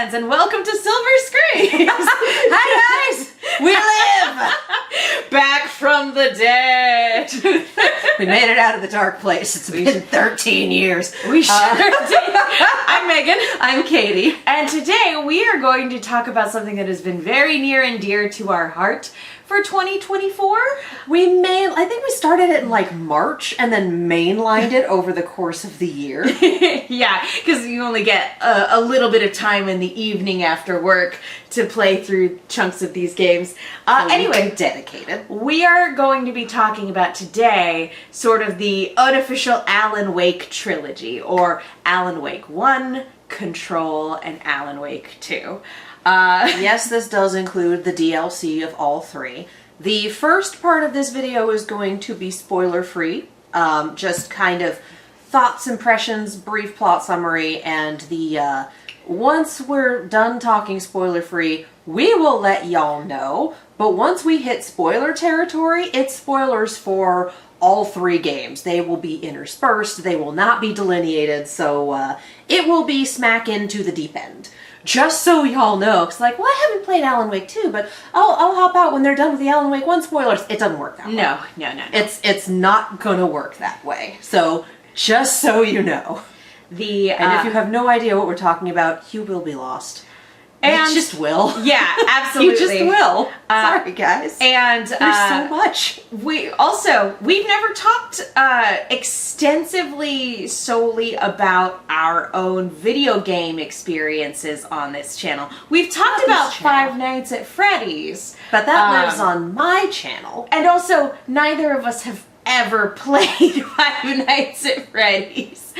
fans, and welcome to Silver Screens! Hi guys! We live! Back from the dead! We made it out of the dark place. It's been 13 years. We sure did. I'm Megan. I'm Katie. And today we are going to talk about something that has been very near and dear to our heart for 2024. I think we started it in like March and then mainlined it over the course of the year. Yeah, because you only get a little bit of time in the evening after work to play through chunks of these games. Anyway, dedicated. We are going to be talking about today sort of the unofficial Alan Wake Trilogy, or Alan Wake 1, Control, and Alan Wake 2. Yes, this does include the DLC of all three. The first part of this video is going to be spoiler-free, just kind of thoughts, impressions, brief plot summary, and the once we're done talking spoiler-free, we will let y'all know, but once we hit spoiler territory, it's spoilers for all three games. They will be interspersed, they will not be delineated, so it will be smack into the deep end. Just so y'all know, because like, well, I haven't played Alan Wake 2, but I'll hop out when they're done with the Alan Wake 1 spoilers. It doesn't work that way. No. It's not gonna work that way. So, just so you know. And if you have no idea what we're talking about, you will be lost. And you just will. Yeah, absolutely. You just will. Sorry, guys. And there's so much. We've never talked extensively solely about our own video game experiences on this channel. We've talked about Five Nights at Freddy's. But that lives on my channel. And also, neither of us have ever played Five Nights at Freddy's.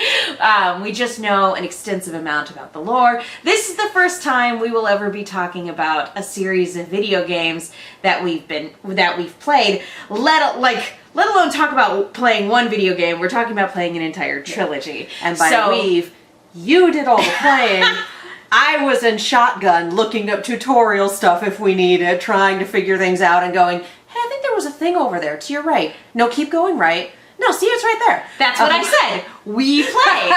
We just know an extensive amount about the lore. This is the first time we will ever be talking about a series of video games that we've played, let alone talk about playing one video game. We're talking about playing an entire trilogy. And by you did all the playing. I was in shotgun looking up tutorial stuff if we need it, trying to figure things out and going, hey, I think there was a thing over there to your right. No, keep going right. No, see, it's right there. That's what I said. We played.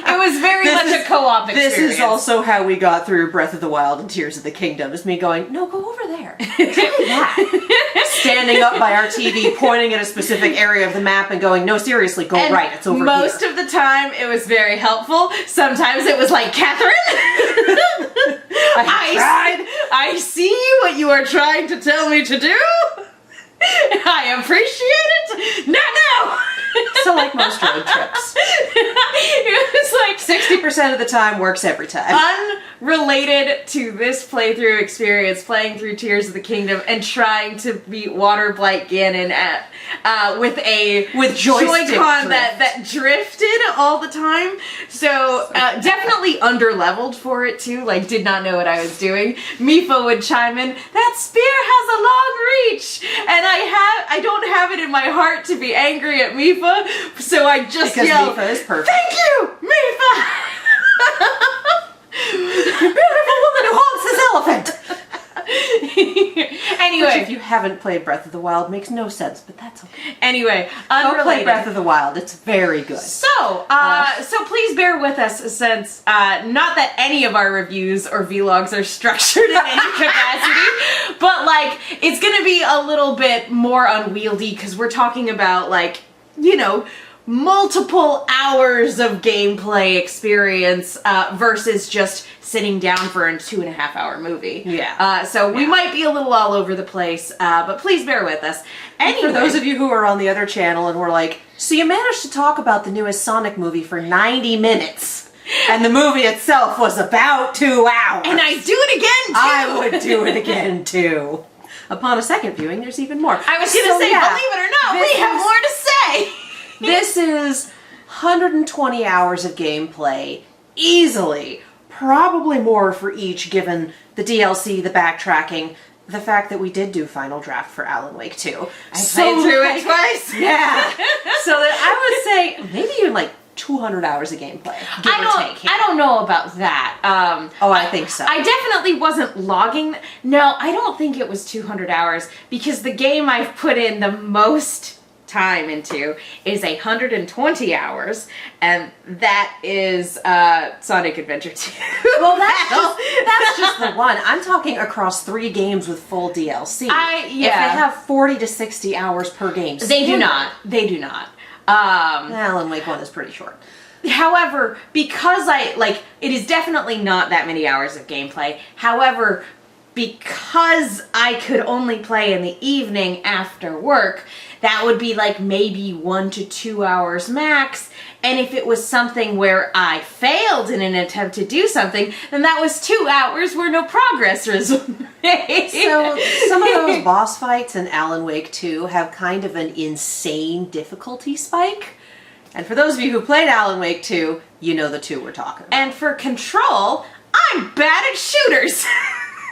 It was very much a co-op experience. This is also how we got through Breath of the Wild and Tears of the Kingdom. Is me going, no, go over there. Try that. Standing up by our TV, pointing at a specific area of the map and going, no, seriously, go right. It's over here. Most of the time, it was very helpful. Sometimes it was like, Catherine, I see what you are trying to tell me to do. I appreciate it. Not now. So like most road trips. It was like 60% of the time works every time. Unrelated to this playthrough experience, playing through Tears of the Kingdom and trying to beat Waterblight Ganon with Joy-Con that drifted all the time. So definitely underleveled for it too. Like, did not know what I was doing. Mifa would chime in, that spear has a long reach, and I don't have it in my heart to be angry at Mifa, so I just yelled, Mifa is perfect. Thank you, Mifa! Beautiful woman who haunts this elephant! Anyway. Which, if you haven't played Breath of the Wild, makes no sense, but that's okay. Anyway, go play Breath of the Wild. It's very good. So, so please bear with us, since not that any of our reviews or vlogs are structured in any capacity, but like it's gonna be a little bit more unwieldy because we're talking about, like, you know, multiple hours of gameplay experience versus just sitting down for a 2.5 hour movie. Yeah. So we might be a little all over the place, but please bear with us. Anyway, for those of you who are on the other channel and were like, so you managed to talk about the newest Sonic movie for 90 minutes. And the movie itself was about 2 hours. And I do it again too. I would do it again too. Upon a second viewing, there's even more. I was going to say, believe it or not, we have more to say. This is 120 hours of gameplay, easily. Probably more for each, given the DLC, the backtracking, the fact that we did do Final Draft for Alan Wake 2. I played through it twice. Yeah. So that I would say maybe even like 200 hours of gameplay, give or take. I don't know about that. I think so. I definitely wasn't logging. No, I don't think it was 200 hours, because the game I've put in the most time into is 120 hours, and that is Sonic Adventure 2. Well, that's just the one. I'm talking across 3 games with full DLC. If they have 40 to 60 hours per game. They do not. They do not. Alan Wake 1 is pretty short. However, because it is definitely not that many hours of gameplay. However, because I could only play in the evening after work, that would be like maybe 1 to 2 hours max. And if it was something where I failed in an attempt to do something, then that was 2 hours where no progress was made. So some of those boss fights in Alan Wake 2 have kind of an insane difficulty spike. And for those of you who played Alan Wake 2, you know the 2 we're talking about. And for Control, I'm bad at shooters.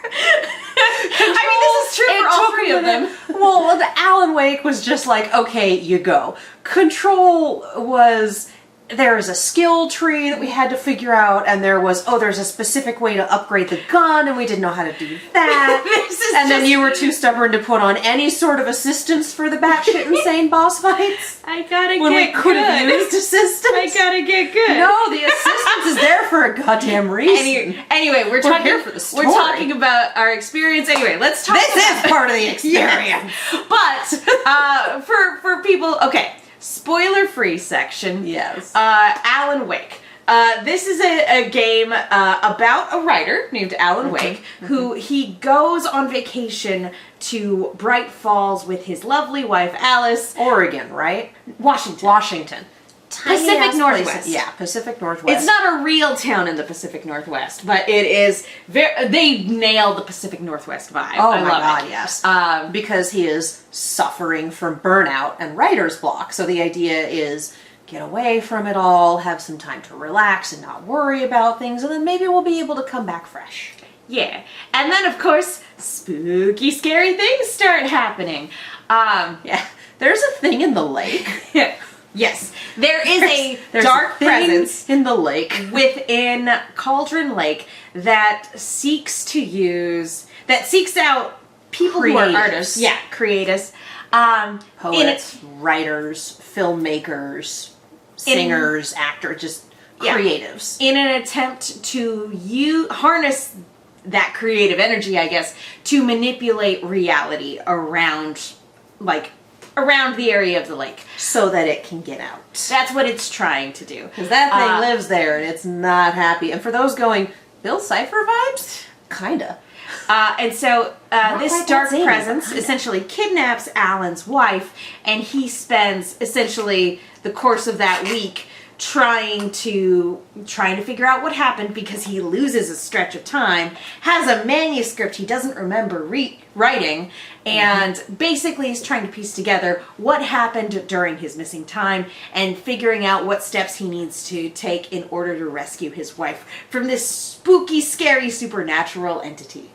I mean, this is true for all 3 of them. Well, the Alan Wake was just like, okay, you go. Control was, there is a skill tree that we had to figure out, and there was, there's a specific way to upgrade the gun, and we didn't know how to do that. Then you were too stubborn to put on any sort of assistance for the batshit insane boss fights. I gotta when get we could have good. used assistance. I gotta get good. No, the assistance is there for a goddamn reason. Anyway, we're talking here for the story. We're talking about our experience. Anyway, let's talk. This is part of the experience. But for people, okay, spoiler-free section. Yes. Alan Wake. This is a game about a writer named Alan Wake who he goes on vacation to Bright Falls with his lovely wife Alice. Oregon, right? Washington. Pacific Northwest. Yeah, Pacific Northwest. It's not a real town in the Pacific Northwest, but it is they nailed the Pacific Northwest vibe. Oh I my love god, it. yes. Because he is suffering from burnout and writer's block. So the idea is get away from it all, have some time to relax and not worry about things, and then maybe we'll be able to come back fresh. Yeah. And then, of course, spooky, scary things start happening. Yeah. There's a thing in the lake. Yes. There is there's dark a thing presence in the lake within Cauldron Lake that seeks out people who are artists. Yeah, creatives. Poets, writers, filmmakers, singers, actors, just creatives. In an attempt to harness that creative energy, I guess, to manipulate reality around the area of the lake. So that it can get out. That's what it's trying to do. Because that thing lives there and it's not happy. And for those going, Bill Cipher vibes? Kinda. And so this dark presence essentially kidnaps Alan's wife, and he spends essentially the course of that week trying to figure out what happened because he loses a stretch of time, has a manuscript he doesn't remember writing, and basically is trying to piece together what happened during his missing time and figuring out what steps he needs to take in order to rescue his wife from this spooky, scary, supernatural entity.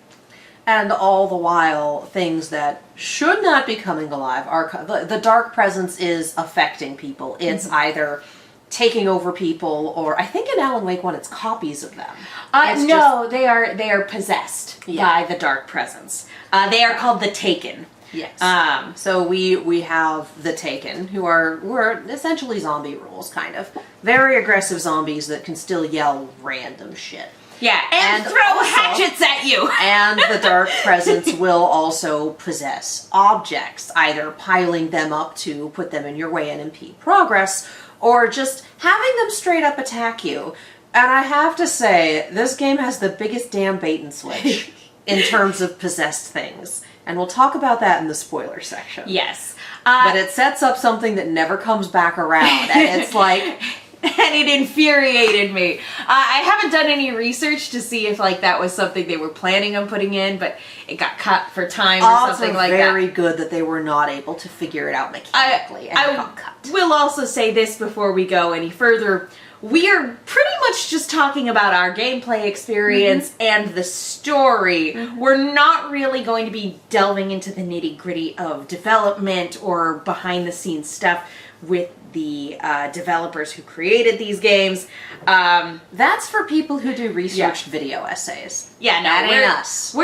And all the while, things that should not be coming alive are the dark presence is affecting people. It's either taking over people, or I think in Alan Wake 1 it's copies of them. They are possessed by the dark presence. They are called the Taken. Yes. So we have the Taken, who are essentially zombie rules, kind of. Very aggressive zombies that can still yell random shit. Yeah, and throw hatchets at you! And the dark presence will also possess objects, either piling them up to put them in your way and impede progress, or just having them straight up attack you. And I have to say, this game has the biggest damn bait and switch in terms of possessed things. And we'll talk about that in the spoiler section. Yes. But it sets up something that never comes back around, and it's like... And it infuriated me. I haven't done any research to see if that was something they were planning on putting in, but it got cut for time or something like that. Very good that they were not able to figure it out mechanically and it got cut. Will also say this before we go any further. We are pretty much just talking about our gameplay experience and the story. We're not really going to be delving into the nitty-gritty of development or behind-the-scenes stuff with the developers who created these games. That's for people who do researched video essays. Yeah, no, that ain't us.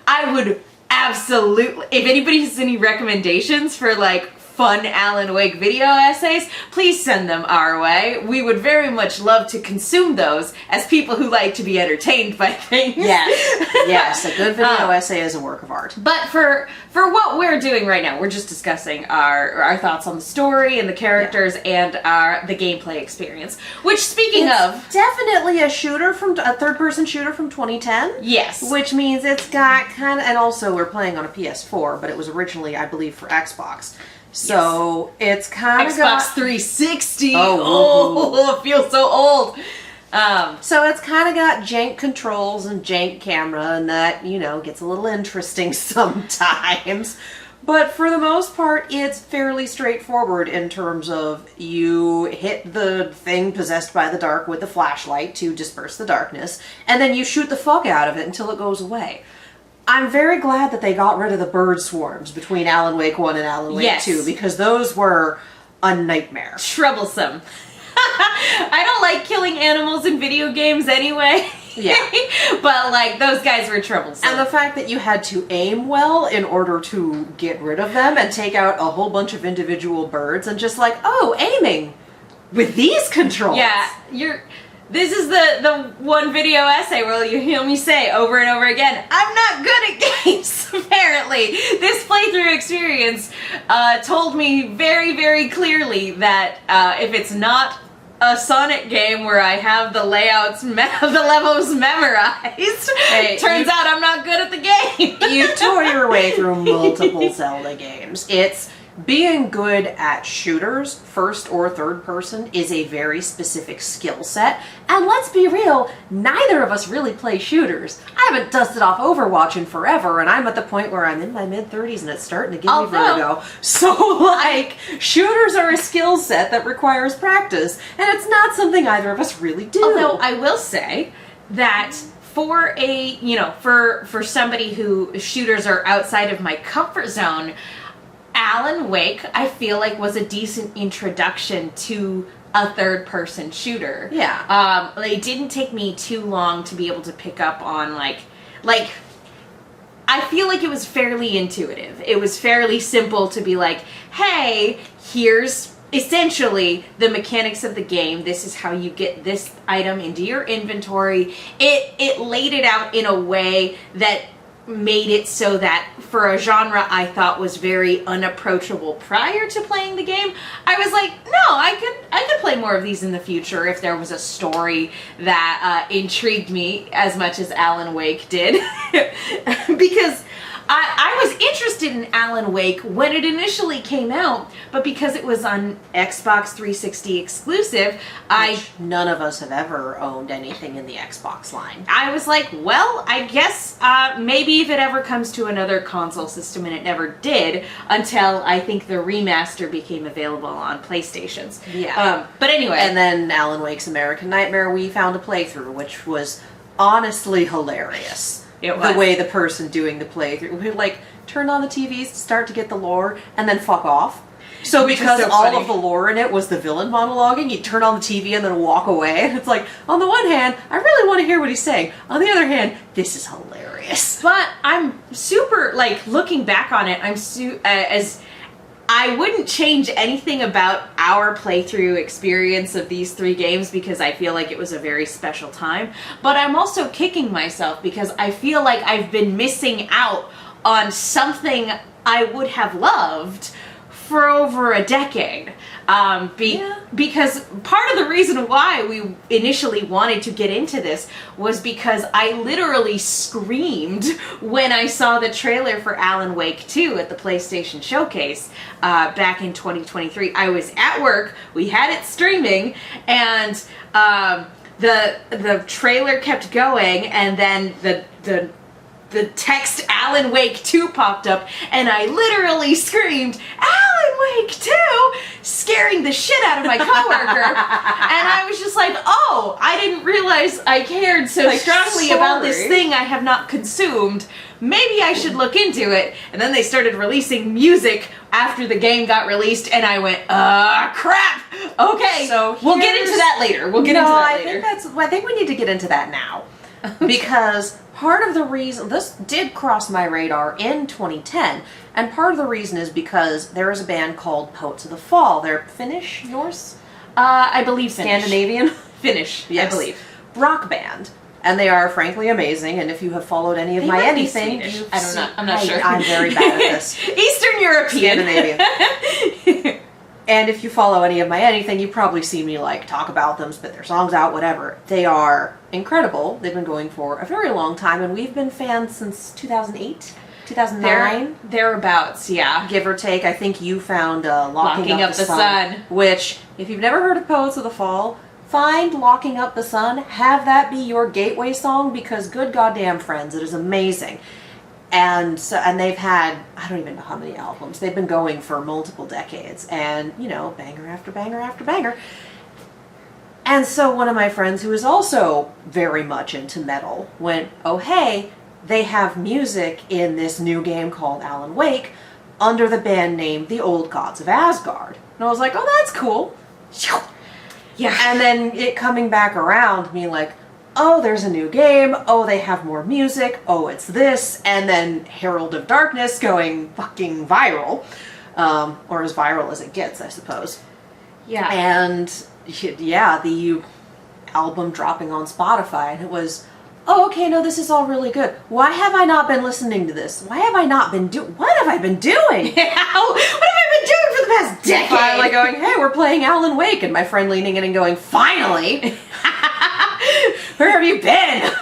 I would absolutely, if anybody has any recommendations for fun Alan Wake video essays, please send them our way. We would very much love to consume those as people who like to be entertained by things. Yes, a good video essay is a work of art. But for what we're doing right now, we're just discussing our thoughts on the story and the characters and the gameplay experience. Which, speaking of, definitely a third-person shooter from 2010. Yes. Which means it's got kind of, and also we're playing on a PS4, but it was originally, I believe, for Xbox. So it's kind of Xbox 360. Oh, it feels so old. So it's kind of got jank controls and jank camera, and that, gets a little interesting sometimes. But for the most part, it's fairly straightforward in terms of you hit the thing possessed by the dark with the flashlight to disperse the darkness, and then you shoot the fuck out of it until it goes away. I'm very glad that they got rid of the bird swarms between Alan Wake 1 and Alan Wake 2, because those were a nightmare. Troublesome. I don't like killing animals in video games anyway. Yeah. But, those guys were troublesome. And the fact that you had to aim well in order to get rid of them and take out a whole bunch of individual birds and just aiming with these controls. Yeah, this is the one video essay where you hear me say over and over again, I'm not good at games, apparently. This playthrough experience told me very, very clearly that if it's not a Sonic game where I have the layouts, the levels memorized, turns out I'm not good at the game. You tore your way through multiple Zelda games. Being good at shooters, first or third person, is a very specific skill set. And let's be real, neither of us really play shooters. I haven't dusted off Overwatch in forever, and I'm at the point where I'm in my mid-30s and it's starting to give me vertigo. So, shooters are a skill set that requires practice, and it's not something either of us really do. Although, I will say that for for somebody who shooters are outside of my comfort zone, Alan Wake, I feel like, was a decent introduction to a third-person shooter. Yeah. It didn't take me too long to be able to pick up on, I feel like it was fairly intuitive. It was fairly simple to be like, hey, here's essentially the mechanics of the game. This is how you get this item into your inventory. It laid it out in a way that made it so that for a genre I thought was very unapproachable prior to playing the game, I was like, no, I could play more of these in the future if there was a story that intrigued me as much as Alan Wake did. Because I was interested in Alan Wake when it initially came out, but because it was on Xbox 360 exclusive, none of us have ever owned anything in the Xbox line. I was like, well, I guess maybe if it ever comes to another console system, and it never did until I think the remaster became available on PlayStations. Yeah. But anyway. And then Alan Wake's American Nightmare, we found a playthrough, which was honestly hilarious. It was. The way the person doing the playthrough would turn on the TVs, start to get the lore, and then fuck off. So because all of the lore in it was the villain monologuing, you'd turn on the TV and then walk away. And it's on the one hand, I really want to hear what he's saying. On the other hand, this is hilarious. But I'm super, looking back on it, as I wouldn't change anything about our playthrough experience of these three games because I feel like it was a very special time. But I'm also kicking myself because I feel like I've been missing out on something I would have loved for over a decade. Because part of the reason why we initially wanted to get into this was because I literally screamed when I saw the trailer for Alan Wake 2 at the PlayStation Showcase back in 2023. I was at work, we had it streaming, and the trailer kept going, and then the text Alan Wake 2 popped up, and I literally screamed, Alan Wake 2! Scaring the shit out of my coworker. And I was just like, oh, I didn't realize I cared so strongly about this thing I have not consumed. Maybe I should look into it. And then they started releasing music after the game got released, and I went, crap! Okay, so we'll get into that later. I think we need to get into that now. Because part of the reason, this did cross my radar in 2010, and part of the reason is because there is a band called Poets of the Fall. They're Finnish, Norse? I believe Finnish. Scandinavian? Finnish, Yes. I believe. Rock band. And they are frankly amazing, and if you have followed any of They my might be anything, Swedish. you've I'm not seen- sure. I'm very bad at this. Eastern European. Scandinavian. And if you follow any of my anything, you probably see me like talk about them, spit their songs out, whatever. They are incredible. They've been going for a very long time, and we've been fans since 2008, 2009. Thereabouts, yeah. Give or take. I think you found Locking Up the Sun, which, if you've never heard of Poets of the Fall, find Locking Up the Sun, have that be your gateway song, because good goddamn friends, it is amazing. And so, and they've had, I don't even know how many albums. They've been going for multiple decades, and, you know, banger after banger after banger. And so one of my friends who is also very much into metal went, oh hey, they have music in this new game called Alan Wake under the band name the Old Gods of Asgard. And I was like, oh, that's cool. Yeah. And then it coming back around, me like, oh, there's a new game. Oh, they have more music. Oh, it's this. And then Herald of Darkness going fucking viral. Or as viral as it gets, I suppose. Yeah. And yeah, the album dropping on Spotify, and it was, oh, okay, no, this is all really good. Why have I not been listening to this? Why have I not been what have I been doing? What have I been doing for the past decade? Finally going, hey, we're playing Alan Wake, and my friend leaning in and going, finally! Where have you been?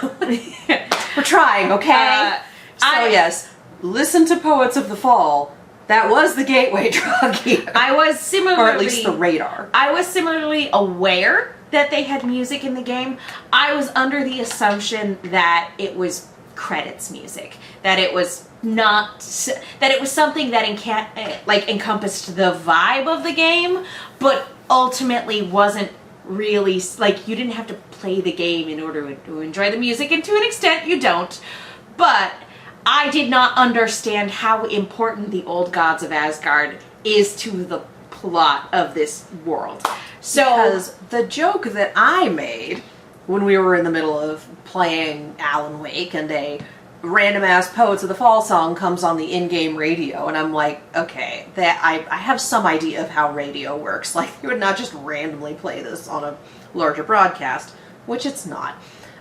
We're trying, okay? Yes, listen to Poets of the Fall. That was the gateway drug here. I was similarly... Or at least the radar. I was similarly aware that they had music in the game. I was under the assumption that it was credits music. That it was not... That it was something that encompassed the vibe of the game, but ultimately wasn't really... Like, you didn't have to play the game in order to enjoy the music, and to an extent you don't. But I did not understand how important the Old Gods of Asgard is to the plot of this world. So, because the joke that I made when we were in the middle of playing Alan Wake and a random ass Poets of the Fall song comes on the in-game radio, and I'm like, okay, that I have some idea of how radio works. Like, you would not just randomly play this on a larger broadcast, which it's not.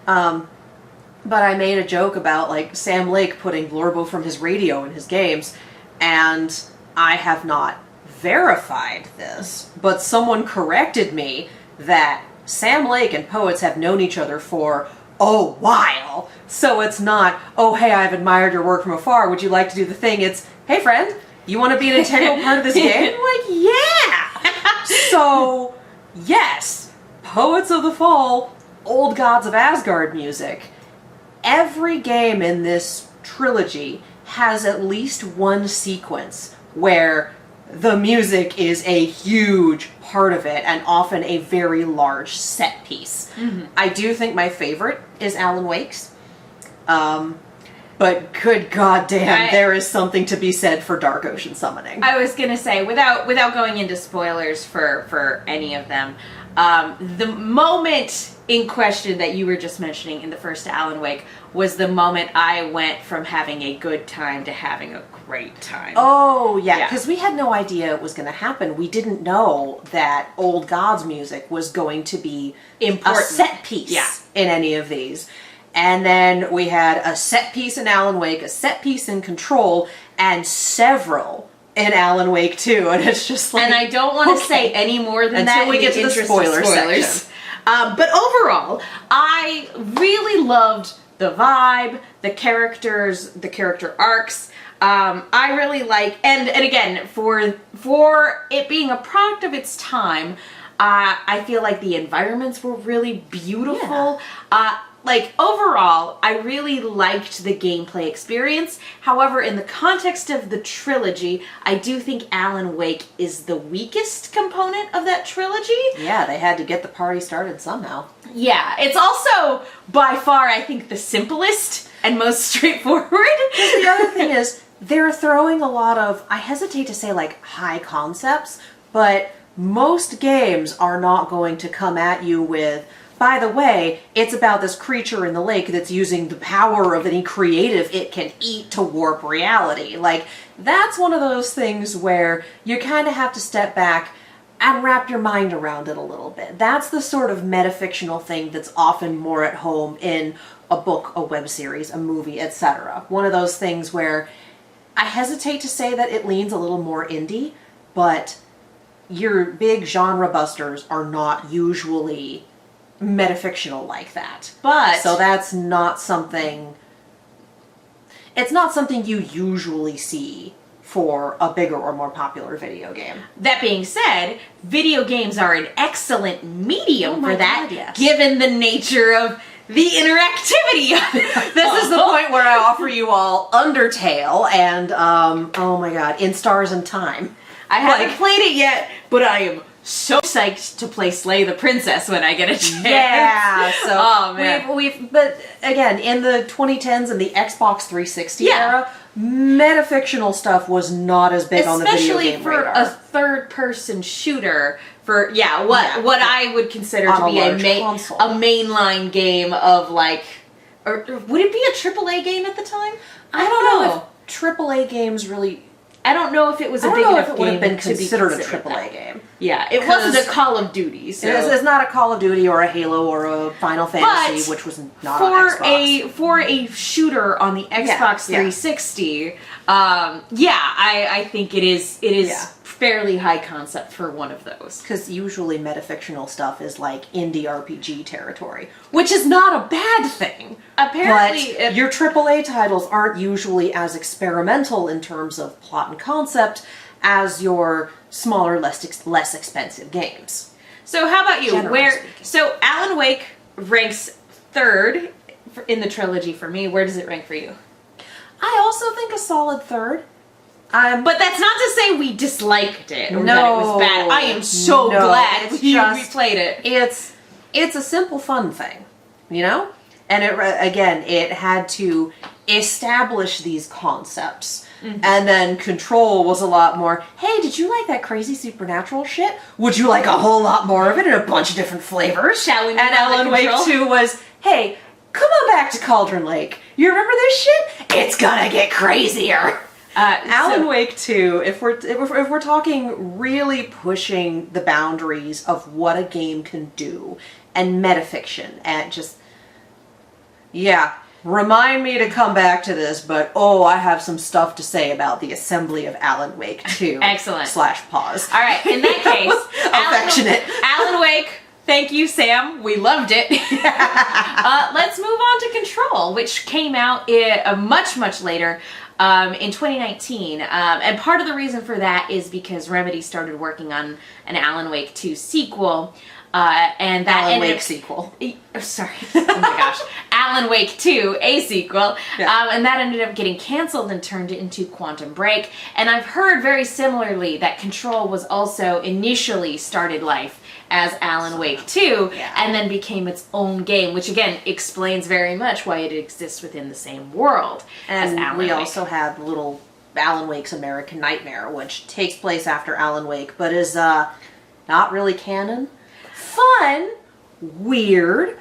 But I made a joke about, like, Sam Lake putting Glorbo from his radio in his games, and I have not verified this, but someone corrected me that Sam Lake and Poets have known each other for a while. So it's not, oh, hey, I've admired your work from afar, would you like to do the thing? It's, hey, friend, you want to be an integral part of this game? I'm like, yeah! So, yes, Poets of the Fall, Old Gods of Asgard music. Every game in this trilogy has at least one sequence where the music is a huge part of it, and often a very large set piece. Mm-hmm. I do think my favorite is Alan Wake's. But good goddamn, there is something to be said for Dark Ocean Summoning. I was gonna say, without going into spoilers for any of them, the moment in question that you were just mentioning in the first Alan Wake was the moment I went from having a good time to having a great time. Oh, yeah, because we had no idea it was going to happen. We didn't know that Old Gods music was going to be important. A set piece in any of these. And then we had a set piece in Alan Wake, a set piece in Control, and several in Alan Wake 2. And it's just like... And I don't want to say any more than that until we get to the spoilers section. But overall, I really loved the vibe, the characters, the character arcs. I really like, and again, for it being a product of its time, I feel like the environments were really beautiful. Yeah. Like, overall, I really liked the gameplay experience. However, in the context of the trilogy, I do think Alan Wake is the weakest component of that trilogy. Yeah, they had to get the party started somehow. Yeah, it's also, by far, I think, the simplest and most straightforward. The other thing is, they're throwing a lot of, I hesitate to say, like, high concepts, but most games are not going to come at you with, by the way, it's about this creature in the lake that's using the power of any creative it can eat to warp reality. Like, that's one of those things where you kind of have to step back and wrap your mind around it a little bit. That's the sort of metafictional thing that's often more at home in a book, a web series, a movie, etc. One of those things where I hesitate to say that it leans a little more indie, but your big genre busters are not usually metafictional like that. But so that's not something, it's not something you usually see for a bigger or more popular video game. that being said, video games are an excellent medium for that, God, yes. given the nature of the interactivity. This is the point where I offer you all Undertale and, oh my god, In Stars and Time. I haven't played it yet, but I am so psyched to play Slay the Princess when I get a chance. Yeah, so oh, man. but again, in the 2010s and the Xbox 360 Yeah. era, metafictional stuff was not as big on the video game Especially for radar. a third-person shooter. For what I would consider On to a be a large console. mainline game of like, or would it be a AAA game at the time? I don't know if AAA games really. I don't know if it was a I big don't know enough if it would have game been to be considered a considered AAA that. game. Yeah, it 'Cause wasn't a Call of Duty. So. It's not a Call of Duty or a Halo or a Final Fantasy, But which was not on Xbox. For a shooter on the Xbox yeah. 360, I think it is Yeah. fairly high concept for one of those. Because usually metafictional stuff is like indie RPG territory, which is not a bad thing. Apparently, But your AAA titles aren't usually as experimental in terms of plot and concept as your smaller, less expensive games. So how about you? Generally speaking. So Alan Wake ranks third in the trilogy for me. Where does it rank for you? I also think a solid third. But that's not to say we disliked it or No, that it was bad. I am so no, glad it's we just- played it. It's a simple fun thing, you know? And it had to establish these concepts. Mm-hmm. And then Control was a lot more, hey, did you like that crazy supernatural shit? Would you like a whole lot more of it in a bunch of different flavors? Shall we move And on to Alan Wake Control? 2 was, hey, come on back to Cauldron Lake. You remember this shit? It's gonna get crazier. Alan Wake 2, if we're talking really pushing the boundaries of what a game can do, and metafiction, and just, yeah, remind me to come back to this, but I have some stuff to say about the assembly of Alan Wake 2. Excellent. /pause. All right, in that case, Affectionate. Alan Wake. Thank you, Sam. We loved it. Let's move on to Control, which came out much later in 2019. And part of the reason for that is because Remedy started working on an Alan Wake 2 sequel. And that Alan ended Wake up, sequel. Sorry. Oh my gosh. Alan Wake 2, a sequel. Yeah. And that ended up getting canceled and turned into Quantum Break. And I've heard very similarly that Control was also initially started life as Alan Wake 2 Yeah. and then became its own game, which again explains very much why it exists within the same world as And Alan we Wake. also had little Alan Wake's American Nightmare, which takes place after Alan Wake, but is not really canon. Fun, weird.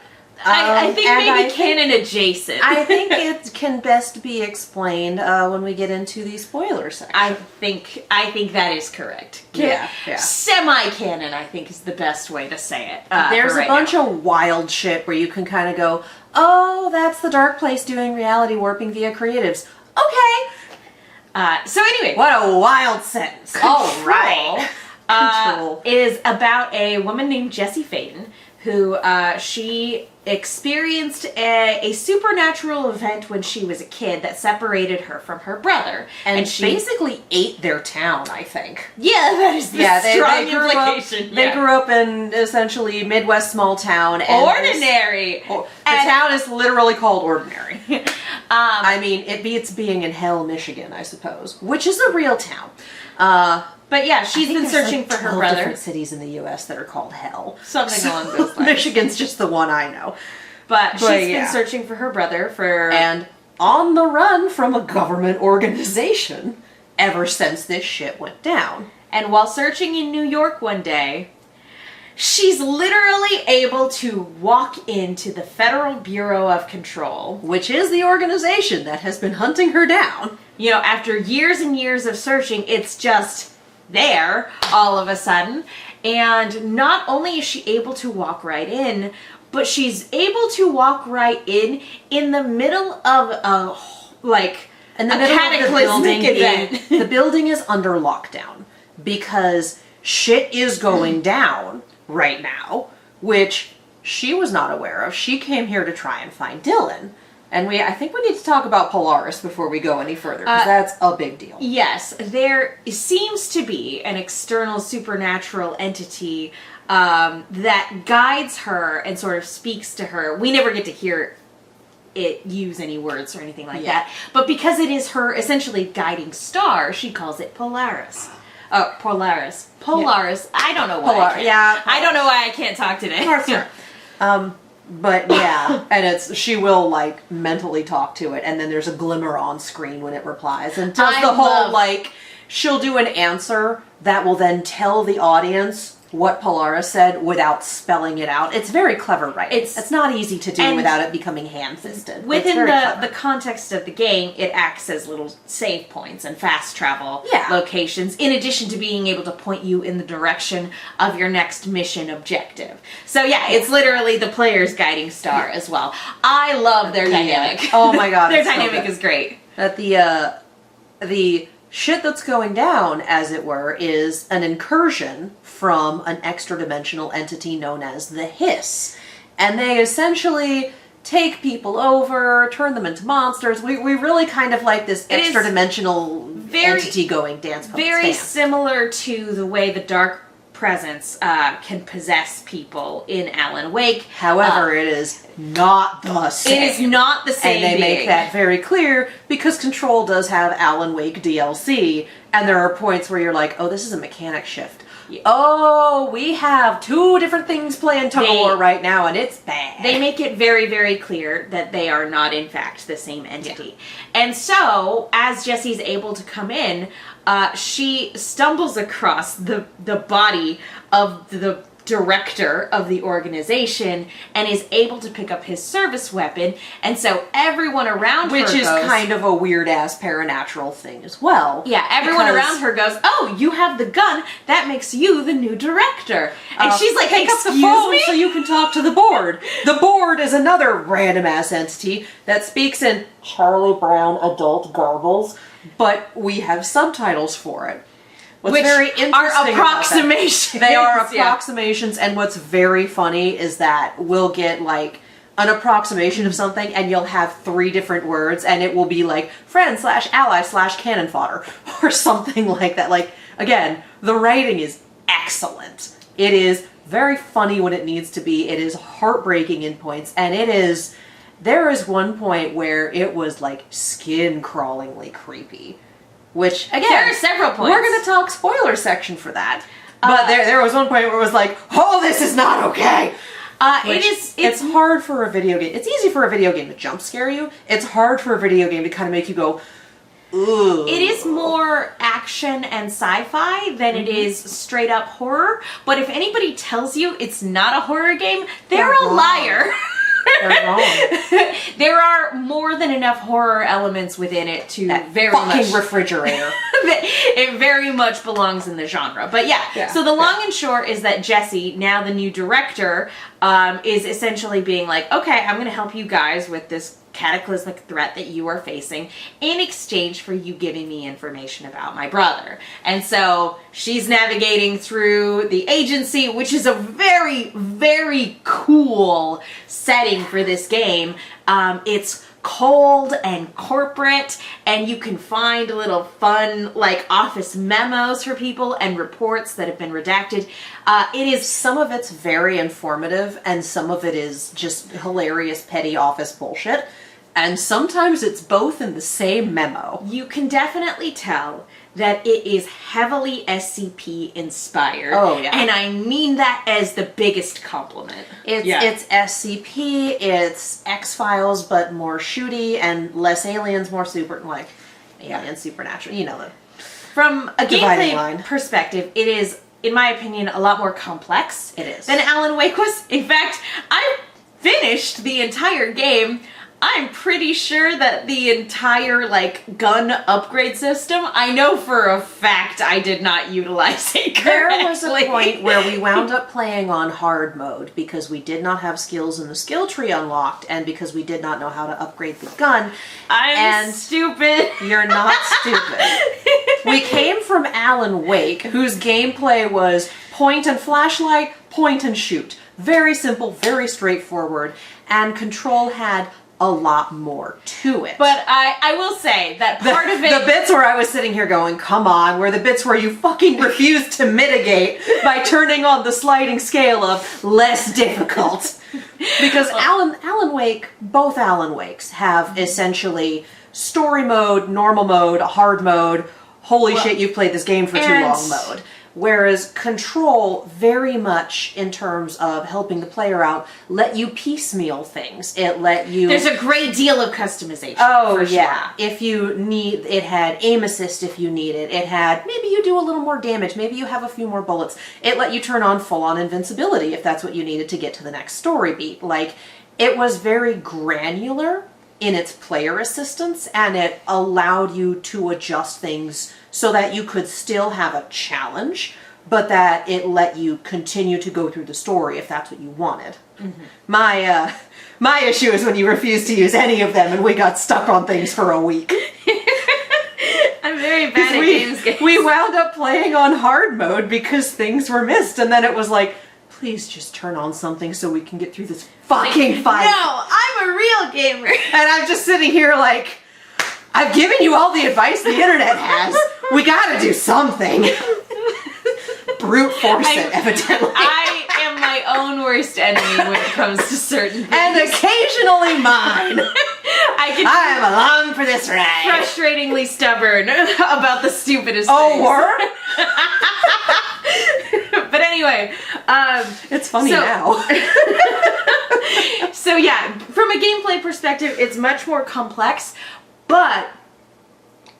I think and maybe I canon adjacent. I think it can best be explained when we get into the spoiler section. I think that is correct. Yeah. Semi-canon, I think, is the best way to say it. There's for a right bunch now. of wild shit where you can kind of go, oh, that's the Dark Place doing reality warping via creatives. Okay. So anyway, What a wild sentence. All right. Control. is about a woman named Jessie Faden who she experienced a supernatural event when she was a kid that separated her from her brother, And she basically ate their town, I think. that is the strong grew implication. Up, they grew up in essentially Midwest small town. And Ordinary. the town is literally called Ordinary. Um, I mean, it beats being in Hell, Michigan, I suppose, which is a real town. But yeah, she's been searching for her 12 brother. different cities in the U.S. that are called Hell. Something along those lines. Michigan's just the one I know. But she's But, been yeah. searching for her brother for... And on the run from a government organization ever since this shit went down. And while searching in New York one day, she's literally able to walk into the Federal Bureau of Control, which is the organization that has been hunting her down. You know, after years and years of searching, it's just there all of a sudden. And not only is she able to walk right in, but she's able to walk right in the middle of a, like, in the a middle cataclysmic of event. the building is under lockdown because shit is going down right now, which she was not aware of. She came here to try and find Dylan. And I think we need to talk about Polaris before we go any further, because that's a big deal. Yes, there seems to be an external supernatural entity that guides her and sort of speaks to her. We never get to hear it use any words or anything like that. But because it is her essentially guiding star, she calls it Polaris. Oh, Polaris. Polaris. Yeah. I don't know why. I don't know why I can't talk today. But yeah, and she will like mentally talk to it, and then there's a glimmer on screen when it replies, and does the whole like she'll do an answer that will then tell the audience what Polaris said without spelling it out. It's very clever writing. It's not easy to do without it becoming hand-fisted. Within the context of the game, it acts as little save points and fast travel locations, in addition to being able to point you in the direction of your next mission objective. So yeah, it's literally the player's guiding star as well. I love their dynamic. Oh my god, their dynamic is great. That the shit that's going down, as it were, is an incursion from an extra-dimensional entity known as the Hiss. And they essentially take people over, turn them into monsters. We really kind of like this extra-dimensional entity going dance. Very similar to the way the Dark Presence can possess people in Alan Wake. However, it is not the same. It is not the same. And they make that very clear because Control does have Alan Wake DLC, and there are points where you're like, oh, this is a mechanic shift. Yeah. Oh, we have two different things playing tug-of-war right now, and it's bad. They make it very, very clear that they are not, in fact, the same entity. Yeah. And so, as Jessie's able to come in, she stumbles across the body of the director of the organization and is able to pick up his service weapon, and so everyone around her goes... Which is kind of a weird-ass paranatural thing as well. Yeah, everyone around her goes, oh, you have the gun, that makes you the new director. And she's like, pick up the phone so you can talk to the board. The board is another random-ass entity that speaks in Charlie Brown adult garbles, but we have subtitles for it. What's very interesting are approximations. They are approximations, and what's very funny is that we'll get like an approximation of something, and you'll have 3 different words, and it will be like friend / ally / cannon fodder or something like that. Like, again, the writing is excellent. It is very funny when it needs to be. It is heartbreaking in points, and there is one point where it was like skin-crawlingly creepy. Which, again, there are several points. We're going to talk spoiler section for that. But there was one point where it was like, oh, this is not okay. It's hard for a video game. It's easy for a video game to jump scare you. It's hard for a video game to kind of make you go, ooh. It is more action and sci-fi than it is straight up horror. But if anybody tells you it's not a horror game, they're a liar. They're wrong. There are more than enough horror elements within it to that very fucking much refrigerator. It very much belongs in the genre. But yeah. So the long and short is that Jessie, now the new director, is essentially being like, okay, I'm going to help you guys with this cataclysmic threat that you are facing in exchange for you giving me information about my brother. And so she's navigating through the agency, which is a very, very cool setting for this game. It's cold and corporate, and you can find little fun like office memos for people and reports that have been redacted. Some of it's very informative, and some of it is just hilarious petty office bullshit. And sometimes it's both in the same memo. You can definitely tell that it is heavily SCP inspired. Oh, yeah. And I mean that as the biggest compliment. It's SCP, it's X-Files, but more shooty, and less aliens, more alien supernatural. You know, from a gameplay perspective, it is in my opinion, a lot more complex. It is. Than Alan Wake was. In fact, I finished the entire game. I'm pretty sure that the entire, like, gun upgrade system, I know for a fact I did not utilize it correctly. There was a point where we wound up playing on hard mode because we did not have skills in the skill tree unlocked and because we did not know how to upgrade the gun. I'm stupid. You're not stupid. We came from Alan Wake, whose gameplay was point and flashlight, point and shoot. Very simple, very straightforward, and Control had a lot more to it. But I will say that part of it... The bits where I was sitting here going, come on, were the bits where you fucking refused to mitigate by turning on the sliding scale of less difficult. Because Alan Wake, both Alan Wakes have essentially story mode, normal mode, hard mode, holy shit, you've played this game for too long mode. Whereas Control, very much in terms of helping the player out, let you piecemeal things. It let you... There's a great deal of customization. Oh, for yeah. Sure. If you need... It had aim assist if you need it. It had... Maybe you do a little more damage. Maybe you have a few more bullets. It let you turn on full-on invincibility if that's what you needed to get to the next story beat. Like, it was very granular in its player assistance, and it allowed you to adjust things so that you could still have a challenge, but that it let you continue to go through the story if that's what you wanted. Mm-hmm. My issue is when you refuse to use any of them and we got stuck on things for a week. I'm very bad at games. We wound up playing on hard mode because things were missed, and then it was like, please just turn on something so we can get through this fucking fight. No, I'm a real gamer. And I'm just sitting here like, I've given you all the advice the internet has. We gotta do something. Brute force it, evidently. I am my own worst enemy when it comes to certain things. And occasionally mine. I am along for this ride. Frustratingly stubborn about the stupidest things. Oh, word? But anyway, it's funny now. So yeah, from a gameplay perspective, it's much more complex, but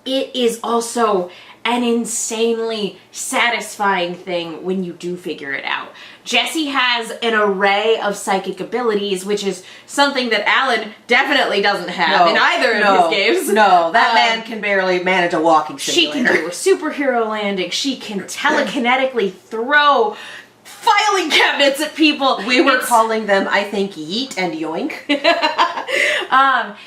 it is also an insanely satisfying thing when you do figure it out. Jesse has an array of psychic abilities, which is something that Alan definitely doesn't have in either of his games. No, that man can barely manage a walking simulator. She can do a superhero landing. She can telekinetically throw filing cabinets at people. We were calling them, I think, yeet and yoink.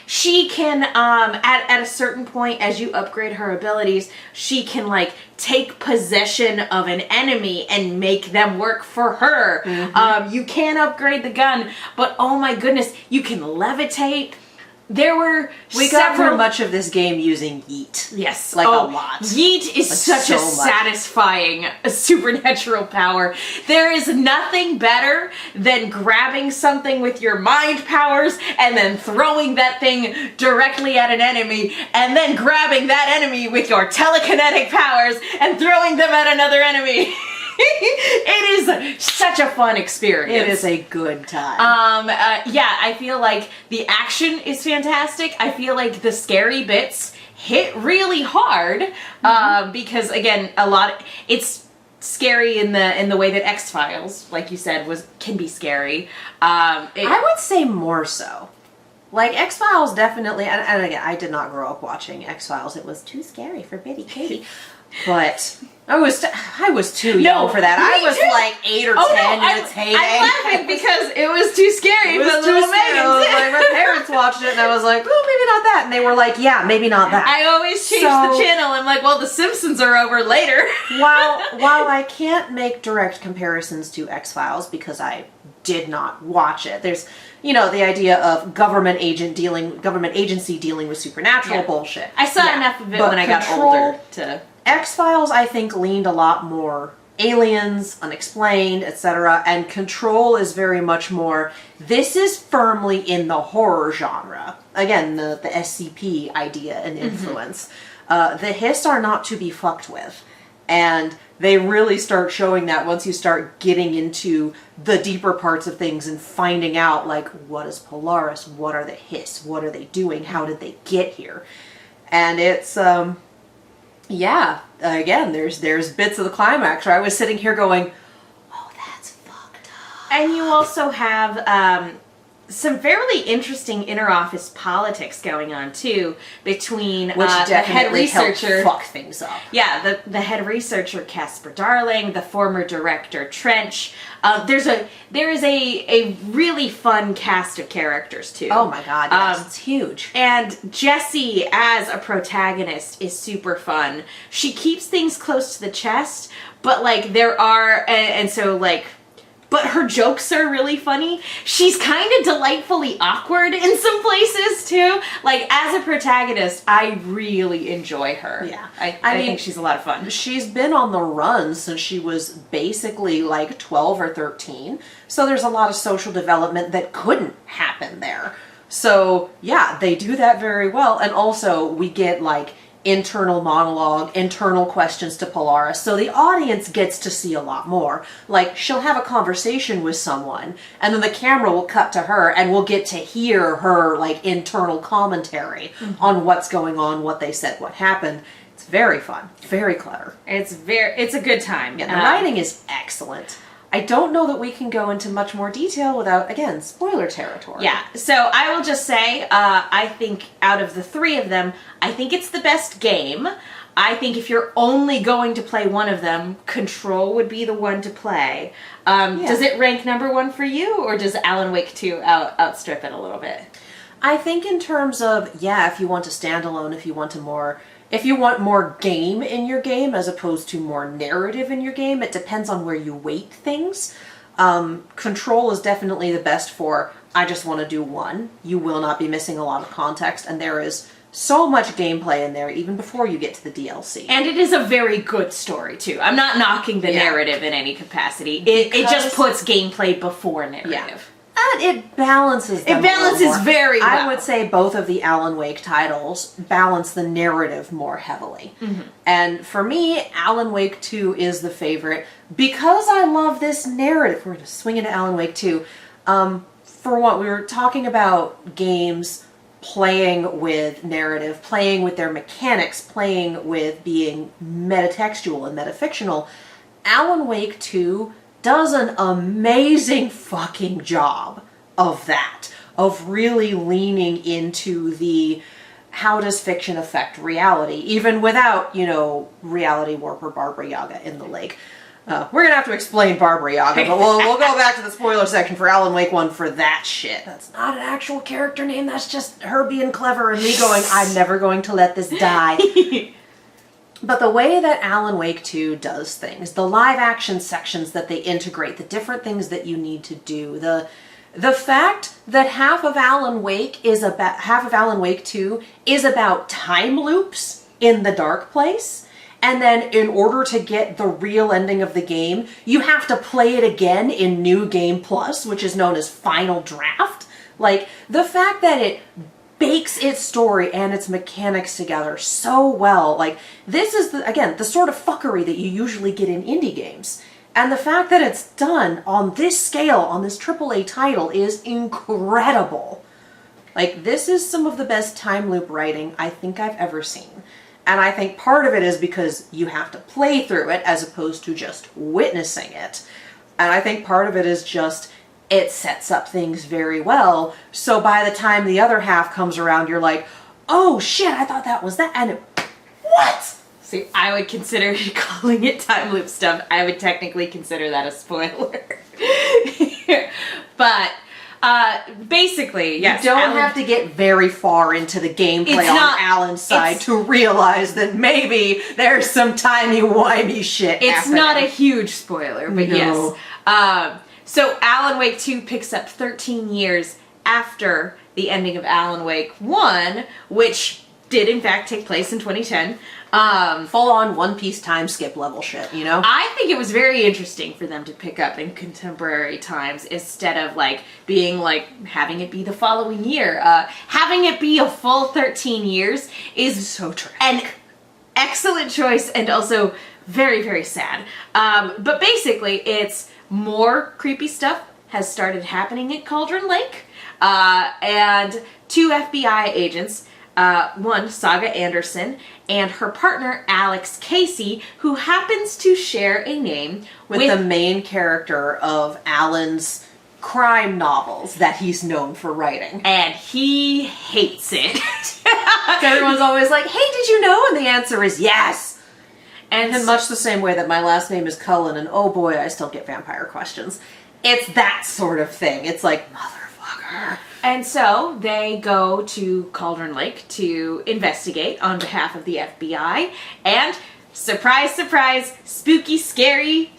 She can, at a certain point, as you upgrade her abilities, she can, like, take possession of an enemy and make them work for her. Mm-hmm. You can upgrade the gun, but oh my goodness, you can levitate. There were We got through much of this game using yeet. Yes. Like a lot. Yeet is such a satisfying supernatural power. There is nothing better than grabbing something with your mind powers and then throwing that thing directly at an enemy and then grabbing that enemy with your telekinetic powers and throwing them at another enemy. It is such a fun experience. It is a good time. Yeah, I feel like the action is fantastic. I feel like the scary bits hit really hard, because again, it's scary in the way that X-Files, like you said, can be scary. I would say more so. Like, X-Files definitely, and again, I did not grow up watching X-Files. It was too scary for Biddy Katie. But I was too young for that. I was like 8 or 10 in its heyday. I'm laughing because it was too scary. It was too scary. Like, my parents watched it and I was like, oh, maybe not that. And they were like, yeah, maybe not that. I always change the channel. I'm like, well, The Simpsons are over later. While I can't make direct comparisons to X-Files because I did not watch it. There's, the idea of government agency dealing with supernatural bullshit. I saw enough of it when I got older to... X-Files, I think, leaned a lot more aliens, unexplained, etc. And Control is very much more, this is firmly in the horror genre. Again, the SCP idea and influence. The Hiss are not to be fucked with. And they really start showing that once you start getting into the deeper parts of things and finding out, like, what is Polaris? What are the Hiss? What are they doing? How did they get here? And it's Yeah, again, there's bits of the climax where I was sitting here going, oh, that's fucked up. And you also have some fairly interesting inter-office politics going on too between Which the head definitely helped researcher. fuck things up. Yeah, the head researcher Casper Darling, the former director Trench. There is a really fun cast of characters too. Oh my god, yes, it's huge. And Jessie as a protagonist is super fun. She keeps things close to the chest, but like there are, and so like, but her jokes are really funny. She's kind of delightfully awkward in some places too. Like as a protagonist, I really enjoy her. Yeah. I mean, think she's a lot of fun. She's been on the run since she was basically like 12 or 13. So there's a lot of social development that couldn't happen there. So yeah, they do that very well. And also we get like internal monologue, internal questions to Polaris, so the audience gets to see a lot more. Like, she'll have a conversation with someone, and then the camera will cut to her, and we'll get to hear her, like, internal commentary on what's going on, what they said, what happened. It's very fun. Very clever. It's a good time. Yeah, the writing is excellent. I don't know that we can go into much more detail without, again, spoiler territory. Yeah, so I will just say, I think out of the three of them, I think it's the best game. I think if you're only going to play one of them, Control would be the one to play. Does it rank number one for you, or does Alan Wake 2 outstrip it a little bit? I think in terms of, yeah, if you want a standalone, if you want more game in your game as opposed to more narrative in your game, it depends on where you weight things. Control is definitely the best for, I just want to do one. You will not be missing a lot of context, and there is so much gameplay in there even before you get to the DLC. And it is a very good story, too. I'm not knocking the narrative in any capacity. It just puts gameplay before narrative. Yeah. And it balances them. It balances very well. I would say both of the Alan Wake titles balance the narrative more heavily. Mm-hmm. And for me, Alan Wake 2 is the favorite because I love this narrative. We're going to swing into Alan Wake 2. For what we were talking about, games playing with narrative, playing with their mechanics, playing with being metatextual and metafictional. Alan Wake 2 does an amazing fucking job of that, of really leaning into the how does fiction affect reality, even without, reality warper Barbara Yaga in the lake. We're going to have to explain Barbara Yaga, but we'll go back to the spoiler section for Alan Wake 1 for that shit. That's not an actual character name, that's just her being clever and me going, I'm never going to let this die. But the way that Alan Wake 2 does things, the live action sections that they integrate, the different things that you need to do, the fact that half of Alan Wake 2 is about time loops in the dark place, and then in order to get the real ending of the game, you have to play it again in New Game Plus, which is known as Final Draft. Like, the fact that it bakes its story and its mechanics together so well. Like, this is, the sort of fuckery that you usually get in indie games. And the fact that it's done on this scale, on this AAA title, is incredible. Like, this is some of the best time loop writing I think I've ever seen. And I think part of it is because you have to play through it as opposed to just witnessing it. And I think part of it is just it sets up things very well, so by the time the other half comes around, you're like, oh shit, I thought that was that, and what? See, I would consider calling it time loop stuff. I would technically consider that a spoiler. But, basically, yes. You don't have to get very far into the gameplay on Alan's side to realize that maybe there's some timey-wimey shit It's happening. not a huge spoiler, but No. yes. So Alan Wake 2 picks up 13 years after the ending of Alan Wake 1, which did in fact take place in 2010. Full-on One Piece time skip level shit, I think it was very interesting for them to pick up in contemporary times instead of having it be the following year. Having it be a full 13 years is so tragic. An excellent choice and also very, very sad. But basically, it's more creepy stuff has started happening at Cauldron Lake, and two FBI agents one, Saga Anderson, and her partner, Alex Casey, who happens to share a name with the main character of Alan's crime novels that he's known for writing. And he hates it. Everyone's always like, hey, did you know? And the answer is yes. And in much the same way that my last name is Cullen, and oh boy, I still get vampire questions. It's that sort of thing. It's like, motherfucker. And so they go to Cauldron Lake to investigate on behalf of the FBI. And surprise, surprise, spooky, scary,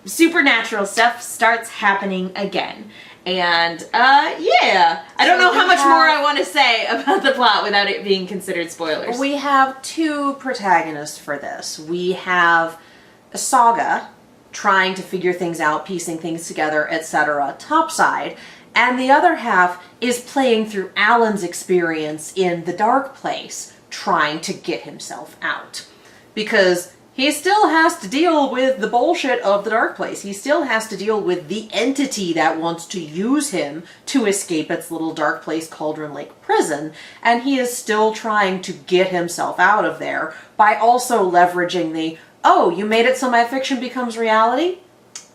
supernatural stuff starts happening again. And, yeah. I don't know how much more I want to say about the plot without it being considered spoilers. We have two protagonists for this. We have Saga trying to figure things out, piecing things together, etc., topside. And the other half is playing through Alan's experience in the dark place, trying to get himself out. Because he still has to deal with the bullshit of the dark place. He still has to deal with the entity that wants to use him to escape its little dark place Cauldron Lake prison. And he is still trying to get himself out of there by also leveraging the, oh, you made it so my fiction becomes reality?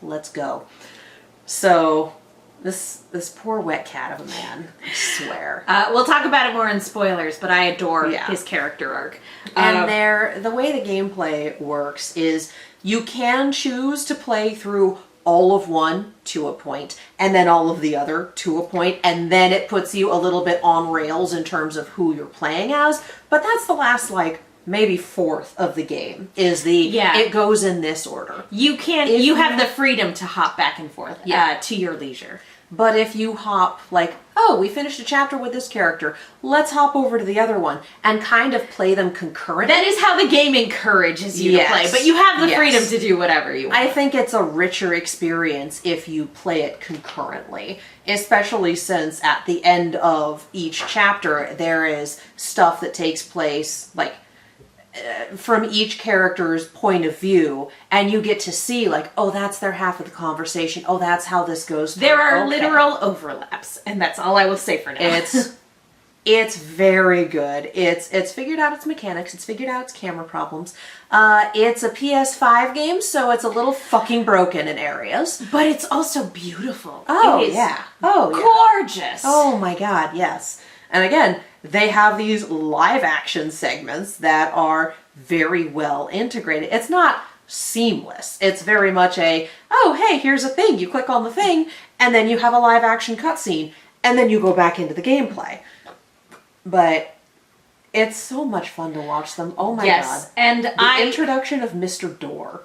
Let's go. So this poor wet cat of a man, I swear. We'll talk about it more in spoilers, but I adore his character arc. And the way the gameplay works is you can choose to play through all of one to a point, and then all of the other to a point, and then it puts you a little bit on rails in terms of who you're playing as, but that's the last, like, maybe fourth of the game is it goes in this order. You have the freedom to hop back and forth to your leisure. But if you hop like, oh, we finished a chapter with this character, let's hop over to the other one and kind of play them concurrently. That is how the game encourages you to play, but you have the freedom to do whatever you want. I think it's a richer experience if you play it concurrently, especially since at the end of each chapter there is stuff that takes place like from each character's point of view, and you get to see like, oh, that's their half of the conversation. Oh, that's how this goes. There are literal overlaps, and that's all I will say for now. It's very good. It's figured out its mechanics. It's figured out its camera problems. It's a PS5 game, so it's a little fucking broken in areas. But it's also beautiful. Oh, it is yeah. Oh, yeah. Gorgeous. Oh my god, yes. And again, they have these live action segments that are very well integrated. It's not seamless. It's very much a, oh, hey, here's a thing. You click on the thing, and then you have a live action cutscene, and then you go back into the gameplay. But it's so much fun to watch them. Oh my god. And the introduction of Mr. Door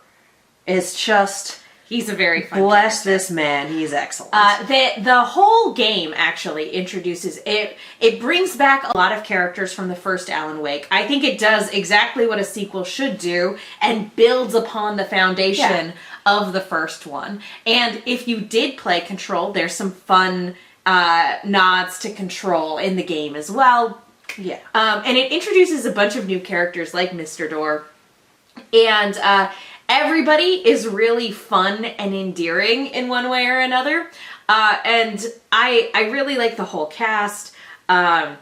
is just... He's a very fun Bless this man. He's excellent. The whole game actually introduces it. It brings back a lot of characters from the first Alan Wake. I think it does exactly what a sequel should do and builds upon the foundation of the first one. And if you did play Control, there's some fun nods to Control in the game as well. Yeah. And it introduces a bunch of new characters like Mr. Door. And everybody is really fun and endearing in one way or another. And I really like the whole cast. I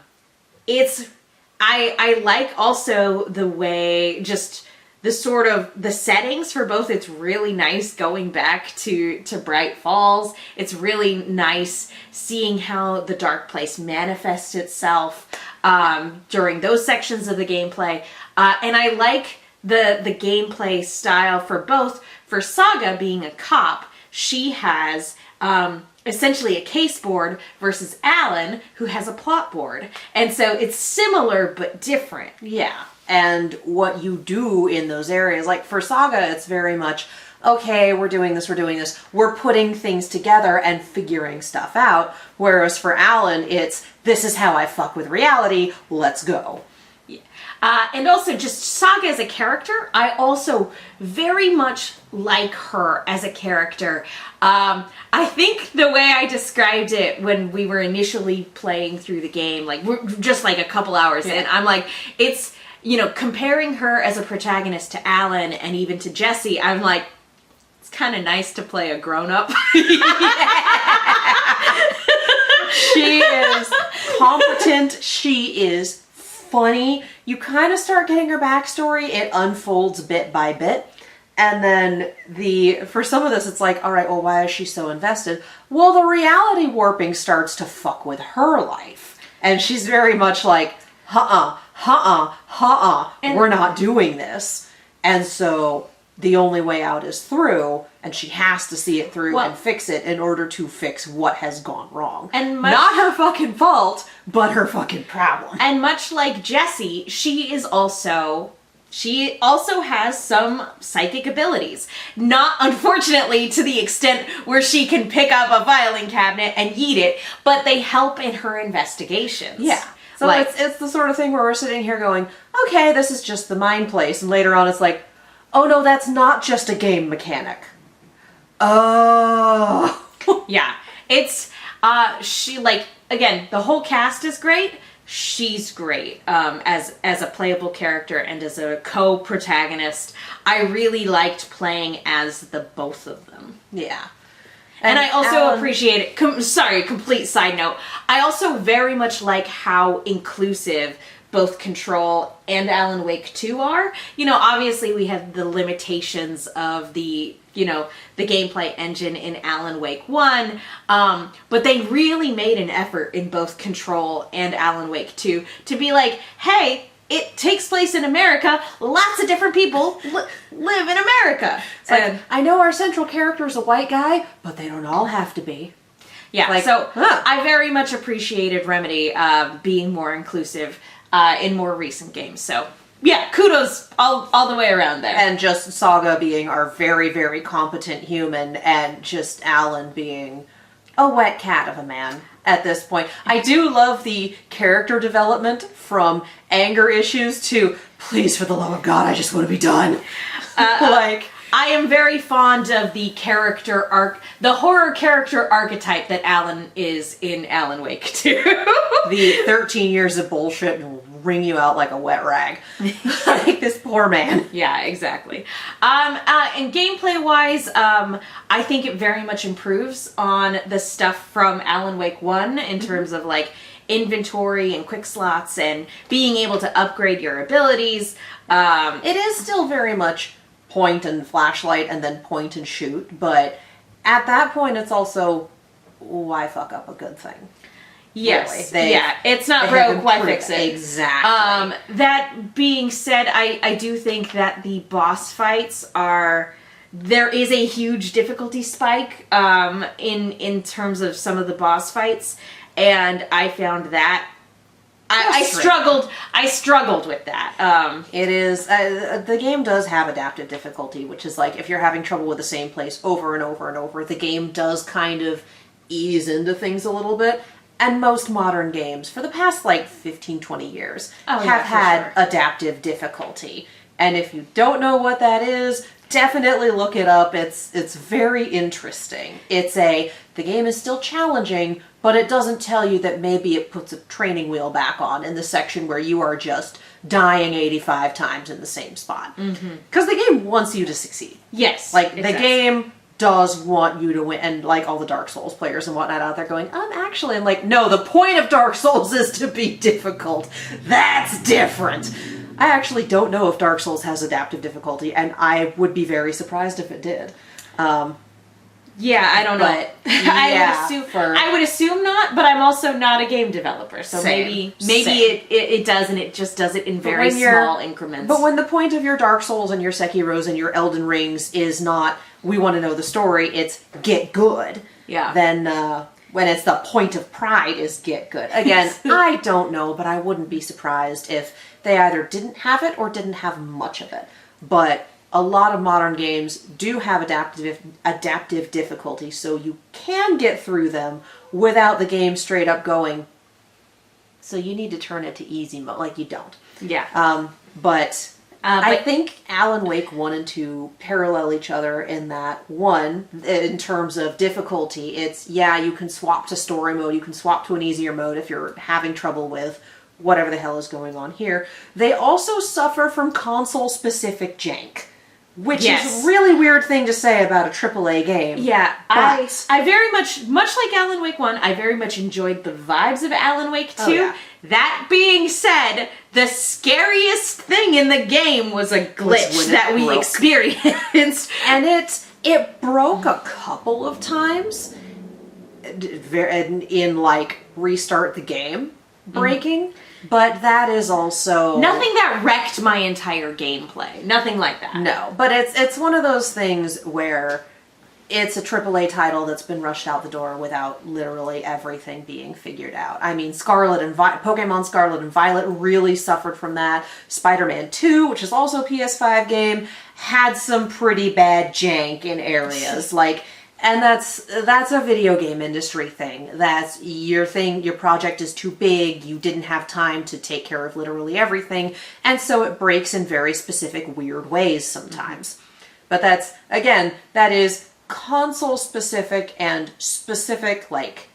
like also the way just the sort of the settings for both. It's really nice going back to Bright Falls. It's really nice seeing how the dark place manifests itself during those sections of the gameplay. And I like the gameplay style for both. For Saga being a cop, she has essentially a case board versus Alan, who has a plot board. And so it's similar but different. Yeah. And what you do in those areas, like for Saga, it's very much, okay, we're doing this. We're putting things together and figuring stuff out. Whereas for Alan, it's, this is how I fuck with reality, let's go. And also just Saga as a character, I also very much like her as a character. I think the way I described it when we were initially playing through the game, like we're just like a couple hours in, I'm like, it's, you know, comparing her as a protagonist to Alan and even to Jesse, I'm like, it's kind of nice to play a grown-up. She is competent. She is funny. You kind of start getting her backstory. It unfolds bit by bit. And then for some of this, it's like, all right, well, why is she so invested? Well, the reality warping starts to fuck with her life. And she's very much like, we're not doing this. And so the only way out is through, and she has to see it through and fix it in order to fix what has gone wrong. And not her fucking fault, but her fucking problem. And much like Jessie, she also has some psychic abilities. Not, unfortunately, to the extent where she can pick up a filing cabinet and yeet it, but they help in her investigations. Yeah. So it's the sort of thing where we're sitting here going, okay, this is just the mind place. And later on it's like, oh no, that's not just a game mechanic. Oh. Yeah. It's, again, the whole cast is great. She's great as a playable character and as a co-protagonist. I really liked playing as the both of them. Yeah. And I also appreciate it. Complete side note. I also very much like how inclusive both Control and Alan Wake 2 are. You know, obviously we have the limitations of the gameplay engine in Alan Wake 1, but they really made an effort in both Control and Alan Wake 2 to be like, hey, it takes place in America, lots of different people live in America. It's like, I know our central character is a white guy, but they don't all have to be. Yeah, I very much appreciated Remedy being more inclusive in more recent games, so yeah, kudos all the way around there. And just Saga being our very, very competent human, and just Alan being a wet cat of a man at this point. I do love the character development from anger issues to, please, for the love of God, I just want to be done. I am very fond of the the horror character archetype that Alan is in Alan Wake 2. The 13 years of bullshit will wring you out like a wet rag. Like this poor man. Yeah, exactly. And gameplay-wise, I think it very much improves on the stuff from Alan Wake 1 in terms of like inventory and quick slots and being able to upgrade your abilities. It is still very much point and flashlight and then point and shoot, but at that point it's also, why fuck up a good thing? Yes, really. It's not broke, why fix it? Exactly. That being said, I do think that the boss fights there is a huge difficulty spike in terms of some of the boss fights, and I found that I struggled with that. It is, the game does have adaptive difficulty, which is like, if you're having trouble with the same place over and over and over, the game does kind of ease into things a little bit. And most modern games, for the past like 15, 20 years, have had adaptive difficulty. And if you don't know what that is, definitely look it up. It's very interesting. The game is still challenging, but it doesn't tell you that maybe it puts a training wheel back on in the section where you are just dying 85 times in the same spot. Because the game wants you to succeed. Yes. Like, the game does want you to win, and like all the Dark Souls players and whatnot out there going, actually, I'm like, no, the point of Dark Souls is to be difficult. That's different. I actually don't know if Dark Souls has adaptive difficulty, and I would be very surprised if it did. Yeah, I don't know. But, I would assume not, but I'm also not a game developer, so maybe it does, and it just does it in very small increments. But when the point of your Dark Souls and your Sekiros and your Elden Rings is not, we want to know the story, it's get good. Yeah. Then when it's the point of pride is get good. Again, I don't know, but I wouldn't be surprised if they either didn't have it or didn't have much of it. But a lot of modern games do have adaptive difficulty, so you can get through them without the game straight up going, so you need to turn it to easy mode. Like, you don't. Yeah. But I think Alan Wake 1 and 2 parallel each other in that, one, in terms of difficulty, it's, you can swap to story mode, you can swap to an easier mode if you're having trouble with whatever the hell is going on here. They also suffer from console-specific jank. Which is a really weird thing to say about a AAA game. Yeah, I very much like Alan Wake 1, I very much enjoyed the vibes of Alan Wake 2. That being said, the scariest thing in the game was a glitch that we experienced. And it broke a couple of times in like restart the game breaking, but that is also nothing that wrecked my entire gameplay. Nothing like that. No, but it's one of those things where it's a AAA title that's been rushed out the door without literally everything being figured out. I mean, Pokemon Scarlet and Violet really suffered from that. Spider-Man 2, which is also a PS5 game, had some pretty bad jank in areas. And that's a video game industry thing. That's your thing, your project is too big, you didn't have time to take care of literally everything, and so it breaks in very specific, weird ways sometimes. But that is console specific and specific like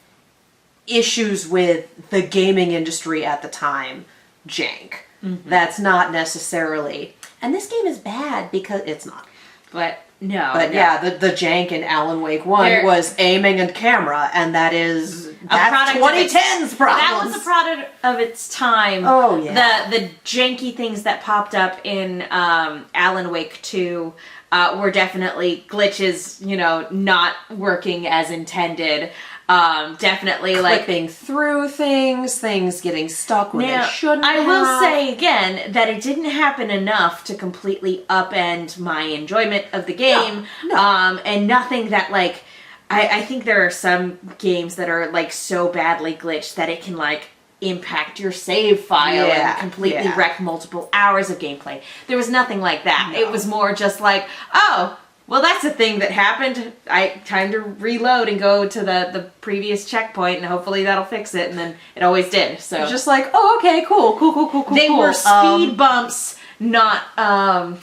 issues with the gaming industry at the time jank. That's not necessarily, and this game is bad because it's not, but no, yeah, the jank in Alan Wake 1 was aiming and camera, and that's 2010's problem. That was a product of its time. Oh yeah, the janky things that popped up in Alan Wake 2 were definitely glitches, not working as intended. Definitely clipping through things getting stuck where they shouldn't I have. will say again that it didn't happen enough to completely upend my enjoyment of the game. No. And nothing that I think there are some games that are so badly glitched that it can impact your save file and completely wreck multiple hours of gameplay. There was nothing like that. No. It was more just oh, well, that's a thing that happened. Time to reload and go to the previous checkpoint, and hopefully that'll fix it. And then it always did. So it's just oh, okay, cool. They were speed bumps, not not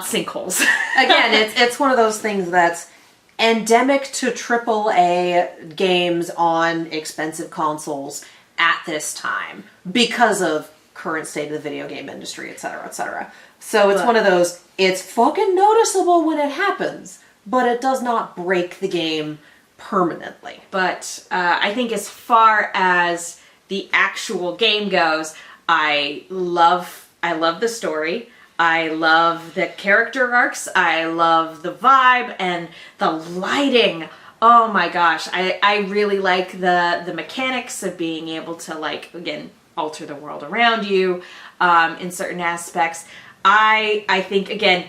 sinkholes. Again, it's one of those things that's endemic to AAA games on expensive consoles at this time because of current state of the video game industry, etc., etc. So it's one of those, it's fucking noticeable when it happens, but it does not break the game permanently. But I think as far as the actual game goes, I love the story. I love the character arcs. I love the vibe and the lighting. Oh my gosh. I really like the mechanics of being able to again, alter the world around you in certain aspects. I think, again,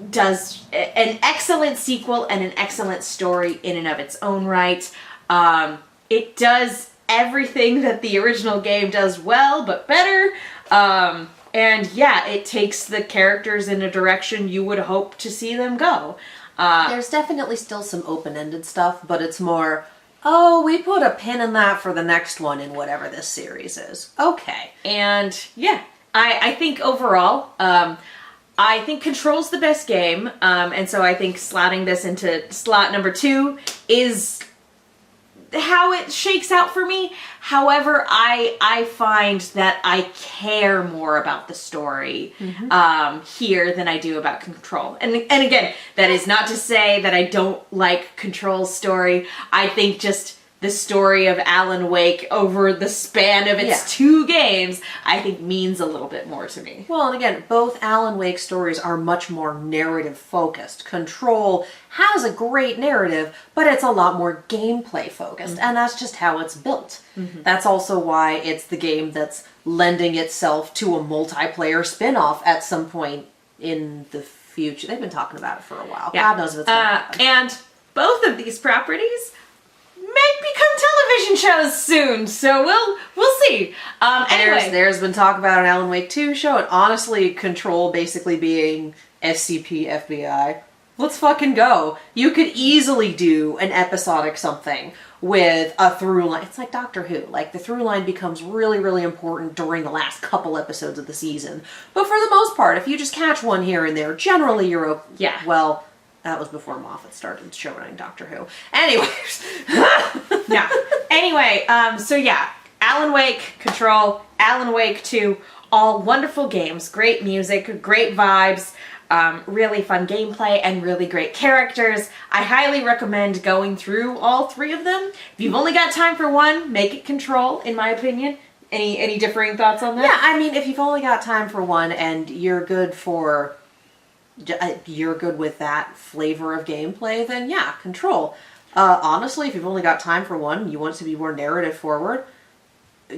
does an excellent sequel and an excellent story in and of its own right. It does everything that the original game does well, but better. And yeah, it takes the characters in a direction you would hope to see them go. There's definitely still some open-ended stuff, but it's more, oh, we put a pin in that for the next one in whatever this series is. Okay. And yeah, I think overall, I think Control's the best game. And so I think slotting this into slot number 2 is how it shakes out for me. However, I find that I care more about the story here than I do about Control. And again, that is not to say that I don't like Control's story. I think just the story of Alan Wake over the span of its 2 games, I think means a little bit more to me. Well, and again, both Alan Wake stories are much more narrative focused. Control has a great narrative, but it's a lot more gameplay focused, and that's just how it's built. That's also why it's the game that's lending itself to a multiplayer spin-off at some point in the future. They've been talking about it for a while. God knows if it's going to happen. And both of these properties may become television shows soon, so we'll see. Anyway, there's been talk about an Alan Wake 2 show, and honestly, Control basically being SCP FBI. Let's fucking go. You could easily do an episodic something with a through line. It's like Doctor Who. The through line becomes really, really important during the last couple episodes of the season. But for the most part, if you just catch one here and there, generally you're okay. Yeah. Well, that was before Moffat started showrunning Doctor Who. Anyways. Yeah. Anyway, so yeah, Alan Wake, Control, Alan Wake 2, all wonderful games, great music, great vibes. really fun gameplay and really great characters. I highly recommend going through all 3 of them. If you've only got time for one, make it Control, in my opinion. Any differing thoughts on that? Yeah, I mean, if you've only got time for one and you're good with that flavor of gameplay, then yeah, Control. Honestly, if you've only got time for one, you want it to be more narrative forward,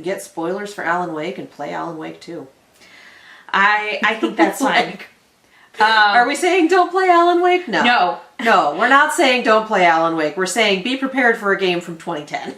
get spoilers for Alan Wake and play Alan Wake 2. I think that's fine. Are we saying don't play Alan Wake? No. No, we're not saying don't play Alan Wake. We're saying be prepared for a game from 2010.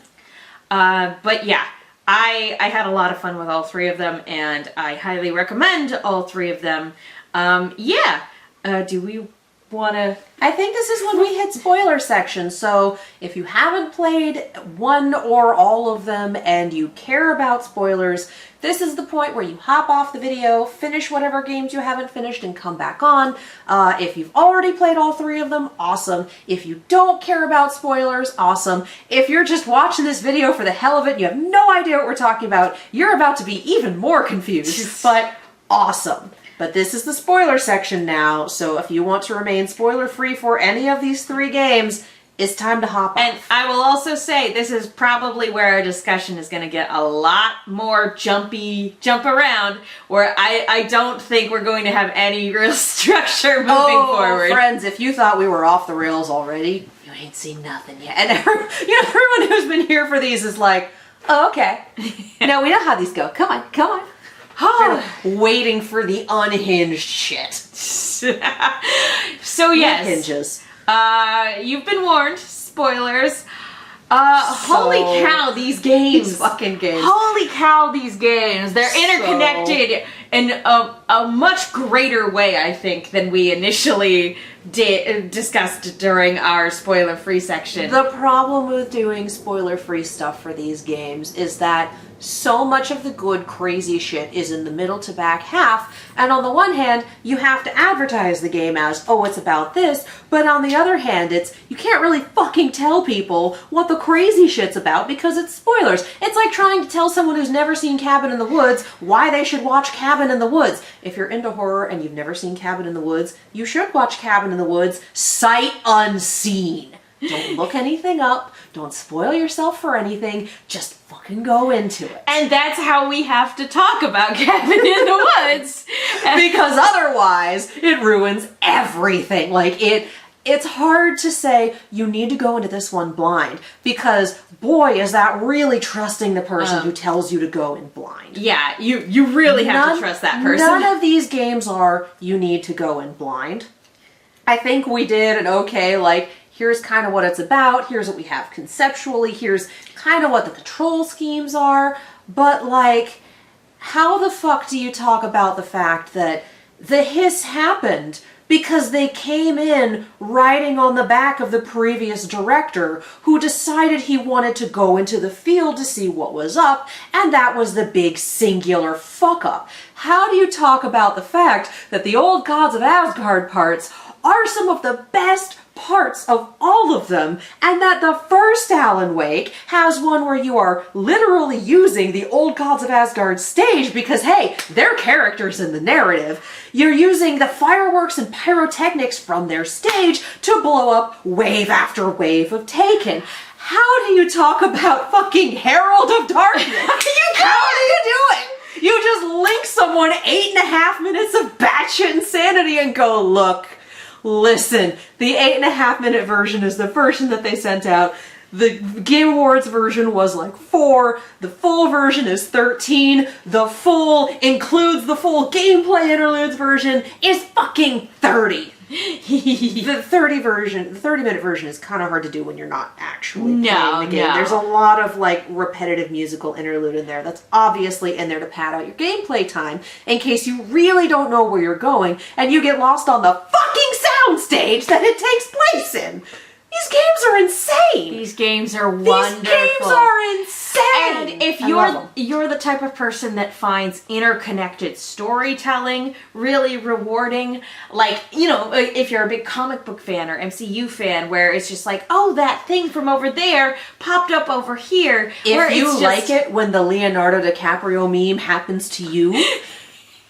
But yeah, I had a lot of fun with all 3 of them, and I highly recommend all 3 of them. Do we want to... I think this is when we hit spoiler section, so if you haven't played one or all of them and you care about spoilers, this is the point where you hop off the video, finish whatever games you haven't finished, and come back on. If you've already played all 3 of them, awesome. If you don't care about spoilers, awesome. If you're just watching this video for the hell of it and you have no idea what we're talking about, you're about to be even more confused, but awesome. But this is the spoiler section now, so if you want to remain spoiler-free for any of these 3 games, it's time to hop off. And I will also say, this is probably where our discussion is going to get a lot more jump around, where I don't think we're going to have any real structure moving forward. Friends, if you thought we were off the rails already, you ain't seen nothing yet. And everyone who's been here for these is like, oh, okay. No, we know how these go. Come on, come on. Waiting for the unhinged shit. So yes, hinges. You've been warned. Spoilers. Holy cow, these games! These fucking games. Holy cow, these games! They're interconnected in a much greater way, I think, than we initially discussed during our spoiler-free section. The problem with doing spoiler-free stuff for these games is that so much of the good, crazy shit is in the middle to back half, and on the one hand, you have to advertise the game as, oh, it's about this, but on the other hand, you can't really fucking tell people what the crazy shit's about because it's spoilers. It's like trying to tell someone who's never seen Cabin in the Woods why they should watch Cabin in the Woods. If you're into horror and you've never seen Cabin in the Woods, you should watch Cabin in the Woods sight unseen. Don't look anything up. Don't spoil yourself for anything. Just fucking go into it. And that's how we have to talk about Cabin in the Woods. Because otherwise, it ruins everything. Like, it's hard to say you need to go into this one blind. Because, boy, is that really trusting the person who tells you to go in blind. Yeah, you really have to trust that person. None of these games are, you need to go in blind. I think we did an okay, like, here's kind of what it's about, here's what we have conceptually, here's kind of what the control schemes are, but like, how the fuck do you talk about the fact that the hiss happened because they came in riding on the back of the previous director who decided he wanted to go into the field to see what was up, and that was the big singular fuck up? How do you talk about the fact that the Old Gods of Asgard parts are some of the best parts of all of them, and that the first Alan Wake has one where you are literally using the Old Gods of Asgard stage because, hey, they're characters in the narrative. You're using the fireworks and pyrotechnics from their stage to blow up wave after wave of Taken. How do you talk about fucking Herald of Darkness? How do you do it? You just link someone 8.5 minutes of batshit insanity and go, look, listen, the 8.5 minute version is the version that they sent out. The Game Awards version was like 4. The full version is 13. The full includes the full gameplay interludes version is fucking 30. The 30-minute version is kind of hard to do when you're not actually playing the game. No. There's a lot of like repetitive musical interlude in there that's obviously in there to pad out your gameplay time in case you really don't know where you're going and you get lost on the fucking soundstage that it takes place in. These games are insane. These games are wonderful. These games are insane. And if you're the type of person that finds interconnected storytelling really rewarding, like, you know, if you're a big comic book fan or MCU fan where it's just like, oh, that thing from over there popped up over here. If you like it when the Leonardo DiCaprio meme happens to you,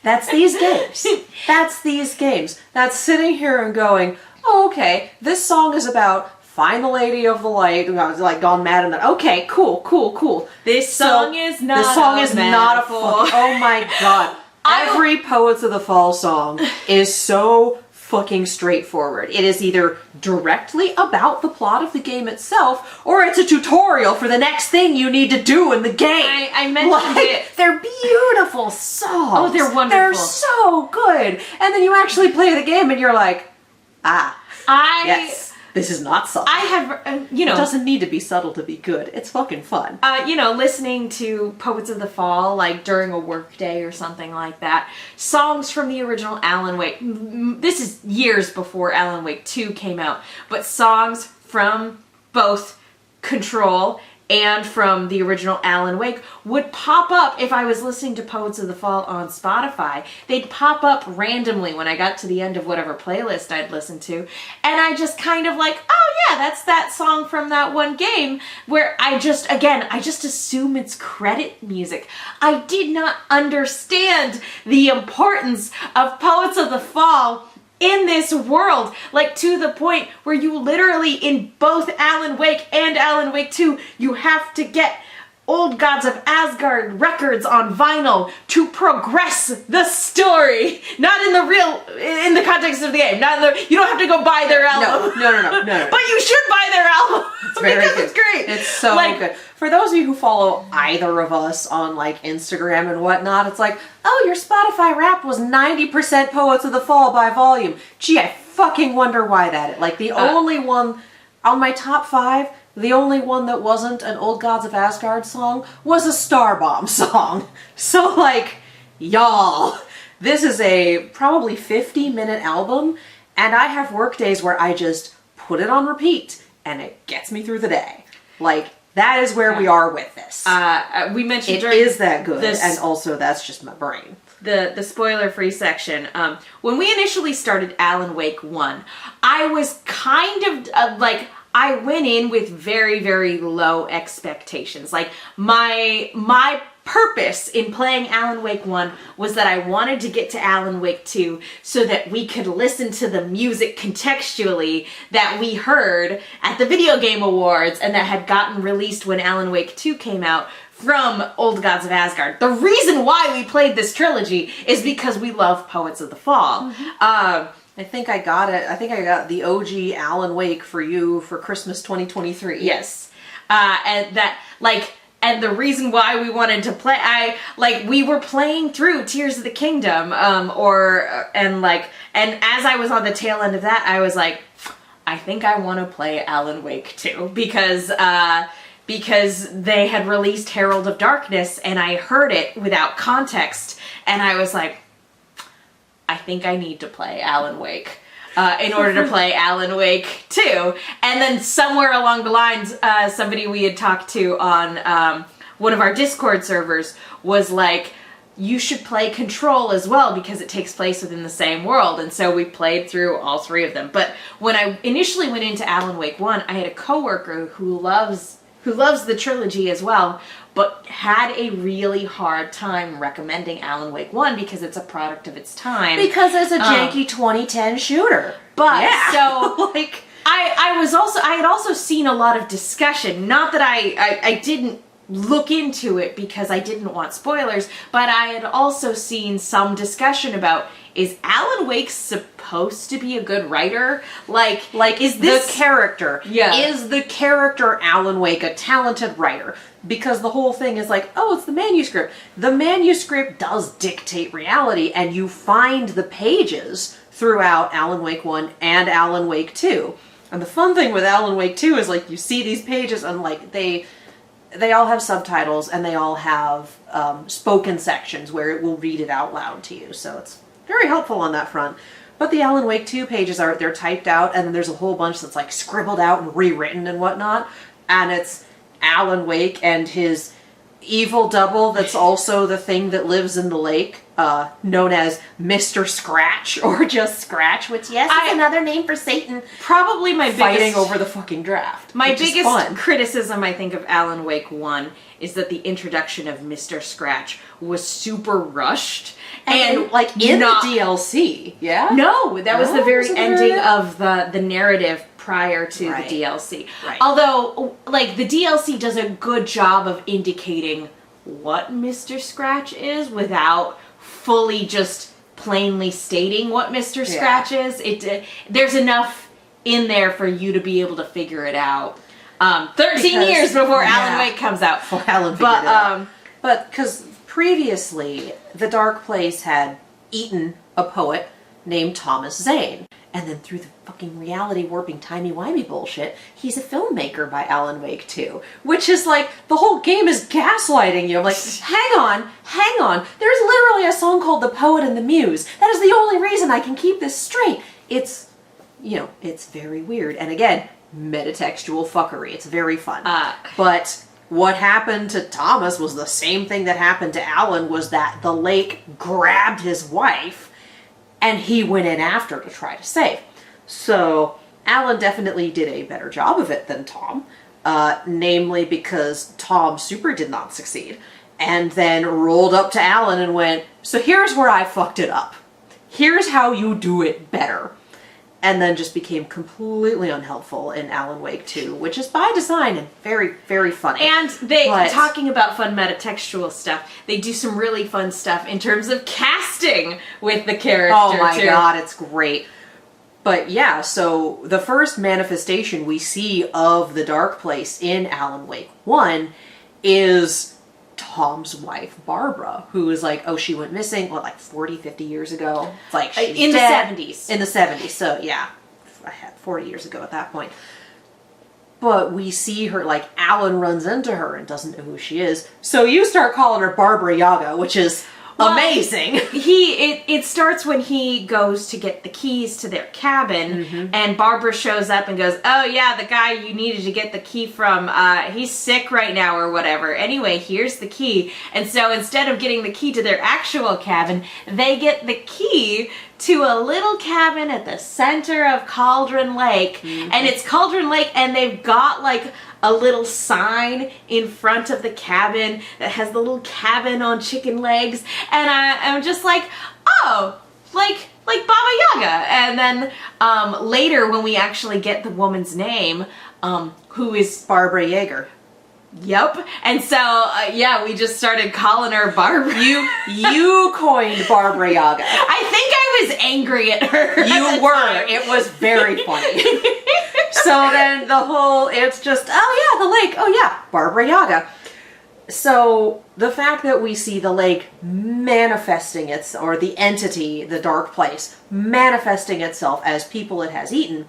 That's these games. That's these games. That's sitting here and going, oh, okay, this song is about find the Lady of the Light. I was like gone mad and then, okay, cool. This song is not a fucking, oh my god. Every Poets of the Fall song is so fucking straightforward. It is either directly about the plot of the game itself, or it's a tutorial for the next thing you need to do in the game. I mentioned it. They're beautiful songs. Oh, they're wonderful. They're so good. And then you actually play the game and you're like, yes. This is not subtle. I have, It doesn't need to be subtle to be good. It's fucking fun. Listening to Poets of the Fall, like during a work day or something like that, songs from the original Alan Wake, this is years before Alan Wake 2 came out, but songs from both Control and from the original Alan Wake would pop up if I was listening to Poets of the Fall on Spotify. They'd pop up randomly when I got to the end of whatever playlist I'd listened to, and I just kind of like, oh yeah, that's that song from that one game, where I just assume it's credit music. I did not understand the importance of Poets of the Fall in this world, like to the point where you literally, in both Alan Wake and Alan Wake 2, you have to get Old Gods of Asgard records on vinyl to progress the story. Not in the context of the game. You don't have to go buy their album. No. But you should buy their album. It's very because good. It's great. It's so good. For those of you who follow either of us on like Instagram and whatnot, it's like, oh, your Spotify rap was 90% Poets of the Fall by volume. Gee, I fucking wonder why that. Like the only one on my top 5, the only one that wasn't an Old Gods of Asgard song was a Starbomb song. So like, y'all, this is a probably 50-minute album, and I have work days where I just put it on repeat and it gets me through the day. Like, that is where we are with this. We mentioned it is that good, and also that's just my brain. The spoiler-free section. When we initially started Alan Wake 1, I was kind of I went in with very, very low expectations. Like, my purpose in playing Alan Wake 1 was that I wanted to get to Alan Wake 2 so that we could listen to the music contextually that we heard at the Video Game Awards and that had gotten released when Alan Wake 2 came out from Old Gods of Asgard. The reason why we played this trilogy is because we love Poets of the Fall. Mm-hmm. I think I got it. I think I got the OG Alan Wake for you for Christmas 2023. Yes. And the reason why we wanted to play, we were playing through Tears of the Kingdom, and as I was on the tail end of that, I was like, I think I want to play Alan Wake 2, because they had released Herald of Darkness, and I heard it without context, and I was like, I think I need to play Alan Wake in order to play Alan Wake 2. And then somewhere along the lines, somebody we had talked to on one of our Discord servers was like, you should play Control as well because it takes place within the same world. And so we played through all 3 of them. But when I initially went into Alan Wake 1, I had a coworker who loves the trilogy as well, but had a really hard time recommending Alan Wake 1 because it's a product of its time. Because it's a janky 2010 shooter. But, yeah. so, like, I had also seen a lot of discussion, not that I didn't look into it because I didn't want spoilers, but I had also seen some discussion about, is Alan Wake supposed to be a good writer? Like is this the character? Yeah. Is the character Alan Wake a talented writer? Because the whole thing is like, oh, it's the manuscript. The manuscript does dictate reality, and you find the pages throughout Alan Wake 1 and Alan Wake 2. And the fun thing with Alan Wake 2 is like you see these pages and like they all have subtitles and they all have spoken sections where it will read it out loud to you. So it's very helpful on that front. But the Alan Wake 2 pages they're typed out, and then there's a whole bunch that's like scribbled out and rewritten and whatnot. And it's Alan Wake and his evil double that's also the thing that lives in the lake, known as Mr. Scratch, or just Scratch, which, yes, is another name for Satan. Probably my fighting biggest... over the fucking draft. My biggest criticism, I think, of Alan Wake 1 is that the introduction of Mr. Scratch was super rushed. And like, in the DLC, yeah? No, that was the very ending of the narrative prior to the DLC. Right. Although, like, the DLC does a good job of indicating what Mr. Scratch is without fully just plainly stating what Mr. Scratch is. There's enough in there for you to be able to figure it out. 13 years before Alan Wake comes out. Before Alan figured it out. But because previously, the Dark Place had eaten a poet named Thomas Zane. And then through the fucking reality warping timey-wimey bullshit, he's a filmmaker by Alan Wake 2. Which is like, the whole game is gaslighting you. I'm like, hang on. There's literally a song called The Poet and the Muse. That is the only reason I can keep this straight. It's, you know, it's very weird. And again, metatextual fuckery. It's very fun. But what happened to Thomas was the same thing that happened to Alan, was that the lake grabbed his wife and he went in after to try to save. So Alan definitely did a better job of it than Tom, namely because Tom super did not succeed, and then rolled up to Alan and went, so here's where I fucked it up. Here's how you do it better. And then just became completely unhelpful in Alan Wake 2, which is by design and very, very funny. And talking about fun metatextual stuff, they do some really fun stuff in terms of casting with the character. Oh my god, it's great. But yeah, so the first manifestation we see of the Dark Place in Alan Wake 1 is Tom's wife, Barbara, who is like, oh, she went missing, what, like 40, 50 years ago? It's like, she's in dead. the 70s. In the 70s, so yeah, I had 40 years ago at that point. But we see her, like, Alan runs into her and doesn't know who she is, so you start calling her Barbara Yaga, which is amazing. It starts when he goes to get the keys to their cabin, and Barbara shows up and goes, oh yeah, the guy you needed to get the key from, he's sick right now or whatever. Anyway, here's the key. And so instead of getting the key to their actual cabin, they get the key to a little cabin at the center of Cauldron Lake. And it's Cauldron Lake, and they've got like a little sign in front of the cabin that has the little cabin on chicken legs, and I'm just like, oh, like Baba Yaga. And then later when we actually get the woman's name, who is Barbara Yeager. Yep. And so, yeah, we just started calling her Barbara. You coined Barbara Yaga. I think I was angry at her. You were. It was very funny. So then it's just, oh yeah, the lake. Oh yeah, Barbara Yaga. So the fact that we see the lake manifesting or the entity, the Dark Place, manifesting itself as people it has eaten,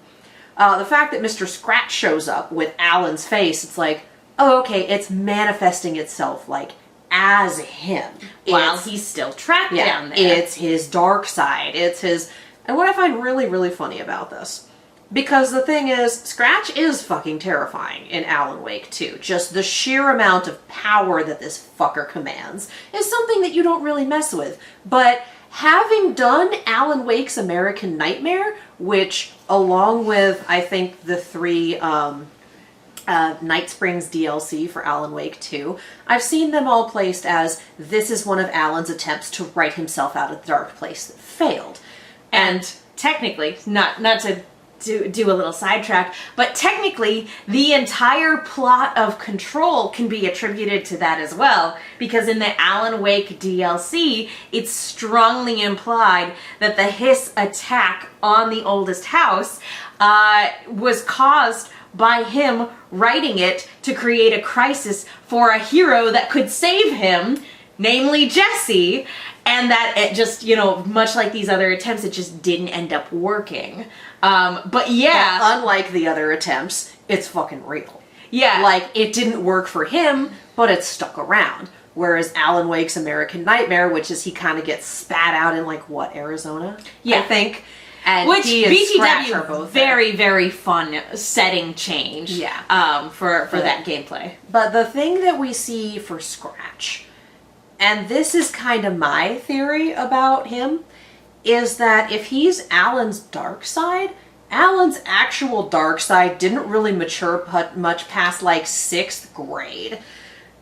the fact that Mr. Scratch shows up with Alan's face, it's like, oh, okay, it's manifesting itself, like, as him. While he's still trapped down there. It's his dark side. It's his... And what I find really, really funny about this, because the thing is, Scratch is fucking terrifying in Alan Wake 2. Just the sheer amount of power that this fucker commands is something that you don't really mess with. But having done Alan Wake's American Nightmare, which, along with, I think, the 3... Night Springs DLC for Alan Wake 2. I've seen them all placed as, this is one of Alan's attempts to write himself out of the Dark Place that failed. And technically, not to do a little sidetrack, but technically the entire plot of Control can be attributed to that as well, because in the Alan Wake DLC, it's strongly implied that the Hiss attack on the oldest house was caused by him writing it to create a crisis for a hero that could save him, namely Jesse, and that it just, you know, much like these other attempts, it just didn't end up working. But yeah. But unlike the other attempts, it's fucking real. Yeah. Like, it didn't work for him, but it stuck around. Whereas Alan Wake's American Nightmare, which is he kind of gets spat out in, like, what, Arizona? Yeah. I think. And Which he and Scratch are BTW, both there. very, very fun setting change. Yeah. For that gameplay. But the thing that we see for Scratch, and this is kind of my theory about him, is that if he's Alan's dark side, Alan's actual dark side didn't really mature much past like 6th grade.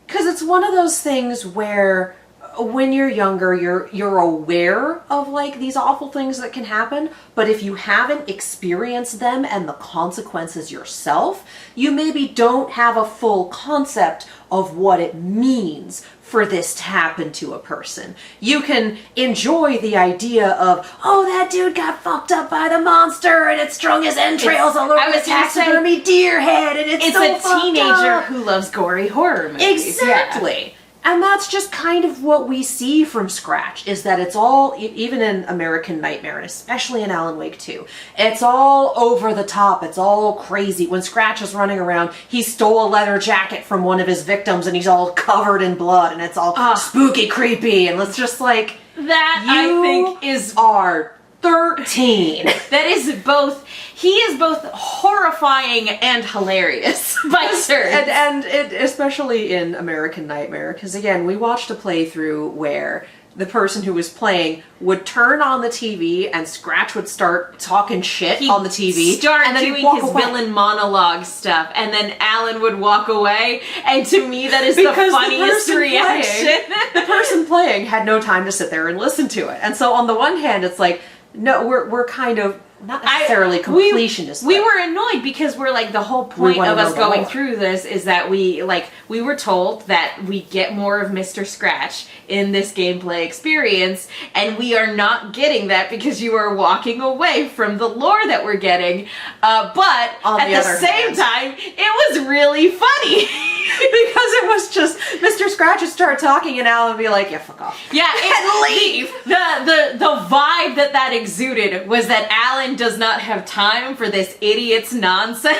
Because it's one of those things where when you're younger, you're aware of like these awful things that can happen, but if you haven't experienced them and the consequences yourself, you maybe don't have a full concept of what it means for this to happen to a person. You can enjoy the idea of, oh, that dude got fucked up by the monster and it strung his entrails all over the taxidermy deer head, and it's so a teenager up. who loves gory horror movies. Exactly. Yeah. And that's just kind of what we see from Scratch, is that it's all, even in American Nightmare, and especially in Alan Wake 2, it's all over the top, it's all crazy. When Scratch is running around, he stole a leather jacket from one of his victims and he's all covered in blood and it's all spooky, creepy, and it's just like, that I think is are 13. That is both, he is both horrifying and hilarious by turns. And it, especially in American Nightmare, because again, we watched a playthrough where the person who was playing would turn on the TV and Scratch would start talking shit on the TV. And then doing his villain monologue stuff, and then Alan would walk away, and to me that is the funniest reaction. The person playing had no time to sit there and listen to it. And so on the one hand, it's like, no, we're kind of not necessarily completionists. We were annoyed because we're like, the whole point of us going through this is that we were told that we get more of Mr. Scratch in this gameplay experience, and we are not getting that because you are walking away from the lore that we're getting. But at the same time, it was really funny. Because it was just Mr. Scratch would start talking and Alan would be like, yeah, fuck off. Yeah, and leave. The vibe that exuded was that Alan does not have time for this idiot's nonsense.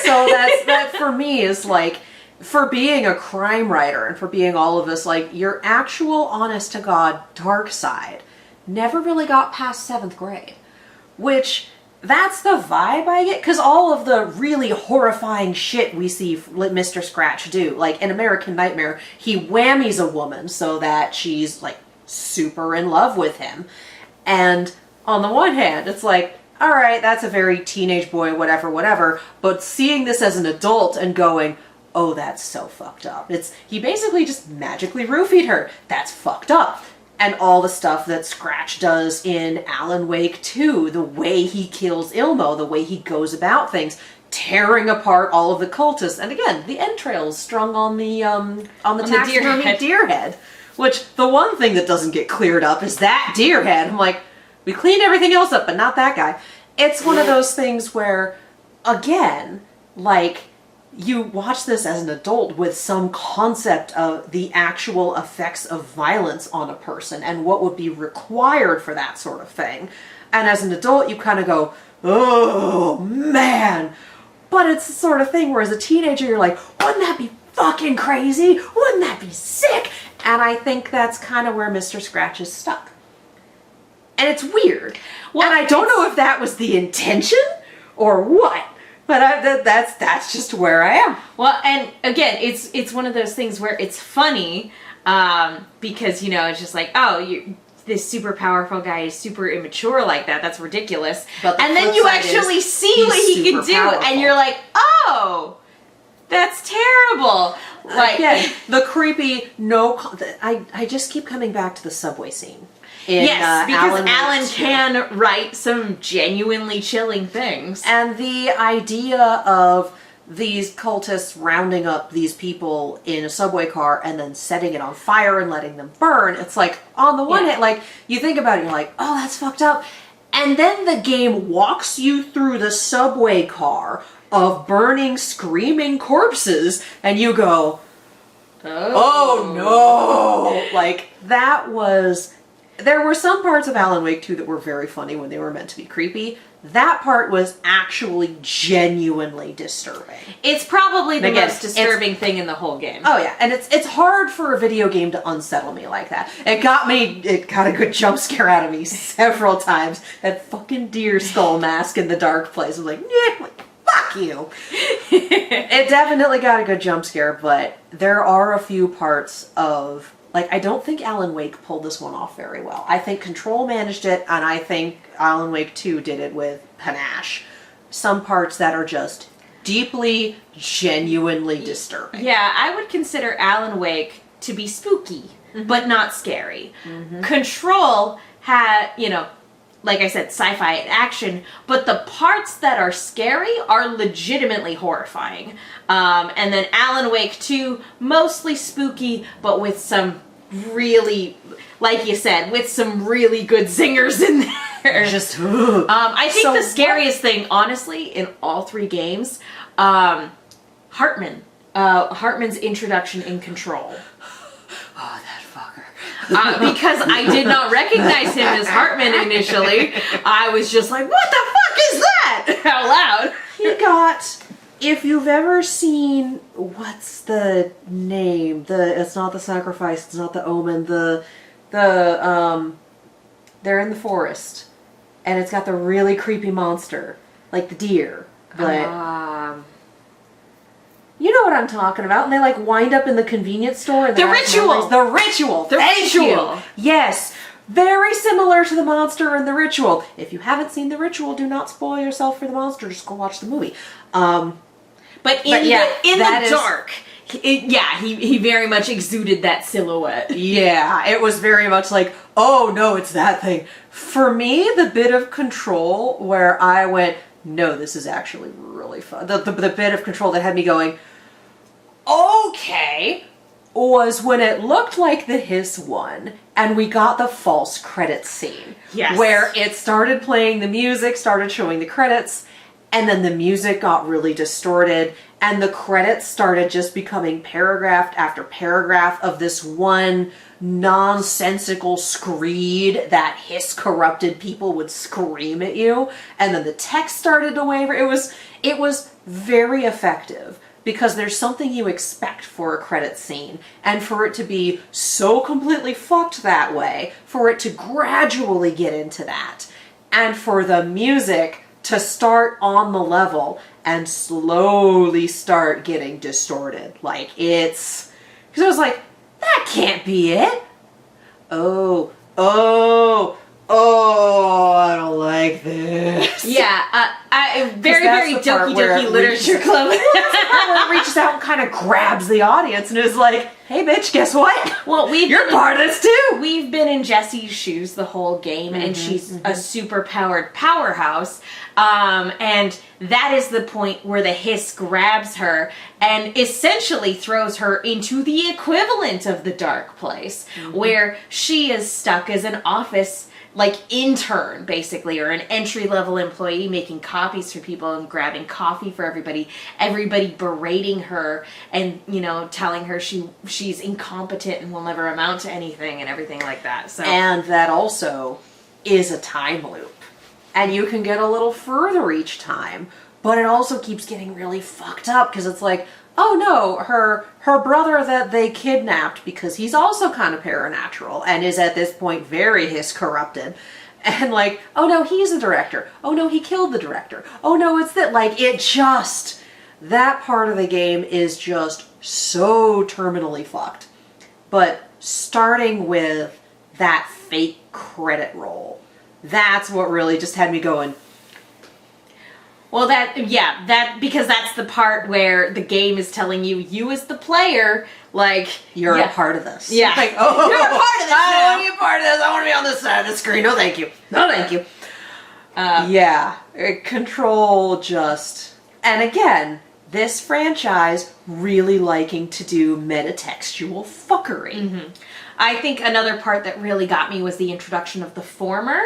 So that for me is like, for being a crime writer and for being all of this, like, your actual honest to God dark side never really got past 7th grade. Which, that's the vibe I get, because all of the really horrifying shit we see Mr. Scratch do, like in American Nightmare, he whammies a woman so that she's like super in love with him. And on the one hand, it's like, all right, that's a very teenage boy, whatever, but seeing this as an adult and going, oh, that's so fucked up. He basically just magically roofied her. That's fucked up. And all the stuff that Scratch does in Alan Wake 2, the way he kills Ilmo, the way he goes about things, tearing apart all of the cultists, and again, the entrails strung on the taxidermy deer head. Which, the one thing that doesn't get cleared up is that deer head. I'm like, we cleaned everything else up, but not that guy. It's one of those things where, again, like, you watch this as an adult with some concept of the actual effects of violence on a person and what would be required for that sort of thing. And as an adult, you kind of go, oh, man. But it's the sort of thing where as a teenager, you're like, wouldn't that be fucking crazy? Wouldn't that be sick? And I think that's kind of where Mr. Scratch is stuck. And it's weird. Well, and I don't know if that was the intention or what. But that's just where I am. Well, and again, it's one of those things where it's funny because, you know, it's just like, oh, this super powerful guy is super immature like that. That's ridiculous. And then you actually see what he can do, and you're like, oh, that's terrible. Like, again, the creepy I just keep coming back to the subway scene. Yes, because Alan can write some genuinely chilling things. And the idea of these cultists rounding up these people in a subway car and then setting it on fire and letting them burn, it's like, on the one hand, like, you think about it, you're like, oh, that's fucked up. And then the game walks you through the subway car of burning, screaming corpses, and you go, oh no! Like, that was... there were some parts of Alan Wake 2 that were very funny when they were meant to be creepy. That part was actually genuinely disturbing. It's probably the most disturbing thing in the whole game. Oh yeah, and it's hard for a video game to unsettle me like that. It got a good jump scare out of me several times. That fucking deer skull mask in the dark place. I was like, yeah, fuck you. It definitely got a good jump scare, but there are a few parts of, like, I don't think Alan Wake pulled this one off very well. I think Control managed it, and I think Alan Wake 2 did it with panache. Some parts that are just deeply, genuinely disturbing. Yeah, I would consider Alan Wake to be spooky, but not scary. Control had, you know, like I said, sci-fi and action, but the parts that are scary are legitimately horrifying. And then Alan Wake 2, mostly spooky, but with some really, like you said, with some really good zingers in there. Just, I think the scariest thing, honestly, in all three games, Hartman. Hartman's introduction in Control. Oh, that fucker. Because I did not recognize him as Hartman initially. I was just like, what the fuck is that? Out loud. He got, if you've ever seen, what's the name? It's not the sacrifice, it's not the omen, they're in the forest. And it's got the really creepy monster. Like the deer. But you know what I'm talking about. And they like wind up in the convenience store. And The Ritual! The Ritual! The Thank Ritual! you! Yes! Very similar to the monster in The Ritual. If you haven't seen The Ritual, do not spoil yourself for the monster. Just go watch the movie. But in the dark, he very much exuded that silhouette. Yeah, it was very much like, oh no, it's that thing. For me, the bit of Control where I went, no, this is actually really fun. The bit of Control that had me going, okay, was when it looked like the Hiss one, and we got the false credits scene. Yes. Where it started playing the music, started showing the credits, and then the music got really distorted, and the credits started just becoming paragraph after paragraph of this one nonsensical screed that Hiss corrupted people would scream at you, and then the text started to waver. It was very effective, because there's something you expect for a credit scene, and for it to be so completely fucked that way, for it to gradually get into that, and for the music to start on the level and slowly start getting distorted. Like, because I was like, that can't be it. Oh, I don't like this. Yeah, very Doki Doki Literature Club. Where it reaches out and kind of grabs the audience and is like, hey bitch, guess what? Well, you're part of this too. We've been in Jessie's shoes the whole game, and she's a super-powered powerhouse. And that is the point where the Hiss grabs her and essentially throws her into the equivalent of the dark place, where she is stuck as an office intern, basically, or an entry-level employee making copies for people and grabbing coffee for everybody berating her and, telling her she's incompetent and will never amount to anything and everything like that. So, and that also is a time loop. And you can get a little further each time, but it also keeps getting really fucked up, because it's like, oh no, her brother that they kidnapped, because he's also kind of paranatural and is at this point very Hiss corrupted. And like, oh no, he's the director. Oh no, he killed the director. Oh no, it's that. Like, that part of the game is just so terminally fucked. But starting with that fake credit roll, that's what really just had me going, well, because that's the part where the game is telling you as the player, you're a part of this. Yeah. Like, oh, you're a part of this. I want to be a part of this. I want to be on this side of the screen. No, thank you. No, thank you. Control just, and again, this franchise really liking to do metatextual fuckery. I think another part that really got me was the introduction of the former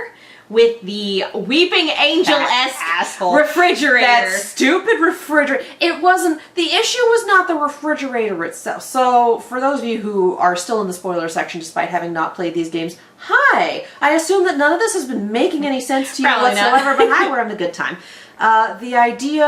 with the Weeping Angel-esque refrigerator. That stupid refrigerator. It wasn't, the issue was not the refrigerator itself. So, for those of you who are still in the spoiler section despite having not played these games, hi! I assume that none of this has been making any sense to you Probably whatsoever, but hi, we're having a good time. The idea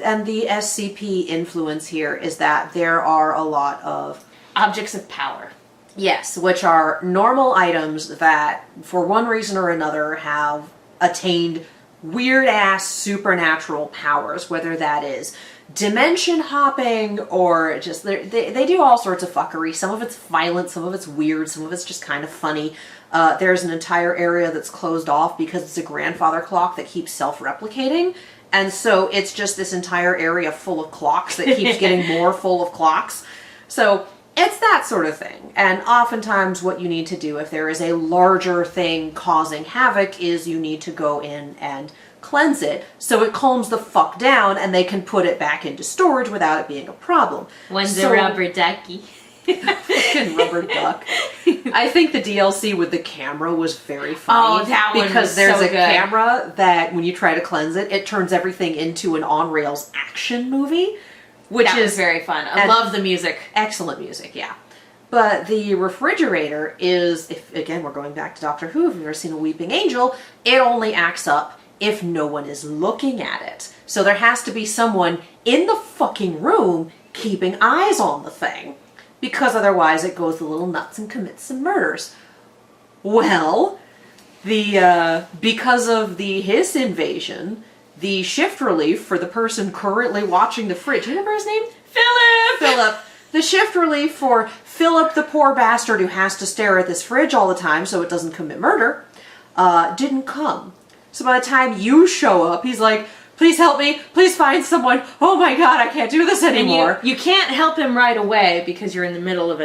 and the SCP influence here is that there are a lot of objects of power. Yes, which are normal items that, for one reason or another, have attained weird-ass supernatural powers, whether that is dimension hopping or just... They do all sorts of fuckery. Some of it's violent, some of it's weird, some of it's just kind of funny. There's an entire area that's closed off because it's a grandfather clock that keeps self-replicating, and so it's just this entire area full of clocks that keeps getting more full of clocks. So... it's that sort of thing. And oftentimes what you need to do if there is a larger thing causing havoc is you need to go in and cleanse it so it calms the fuck down and they can put it back into storage without it being a problem. When's the rubber ducky? Fucking rubber duck. I think the DLC with the camera was very funny. Oh, that one because was there's so a good. camera that when you try to cleanse it, it turns everything into an on-rails action movie. Which that is was very fun. I love the music. Excellent music, yeah. But the refrigerator is, if again we're going back to Doctor Who, if you've ever seen a weeping angel, it only acts up if no one is looking at it. So there has to be someone in the fucking room keeping eyes on the thing. Because otherwise it goes a little nuts and commits some murders. Well, because of the Hiss invasion, the shift relief for the person currently watching the fridge. Do you remember his name? Philip. The shift relief for Philip, the poor bastard who has to stare at this fridge all the time so it doesn't commit murder, didn't come. So by the time you show up, he's like, please help me. Please find someone. Oh my god, I can't do this anymore. And you can't help him right away because you're in the middle of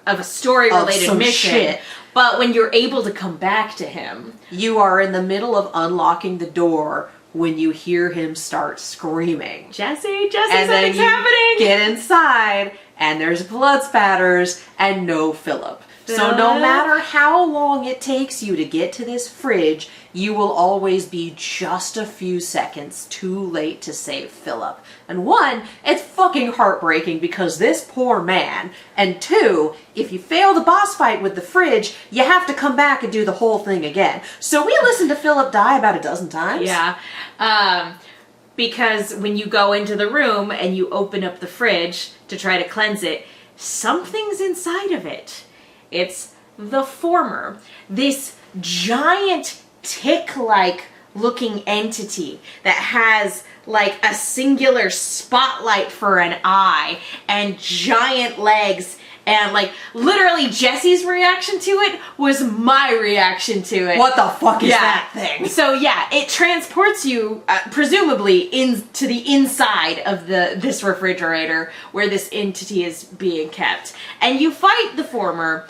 a story-related mission. Shit. But when you're able to come back to him... you are in the middle of unlocking the door when you hear him start screaming. Jesse, you something's happening! Get inside, and there's blood spatters, and no Philip. So no matter how long it takes you to get to this fridge, you will always be just a few seconds too late to save Philip. And one, it's fucking heartbreaking because this poor man. And two, if you fail the boss fight with the fridge, you have to come back and do the whole thing again. So we listened to Philip die about a dozen times. Yeah. Because when you go into the room and you open up the fridge to try to cleanse it, something's inside of it. It's the former. This giant tick-like looking entity that has like a singular spotlight for an eye and giant legs. And, like, literally Jesse's reaction to it was my reaction to it. What the fuck is that thing? So, yeah, it transports you, presumably, into the inside of this refrigerator where this entity is being kept. And you fight the former.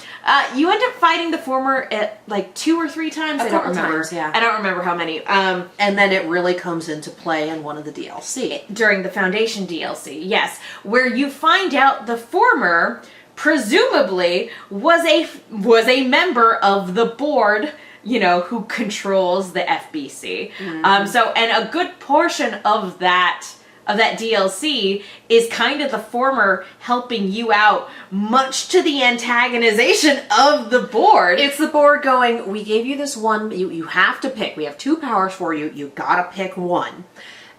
You end up fighting the former at, like, 2 or 3 times. I don't remember. Times, yeah. I don't remember how many. And then it really comes into play in one of the DLC. During the Foundation DLC, yes. Where you find out the former... presumably was a member of the board, you know, who controls the FBC. Mm-hmm. So, and a good portion of that DLC is kind of the former helping you out, much to the antagonization of the board. It's the board going, we gave you this one, you have to pick. We have 2 powers for you. You gotta pick one.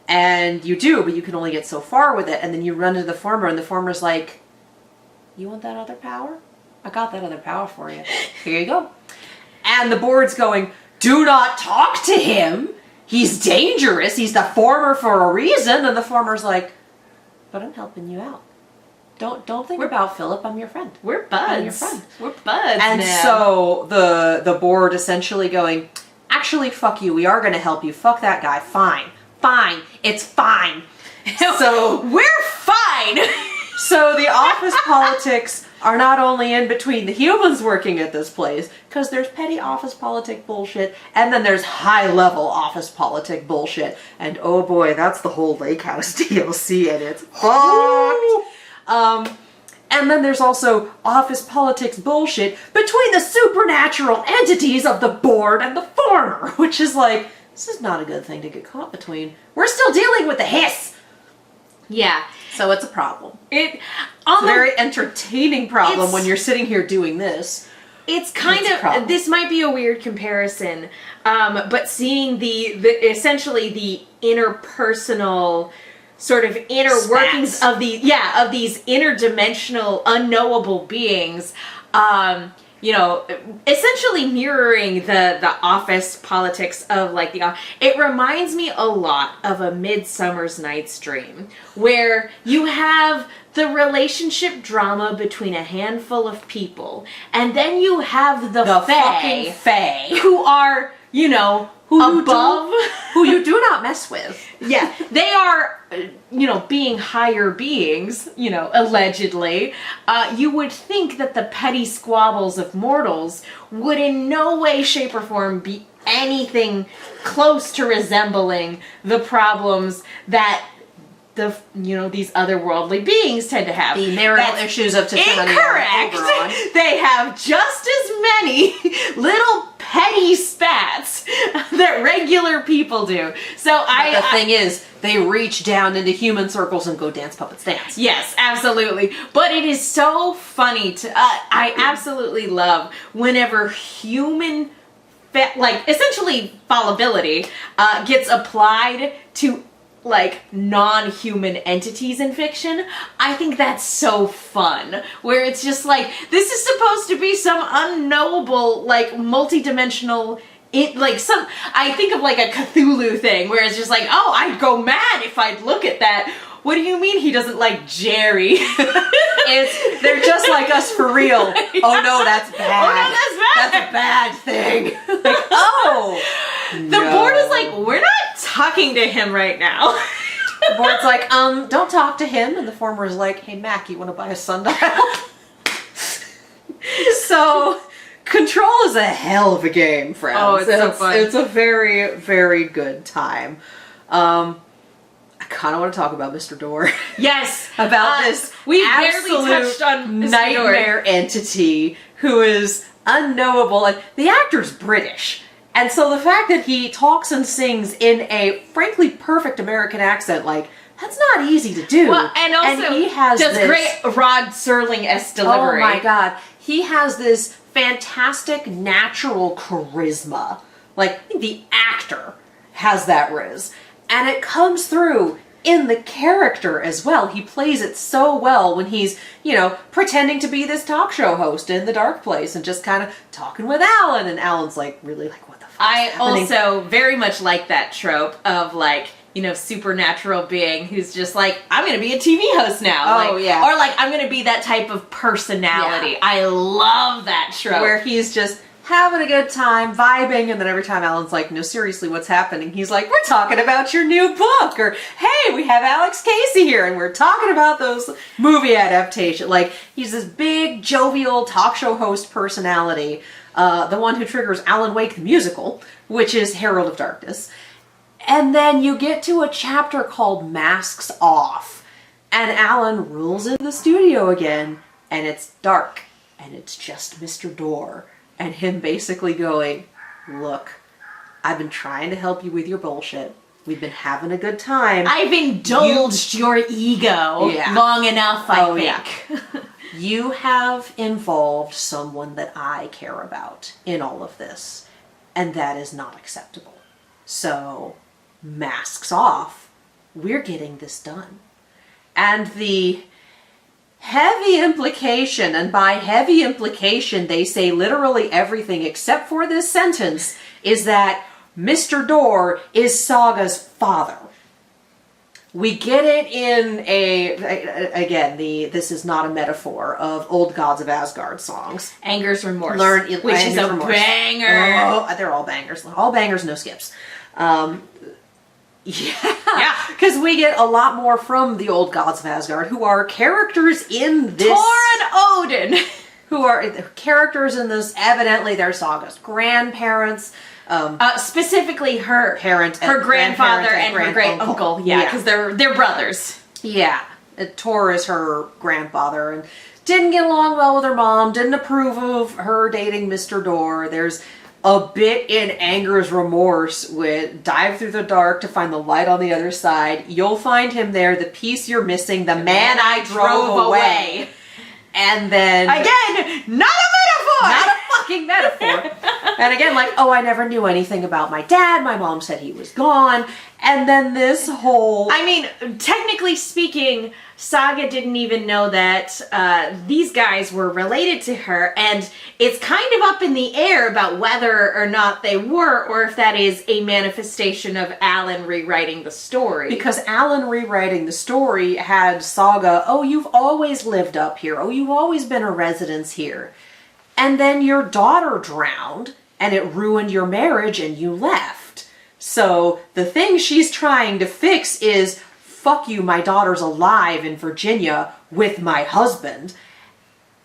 And you do, but you can only get so far with it. And then you run into the former, and the former's like, you want that other power? I got that other power for you. Here you go. And the board's going, do not talk to him. He's dangerous. He's the former for a reason. And the former's like, but I'm helping you out. Don't think about Philip. I'm your friend. We're buds. I'm your friend. We're buds. And now. so the board essentially going, actually, fuck you. We are going to help you. Fuck that guy. Fine. Fine. It's fine. So we're fine. So the office politics are not only in between the humans working at this place, because there's petty office politic bullshit, and then there's high-level office politic bullshit. And oh boy, that's the whole Lake House DLC, and it's fucked. And then there's also office politics bullshit between the supernatural entities of the board and the former, which is like, this is not a good thing to get caught between. We're still dealing with the hiss. Yeah. So it's a problem. It's a very entertaining problem when you're sitting here doing this. It's kind of, this might be a weird comparison, but seeing the essentially the interpersonal sort of inner workings of these interdimensional unknowable beings, you know, essentially mirroring the office politics of like it reminds me a lot of A Midsummer's Night's Dream, where you have the relationship drama between a handful of people, and then you have the fucking Fae, who are, you know, who you do not mess with. Yeah, they are, you know, being higher beings, you know, allegedly. You would think that the petty squabbles of mortals would in no way, shape, or form be anything close to resembling the problems that these otherworldly beings tend to have. The marital issues of Titania. Incorrect. They have just as many little petty spats that regular people do. So the thing is, they reach down into human circles and go dance puppets dance. Yes, absolutely. But it is so funny to I absolutely love whenever human essentially fallibility gets applied to like non-human entities in fiction. I think that's so fun, where it's just like, this is supposed to be some unknowable, like multi-dimensional, I think of like a Cthulhu thing, where it's just like, oh, I'd go mad if I'd look at that. What do you mean he doesn't like Jerry? They're just like us for real. Yeah. Oh no, that's bad. Oh no, that's bad. That's a bad thing. Like, oh. The board is like, we're not talking to him right now. The board's like, don't talk to him. And the former is like, hey Mac, you want to buy a sundial? So, Control is a hell of a game, friends. Oh, it's so fun. It's a very, very good time. I kind of want to talk about Mr. Door. Yes. About this we barely touched on Mr. nightmare entity who is unknowable. And the actor's British. And so the fact that he talks and sings in a frankly perfect American accent, like, that's not easy to do. Well, and also he has does great Rod Serling-esque delivery. Oh my god. He has this fantastic natural charisma. Like, the actor has that riz. And it comes through in the character as well. He plays it so well when he's, you know, pretending to be this talk show host in the dark place and just kind of talking with Alan. And Alan's like, really, like, what the fuck is happening? Also very much like that trope of like, you know, supernatural being who's just like, I'm going to be a TV host now. Oh, like, yeah. Or like, I'm going to be that type of personality. Yeah. I love that trope. Where he's just having a good time, vibing, and then every time Alan's like, no, seriously, what's happening? He's like, we're talking about your new book, or hey, we have Alex Casey here, and we're talking about those movie adaptations. Like, he's this big, jovial talk show host personality, the one who triggers Alan Wake the musical, which is Herald of Darkness. And then you get to a chapter called Masks Off, and Alan rolls into the studio again, and it's dark, and it's just Mr. Door. And him basically going, look, I've been trying to help you with your bullshit. We've been having a good time. I've indulged your ego long enough, I think. Yeah. You have involved someone that I care about in all of this. And that is not acceptable. So, masks off. We're getting this done. And the heavy implication, and by heavy implication they say literally everything except for this sentence, is that Mr. Door is Saga's father. We get it in this is not a metaphor, of Old Gods of Asgard songs. Anger's Remorse. Which is a banger. Oh, they're all bangers. All bangers, no skips. Yeah, because we get a lot more from the Old Gods of Asgard, who are characters in this. Thor and Odin! Who are characters in this, evidently they're Saga's grandparents. Specifically her grandfather and her great uncle. Yeah, because they're brothers. Yeah, Thor is her grandfather, and didn't get along well with her mom, didn't approve of her dating Mr. Door. There's a bit in Anger's Remorse with dive through the dark to find the light on the other side. You'll find him there, the piece you're missing, the man I drove away. And then... Again, not a metaphor! Not a fucking metaphor. And again, like, oh, I never knew anything about my dad. My mom said he was gone. And then this whole... I mean, technically speaking, Saga didn't even know that these guys were related to her, and it's kind of up in the air about whether or not they were, or if that is a manifestation of Alan rewriting the story. Because Alan rewriting the story had Saga, oh, you've always lived up here. Oh, you've always been a resident here. And then your daughter drowned, and it ruined your marriage, and you left. So the thing she's trying to fix is, fuck you, my daughter's alive in Virginia with my husband.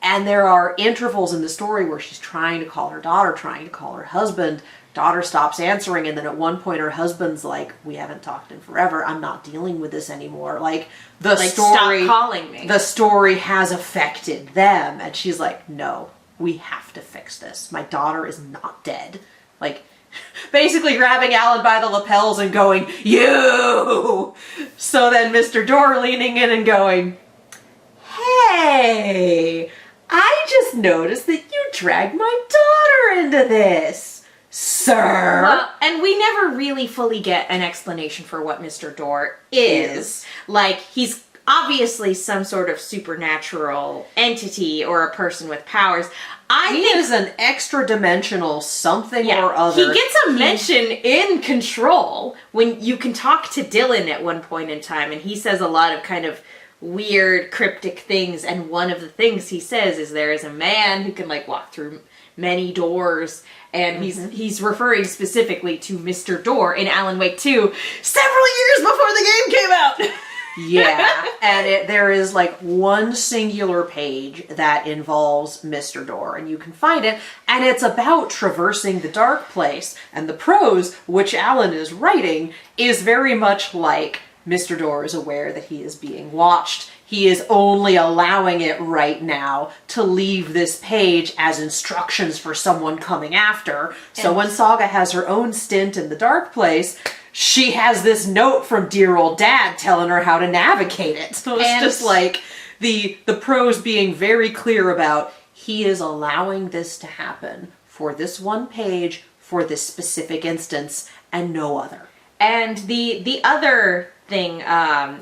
And there are intervals in the story where she's trying to call her daughter, trying to call her husband. Daughter stops answering, and then at one point her husband's like, we haven't talked in forever, I'm not dealing with this anymore. Like, the story... Stop calling me. The story has affected them. And she's like, no, we have to fix this. My daughter is not dead. Like... basically grabbing Alan by the lapels and going, you! So then Mr. Door leaning in and going, hey, I just noticed that you dragged my daughter into this, sir. Well, and we never really fully get an explanation for what Mr. Door is. Like, he's obviously some sort of supernatural entity or a person with powers. He is an extra-dimensional something or other. He gets a mention in Control when you can talk to Dylan at one point in time, and he says a lot of kind of weird, cryptic things, and one of the things he says is there is a man who can, like, walk through many doors, and he's referring specifically to Mr. Door in Alan Wake 2 several years before the game came out! Yeah, and there is like one singular page that involves Mr. Door, and you can find it, and it's about traversing the dark place, and the prose, which Alan is writing, is very much like Mr. Door is aware that he is being watched. He is only allowing it right now to leave this page as instructions for someone coming after. So when Saga has her own stint in the dark place, she has this note from dear old dad telling her how to navigate it. So it's just like the prose being very clear about he is allowing this to happen for this one page, for this specific instance, and no other. And the other thing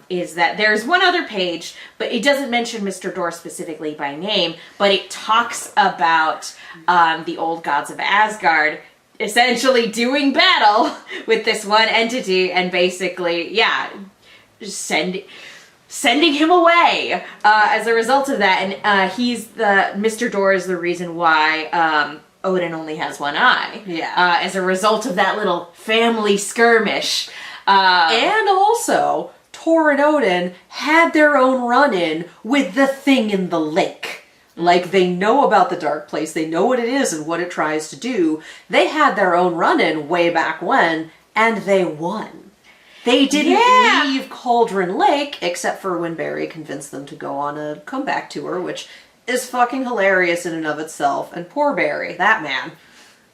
is that there's one other page, but it doesn't mention Mr. Door specifically by name, but it talks about the Old Gods of Asgard essentially doing battle with this one entity and basically, just sending him away as a result of that. And Mr. Door is the reason why Odin only has one eye. Yeah. As a result of that little family skirmish. And also, Thor and Odin had their own run-in with the thing in the lake. Like, they know about the dark place, they know what it is and what it tries to do. They had their own run-in way back when, and they won. They didn't leave Cauldron Lake, except for when Barry convinced them to go on a comeback tour, which is fucking hilarious in and of itself. And poor Barry, that man.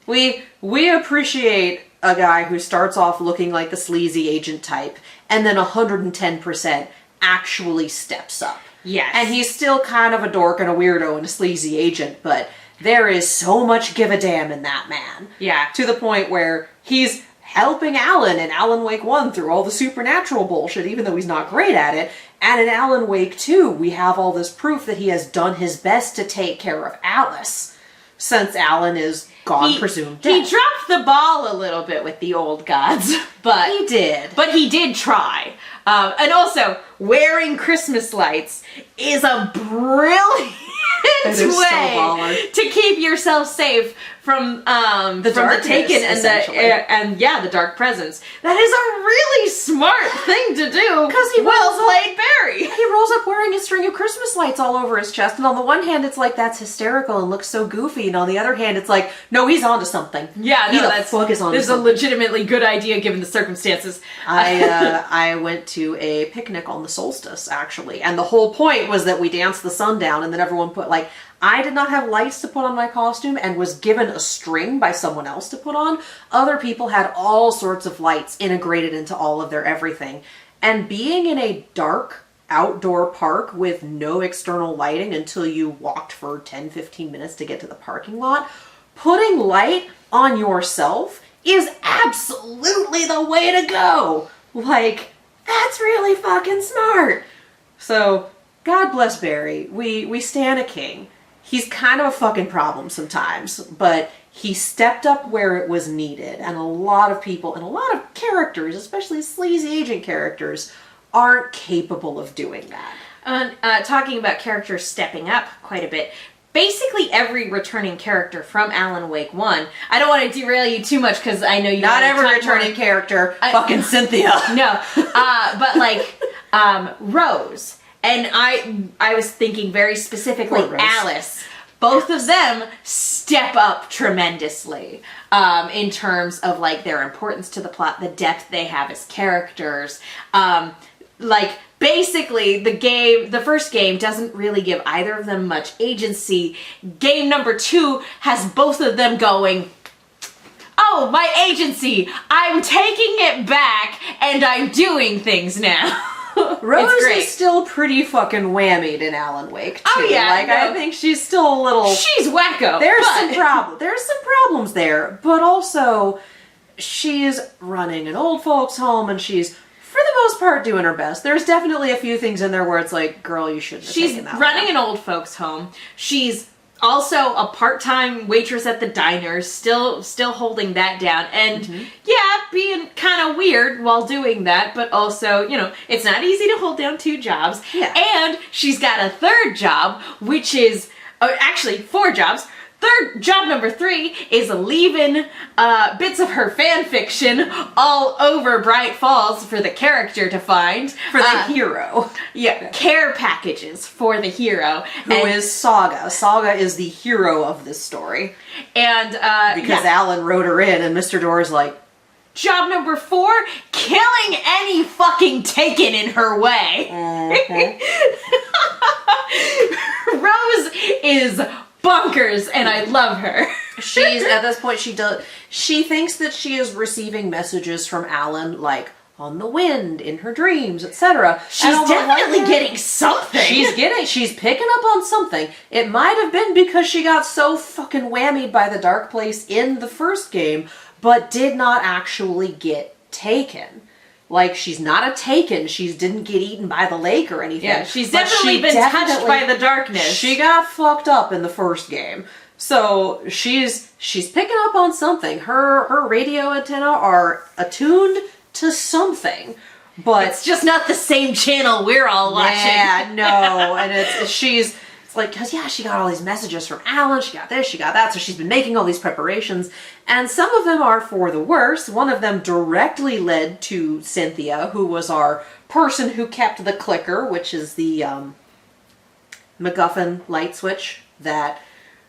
We appreciate a guy who starts off looking like the sleazy agent type, and then 110% actually steps up. Yes. And he's still kind of a dork and a weirdo and a sleazy agent, but there is so much give a damn in that man. Yeah. To the point where he's helping Alan in Alan Wake 1 through all the supernatural bullshit, even though he's not great at it. And in Alan Wake 2, we have all this proof that he has done his best to take care of Alice, since Alan is gone, presumed dead. He dropped the ball a little bit with the Old Gods, but... He did. But he did try. And also, wearing Christmas lights is a brilliant way to keep yourself safe the darkness, Taken and the Dark Presence. That is a really smart thing to do. Because he played, Barry. He rolls up wearing a string of Christmas lights all over his chest, and on the one hand, it's like that's hysterical and looks so goofy, and on the other hand, it's like, no, he's onto something. Yeah, he no, the fuck is onto this is a legitimately good idea given the circumstances. I went to a picnic on the solstice actually, and the whole point was that we danced the sun down, and then everyone put like. I did not have lights to put on my costume and was given a string by someone else to put on. Other people had all sorts of lights integrated into all of their everything. And being in a dark outdoor park with no external lighting until you walked for 10-15 minutes to get to the parking lot, putting light on yourself is absolutely the way to go. Like, that's really fucking smart. So, God bless Barry. We stan a king. He's kind of a fucking problem sometimes, but he stepped up where it was needed. And a lot of people and a lot of characters, especially sleazy agent characters, aren't capable of doing that. Talking about characters stepping up quite a bit, basically every returning character from Alan Wake 1, I don't want to derail you too much because I know you not every returning character, fucking Cynthia. No, but like Rose. And I was thinking very specifically Alice. Both of them step up tremendously in terms of like their importance to the plot, the depth they have as characters. Like basically the first game doesn't really give either of them much agency. Game number 2 has both of them going, oh, my agency, I'm taking it back and I'm doing things now. Rose is still pretty fucking whammied in Alan Wake too. Oh yeah, like I think she's still a little. She's wacko. There's some problems there, but also she's running an old folks' home, and she's for the most part doing her best. There's definitely a few things in there where it's like, girl, you shouldn't have taken that. She's running an old folks' home. She's also a part-time waitress at the diner, still holding that down, and yeah, being kind of weird while doing that, but also, you know, it's not easy to hold down 2 jobs. Yeah. And she's got a 3rd job, which is actually 4 jobs. Job number 3 is leaving bits of her fan fiction all over Bright Falls for the character to find. For the hero. Yeah, care packages for the hero. Who is Saga. Saga is the hero of this story. And, because Alan wrote her in, and Mr. Door's like, job number 4, killing any fucking Taken in her way. Rose is bonkers, and I love her. She's at this point she thinks that she is receiving messages from Alan like on the wind, in her dreams, etc. She's definitely getting something. She's picking up on something. It might have been because she got so fucking whammied by the dark place in the first game, but did not actually get taken. Like, she's not a Taken. She didn't get eaten by the lake or anything. Yeah, she's definitely been touched by the darkness. She got fucked up in the first game. So she's picking up on something. Her radio antenna are attuned to something. But it's just not the same channel we're all watching. Yeah, no. And it's like, because, yeah, she got all these messages from Alan, she got this, she got that, so she's been making all these preparations, and some of them are for the worse. One of them directly led to Cynthia, who was our person who kept the clicker, which is the MacGuffin light switch that,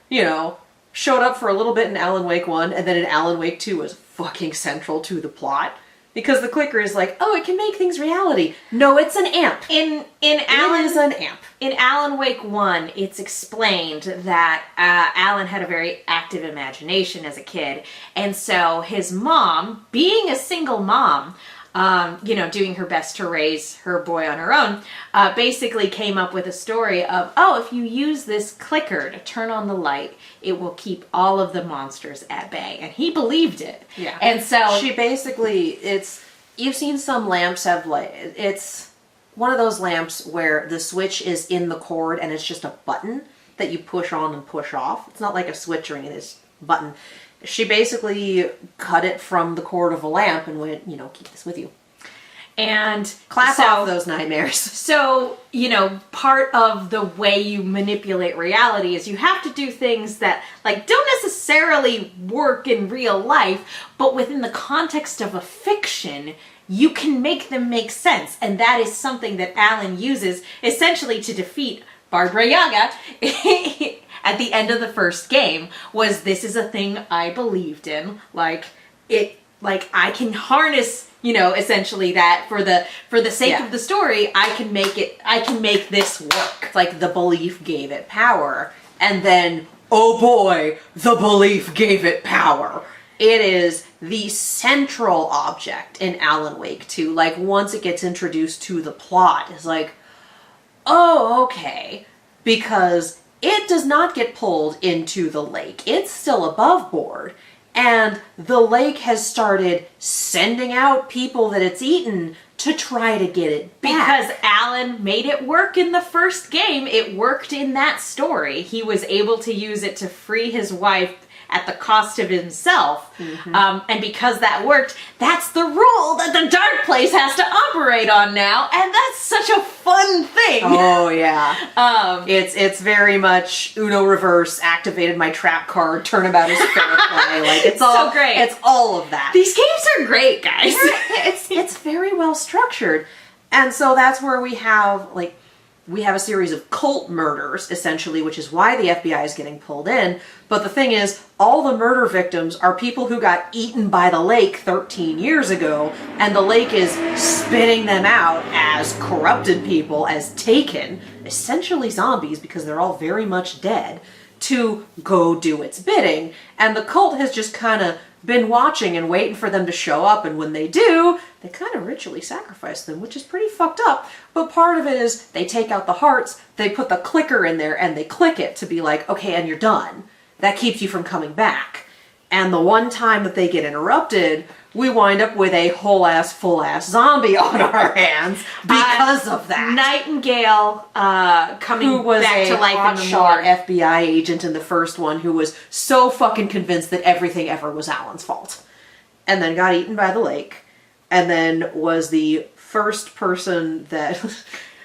you know, showed up for a little bit in Alan Wake 1, and then in Alan Wake 2 was fucking central to the plot. Because the clicker is like, oh, it can make things reality. No, it's an amp. It is an amp. In Alan Wake 1, it's explained that Alan had a very active imagination as a kid. And so his mom, being a single mom, doing her best to raise her boy on her own, basically came up with a story of, oh, if you use this clicker to turn on the light, it will keep all of the monsters at bay. And he believed it. Yeah. And so she basically, you've seen some lamps have it's one of those lamps where the switch is in the cord and it's just a button that you push on and push off. It's not like a switch or anything, it's a button. She basically cut it from the cord of a lamp and went, keep this with you. And Clap off those nightmares. So, you know, part of the way you manipulate reality is you have to do things that, like, don't necessarily work in real life, but within the context of a fiction, you can make them make sense. And that is something that Alan uses essentially to defeat Barbara Yaga at the end of the first game. Was, this is a thing I believed in. Like, I can harness, you know, essentially that for the sake of the story, I can make this work. It's like the belief gave it power, and then, oh boy, the belief gave it power. It is the central object in Alan Wake 2. Like, once it gets introduced to the plot, it's like, oh, okay. Because it does not get pulled into the lake. It's still above board. And the lake has started sending out people that it's eaten to try to get it back. Because Alan made it work in the first game. It worked in that story. He was able to use it to free his wife at the cost of himself. And because that worked, that's the rule that the dark place has to operate on now. And that's such a fun thing. Oh, yeah. It's very much Uno reverse, activated my trap card, turnabout is fair play. Like, it's all so great. It's all of that. These games are great, guys. It's very well structured. And so that's where we have a series of cult murders, essentially, which is why the FBI is getting pulled in. But the thing is, all the murder victims are people who got eaten by the lake 13 years ago, and the lake is spitting them out as corrupted people, as taken, essentially zombies, because they're all very much dead, to go do its bidding. And the cult has just kind of been watching and waiting for them to show up, and when they do, they kind of ritually sacrifice them, which is pretty fucked up. But part of it is they take out the hearts, they put the clicker in there, and they click it to be like, okay, and you're done. That keeps you from coming back. And the one time that they get interrupted, we wind up with a whole-ass, full-ass zombie on our hands because of that. Nightingale coming back to life in the morgue. FBI agent in the first one who was so fucking convinced that everything ever was Alan's fault. And then got eaten by the lake. And then was the first person that...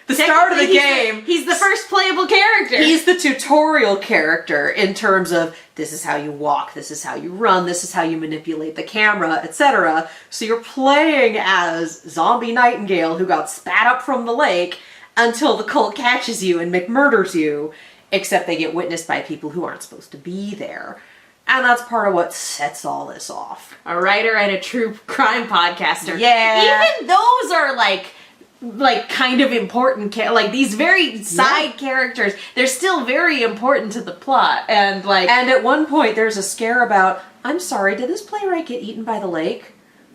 the start of the game. He's the first playable character. He's the tutorial character in terms of this is how you walk, this is how you run, this is how you manipulate the camera, etc. So you're playing as Zombie Nightingale who got spat up from the lake until the cult catches you and McMurders you, except they get witnessed by people who aren't supposed to be there. And that's part of what sets all this off. A writer and a true crime podcaster. Yeah. Even those are like kind of important, like these very side characters, they're still very important to the plot. And at one point there's a scare about, I'm sorry, did this playwright get eaten by the lake?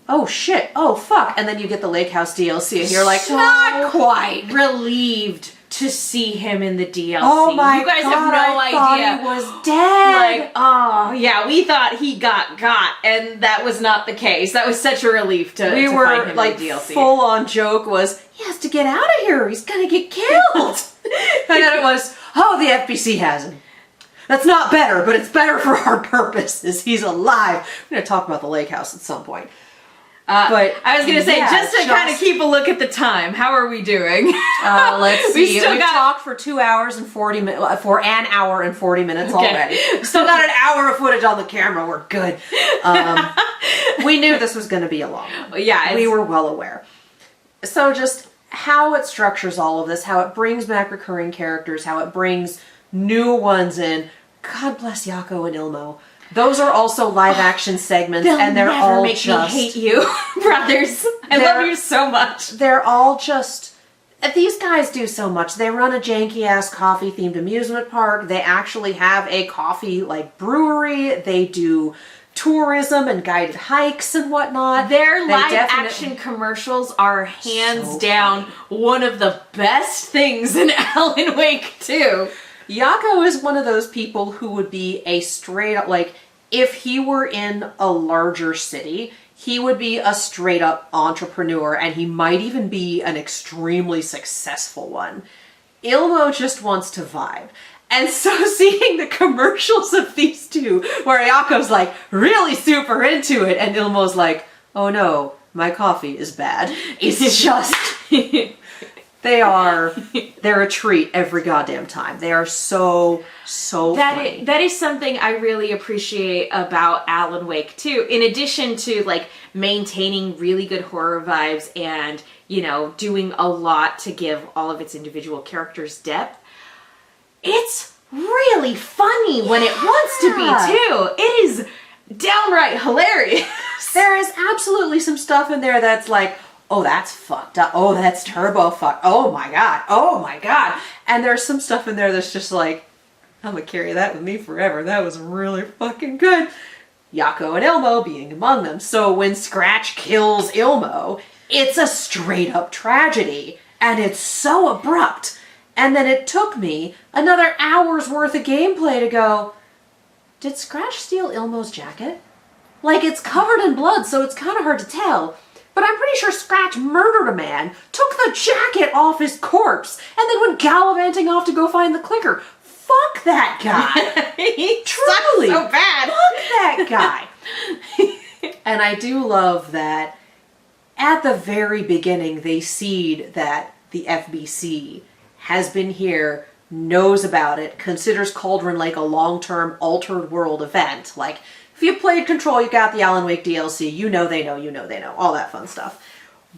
Oh shit, oh fuck. And then you get the Lake House DLC and you're like, so not quite. Relieved to see him in the DLC. Oh my you guys God, have no I idea. Thought he was dead. Like, oh yeah, we thought he got, and that was not the case. That was such a relief to find him in the DLC. Full on joke was, he has to get out of here. He's gonna get killed. And then it was, oh, the FBC has him. That's not better, but it's better for our purposes. He's alive. We're gonna talk about the lake house at some point. But I was going to say, just to kind of keep a look at the time, how are we doing? Let's see. We've talked for 2 hours and 40 minutes, for an hour and 40 minutes already. Still got an hour of footage on the camera. We're good. We knew this was going to be a long one. Yeah. We were well aware. So just how it structures all of this, how it brings back recurring characters, how it brings new ones in. God bless Yako and Ilmo. Those are also live action segments, and they're all make just... me hate you, brothers. I love you so much. They're all just... These guys do so much. They run a janky-ass coffee-themed amusement park. They actually have a coffee, brewery. They do tourism and guided hikes and whatnot. Their live-action commercials are hands down one of the best things in Alan Wake 2. Yako is one of those people who would be a straight up, if he were in a larger city, he would be a straight up entrepreneur, and he might even be an extremely successful one. Ilmo just wants to vibe. And so seeing the commercials of these two, where Yako's really super into it, and Ilmo's like, oh no, my coffee is bad. It's just, they're a treat every goddamn time. They are so funny. That is something I really appreciate about Alan Wake too. In addition to like maintaining really good horror vibes and, you know, doing a lot to give all of its individual characters depth, it's really funny when it wants to be too. It is downright hilarious. There is absolutely some stuff in there that's like, oh, that's fucked up. Oh, that's turbo fucked. Oh my god. Oh my god. And there's some stuff in there that's just like, I'm gonna carry that with me forever. That was really fucking good. Yako and Ilmo being among them. So when Scratch kills Ilmo, it's a straight up tragedy. And it's so abrupt. And then it took me another hour's worth of gameplay to go, did Scratch steal Ilmo's jacket? Like, it's covered in blood, so it's kind of hard to tell. But I'm pretty sure Scratch murdered a man, took the jacket off his corpse, and then went gallivanting off to go find the clicker. Fuck that guy. He Truly. sucks so bad. Fuck that guy. And I do love that at the very beginning, they seed that the FBC has been here, knows about it, considers Cauldron Lake a long-term altered world event. Like, if you played Control, you got the Alan Wake DLC, you know they know, all that fun stuff.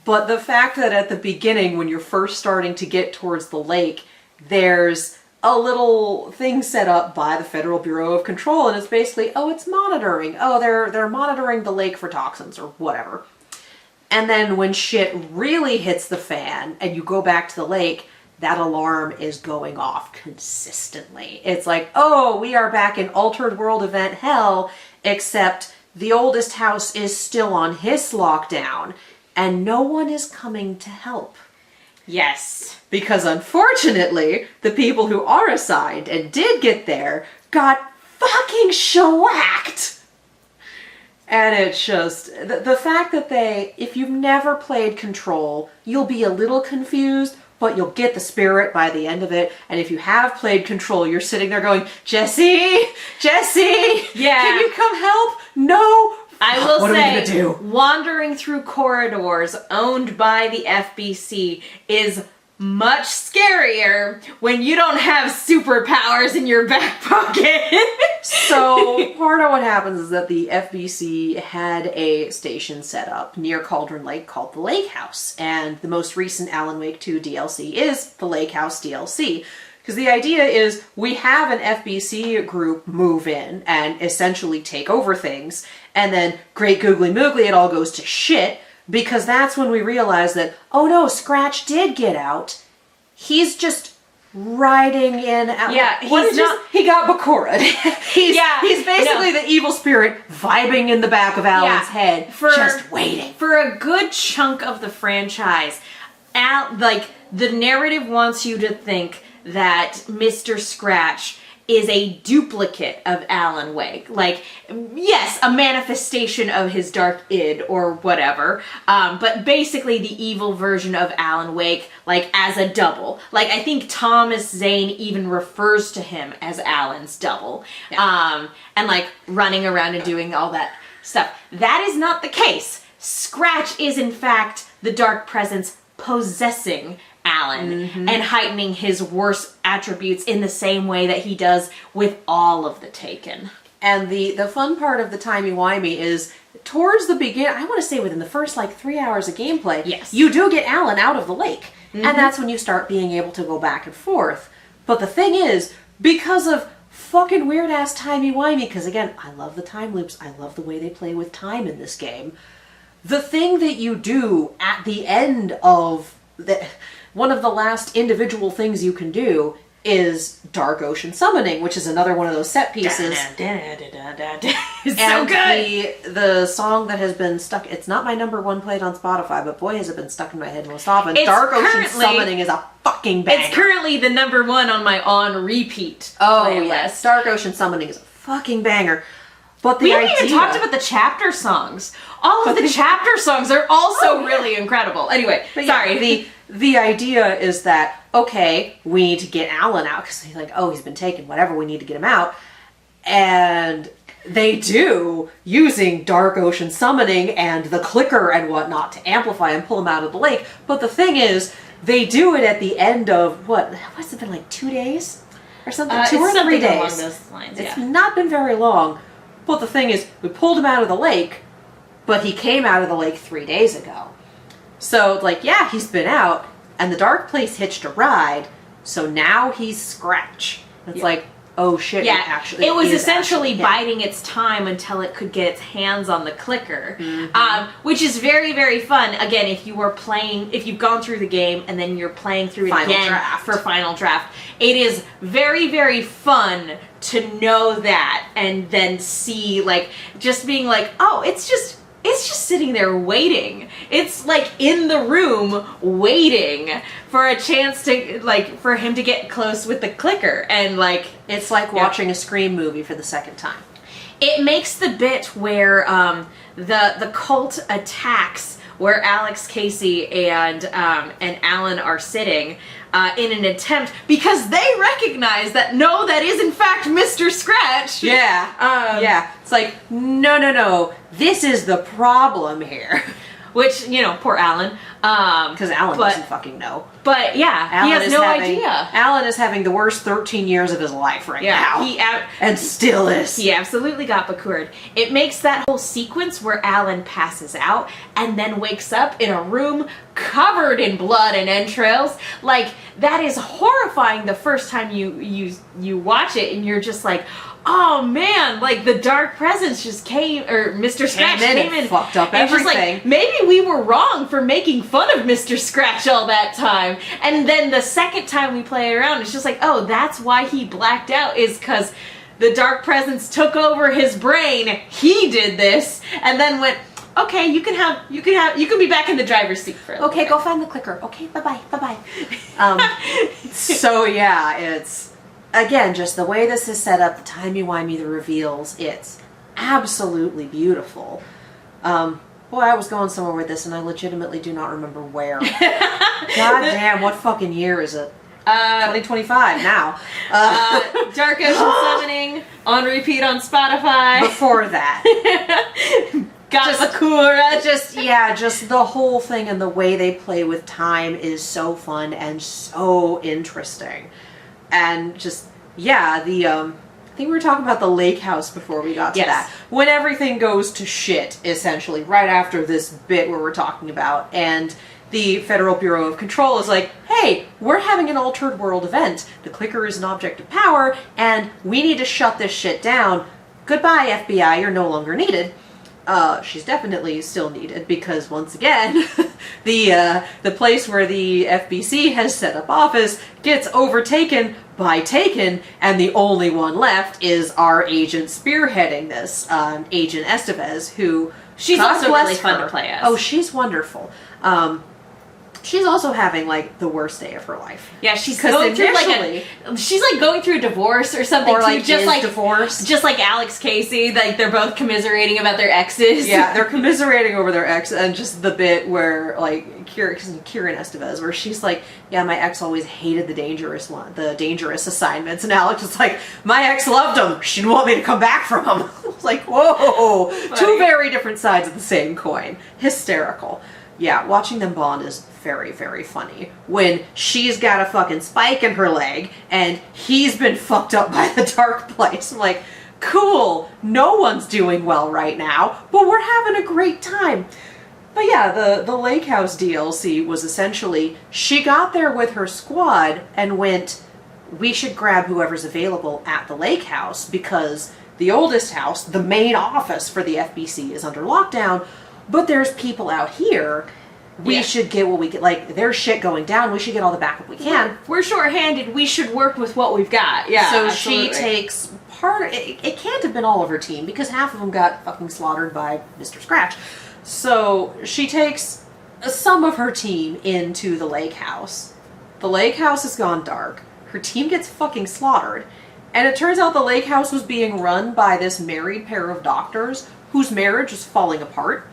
But the fact that at the beginning, when you're first starting to get towards the lake, there's a little thing set up by the Federal Bureau of Control, and it's basically, oh, it's monitoring. Oh, they're monitoring the lake for toxins or whatever. And then when shit really hits the fan and you go back to the lake, that alarm is going off consistently. It's like, oh, we are back in altered world event hell, except the oldest house is still on his lockdown and no one is coming to help. Yes. Because unfortunately, the people who are assigned and did get there got fucking shellacked. And it's just, the fact that if you've never played Control, you'll be a little confused, but you'll get the spirit by the end of it. And if you have played Control, you're sitting there going, Jesse, yeah, can you come help? No. I will what say, are we gonna do? Wandering through corridors owned by the FBC is much scarier when you don't have superpowers in your back pocket. So part of what happens is that the FBC had a station set up near Cauldron Lake called the Lake House, and the most recent Alan Wake 2 DLC is the Lake House DLC. Because the idea is we have an FBC group move in and essentially take over things, and then great googly moogly, it all goes to shit, because that's when we realize that, oh no, Scratch did get out. He's just riding in. Yeah, he got Bakura. He's basically the evil spirit vibing in the back of Alan's head, just waiting. For a good chunk of the franchise, the narrative wants you to think that Mr. Scratch is a duplicate of Alan Wake. Like, yes, a manifestation of his dark id or whatever, but basically the evil version of Alan Wake, like, as a double. Like, I think Thomas Zane even refers to him as Alan's double. Yeah. And, like, running around and doing all that stuff. That is not the case. Scratch is, in fact, the dark presence possessing Alan and heightening his worst attributes in the same way that he does with all of the Taken. And the fun part of the timey-wimey is towards the beginning, I want to say within the first like 3 hours of gameplay, yes, you do get Alan out of the lake. And that's when you start being able to go back and forth. But the thing is, because of fucking weird-ass timey-wimey, because again, I love the time loops, I love the way they play with time in this game, the thing that you do at the end of one of the last individual things you can do is Dark Ocean Summoning, which is another one of those set pieces. It's so good! The song that has been stuck, it's not my #1 played on Spotify, but boy has it been stuck in my head most often. Dark Ocean Summoning is a fucking banger. It's currently the #1 on my on repeat playlist. Yes, Dark Ocean Summoning is a fucking banger. But we haven't even talked about the chapter songs. All of the chapter songs are also really incredible. Anyway, sorry. The idea is that, okay, we need to get Alan out, because he's like, oh, he's been taken, whatever, we need to get him out. And They do, using dark ocean summoning and the clicker and whatnot to amplify and pull him out of the lake. But the thing is, they do it at the end of, what's it been, like 2 days? Or something? 2 or 3 days. Along those lines, It's not been very long. But the thing is, we pulled him out of the lake, but he came out of the lake 3 days ago. So, like, yeah, he's been out, and the Dark Place hitched a ride, so now he's Scratch. It's like, oh shit, it was essentially biding its time until it could get its hands on the clicker, which is very, very fun. Again, if you've gone through the game and then you're playing through it again for Final Draft, it is very, very fun to know that and then see, like, just being like, oh, it's just sitting there waiting. It's like in the room waiting for a chance to, like, for him to get close with the clicker. And like, it's like watching a Scream movie for the second time. It makes the bit where the cult attacks, where Alex Casey and Alan are sitting in an attempt, because they recognize that no, that is in fact Mr. Scratch. Yeah. It's like, no, this is the problem here. Which, you know, poor Alan. Because Alan doesn't fucking know. But yeah, Alan he has no idea. Alan is having the worst 13 years of his life right now. And still is. He absolutely got bakured. It makes that whole sequence where Alan passes out and then wakes up in a room covered in blood and entrails. Like, that is horrifying the first time you watch it, and you're just like, oh man, like the dark presence just came, or Mr. Scratch came in and fucked up everything. Like, maybe we were wrong for making fun of Mr. Scratch all that time. And then the second time we play around, it's just like, oh, that's why he blacked out, is because the dark presence took over his brain. He did this, and then went, okay, you can be back in the driver's seat for a little bit. Go find the clicker. Okay, bye-bye. So yeah, it's, again, just the way this is set up, the timey-wimey, the reveals, it's absolutely beautiful. Boy, I was going somewhere with this, and I legitimately do not remember where. God damn, what fucking year is it? 2025 now. Dark Ocean Summoning on repeat on Spotify. Before that. Sakura. Just the whole thing and the way they play with time is so fun and so interesting. And just, I think we were talking about the lake house before we got to that. When everything goes to shit, essentially, right after this bit where we're talking about, and the Federal Bureau of Control is like, hey, we're having an altered world event. The clicker is an object of power, and we need to shut this shit down. Goodbye, FBI, you're no longer needed. She's definitely still needed, because once again, the place where the FBC has set up office gets overtaken by Taken, and the only one left is our agent spearheading this, Agent Estevez, who... She's also really fun to play as. Oh, she's wonderful. She's also having, like, the worst day of her life. Yeah, she's going through, she's, like, going through a divorce or something, or, like, just like divorced. Just like Alex Casey, like, they're both commiserating about their exes. Yeah, they're commiserating over their ex, and just the bit where, like, Kieran Estevez, where she's like, yeah, my ex always hated the dangerous assignments, and Alex was like, my ex loved them, she didn't want me to come back from them. I was like, whoa, two very different sides of the same coin. Hysterical. Yeah, watching them bond is very, very funny. When she's got a fucking spike in her leg, and he's been fucked up by the dark place. I'm like, cool, no one's doing well right now, but we're having a great time. But yeah, the Lake House DLC was essentially, she got there with her squad and went, we should grab whoever's available at the Lake House, because the oldest house, the main office for the FBC, is under lockdown. But there's people out here. We should get what we get. Like, there's shit going down. We should get all the backup we can. We're short-handed. We should work with what we've got. Yeah. So absolutely. She takes part. It can't have been all of her team, because half of them got fucking slaughtered by Mr. Scratch. So she takes some of her team into the lake house. The lake house has gone dark. Her team gets fucking slaughtered. And it turns out the lake house was being run by this married pair of doctors whose marriage was falling apart.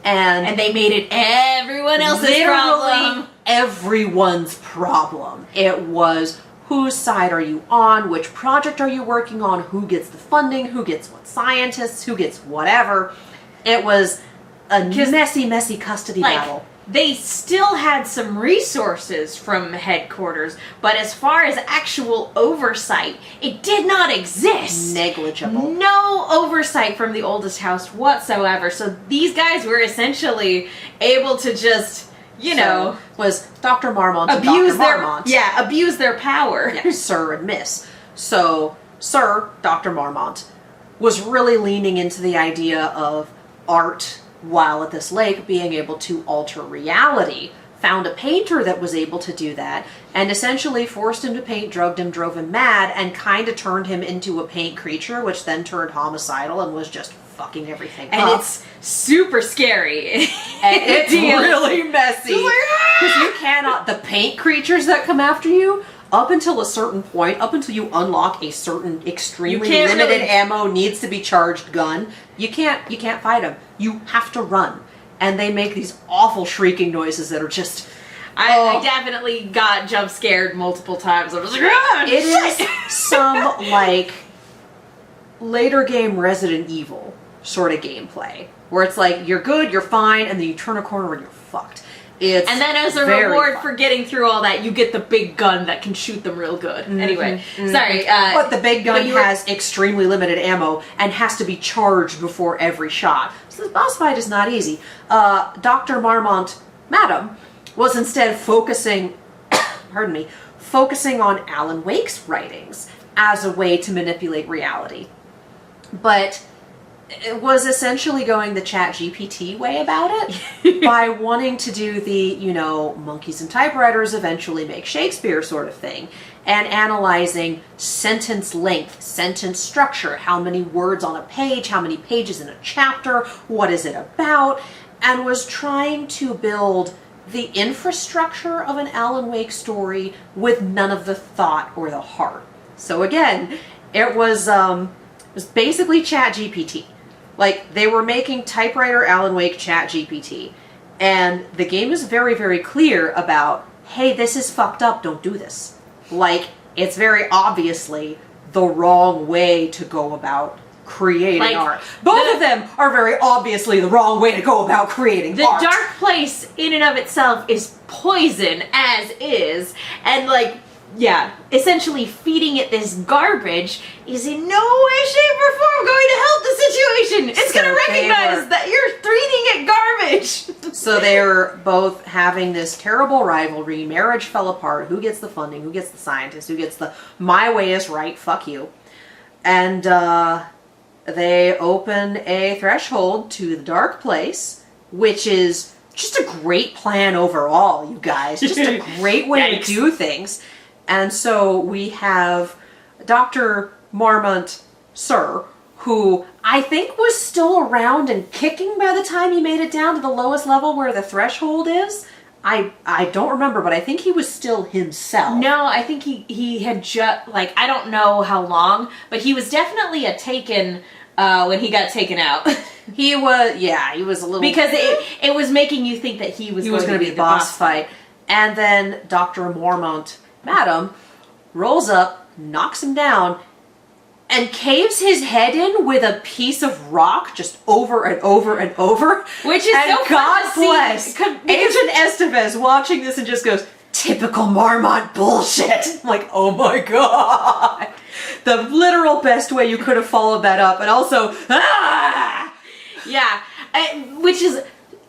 And they made it everyone else's problem. Everyone's problem. It was whose side are you on, which project are you working on, who gets the funding, who gets what scientists, who gets whatever. It was a messy custody battle. They still had some resources from headquarters, but as far as actual oversight, it did not exist. Negligible. No oversight from the oldest house whatsoever. So these guys were essentially able to just, was Dr. Marmont and abuse Dr. Marmont. abuse their power. Yeah, Sir and Miss. So, Sir, Dr. Marmont, was really leaning into the idea of art while at this lake, being able to alter reality. Found a painter that was able to do that, and essentially forced him to paint, drugged him, drove him mad, and kind of turned him into a paint creature, which then turned homicidal and was just fucking everything and up. it's super scary. And it's really messy. Because you cannot, the paint creatures that come after you, up until a certain point, up until you unlock a certain extremely limited ammo, needs to be charged gun, you can't fight them. You have to run. And they make these awful shrieking noises that are just... I definitely got jump scared multiple times. I was like, ah, it is some, like, later game Resident Evil sort of gameplay. Where it's like, you're good, you're fine, and then you turn a corner and you're fucked. And then as a reward for getting through all that, you get the big gun that can shoot them real good. Anyway, sorry. But the big gun has extremely limited ammo and has to be charged before every shot. So this boss fight is not easy. Dr. Marmont, Madam, was instead focusing, focusing on Alan Wake's writings as a way to manipulate reality. But it was essentially going the ChatGPT way about it by wanting to do the, monkeys and typewriters eventually make Shakespeare sort of thing, and analyzing sentence length, sentence structure, how many words on a page, how many pages in a chapter, what is it about, and was trying to build the infrastructure of an Alan Wake story with none of the thought or the heart. So again, it was basically ChatGPT. Like, they were making typewriter Alan Wake ChatGPT, and the game is very, very clear about, hey, this is fucked up, don't do this. Like, it's very obviously the wrong way to go about creating art. Both of them are very obviously the wrong way to go about creating art. The dark place in and of itself is poison as is, and essentially feeding it this garbage is in no way, shape, or form going to help the situation. It's going to recognize that you're feeding it garbage. So they're both having this terrible rivalry. Marriage fell apart. Who gets the funding? Who gets the scientists? Who gets the my way is right, fuck you. And they open a threshold to the dark place, which is just a great plan overall, you guys. Just a great way to do things. And so we have Dr. Marmont, Sir, who I think was still around and kicking by the time he made it down to the lowest level where the threshold is. I don't remember, but I think he was still himself. No, I think he had just, I don't know how long, but he was definitely a Taken when he got taken out. He was a little... Because it was making you think that he was going to be the boss fight. And then Dr. Marmont, Madam, rolls up, knocks him down, and caves his head in with a piece of rock just over and over and over. Which is and so God fun bless Agent Estevez watching this and just goes, typical Marmont bullshit. I'm like, oh my god. The literal best way you could have followed that up. And also, Yeah, which is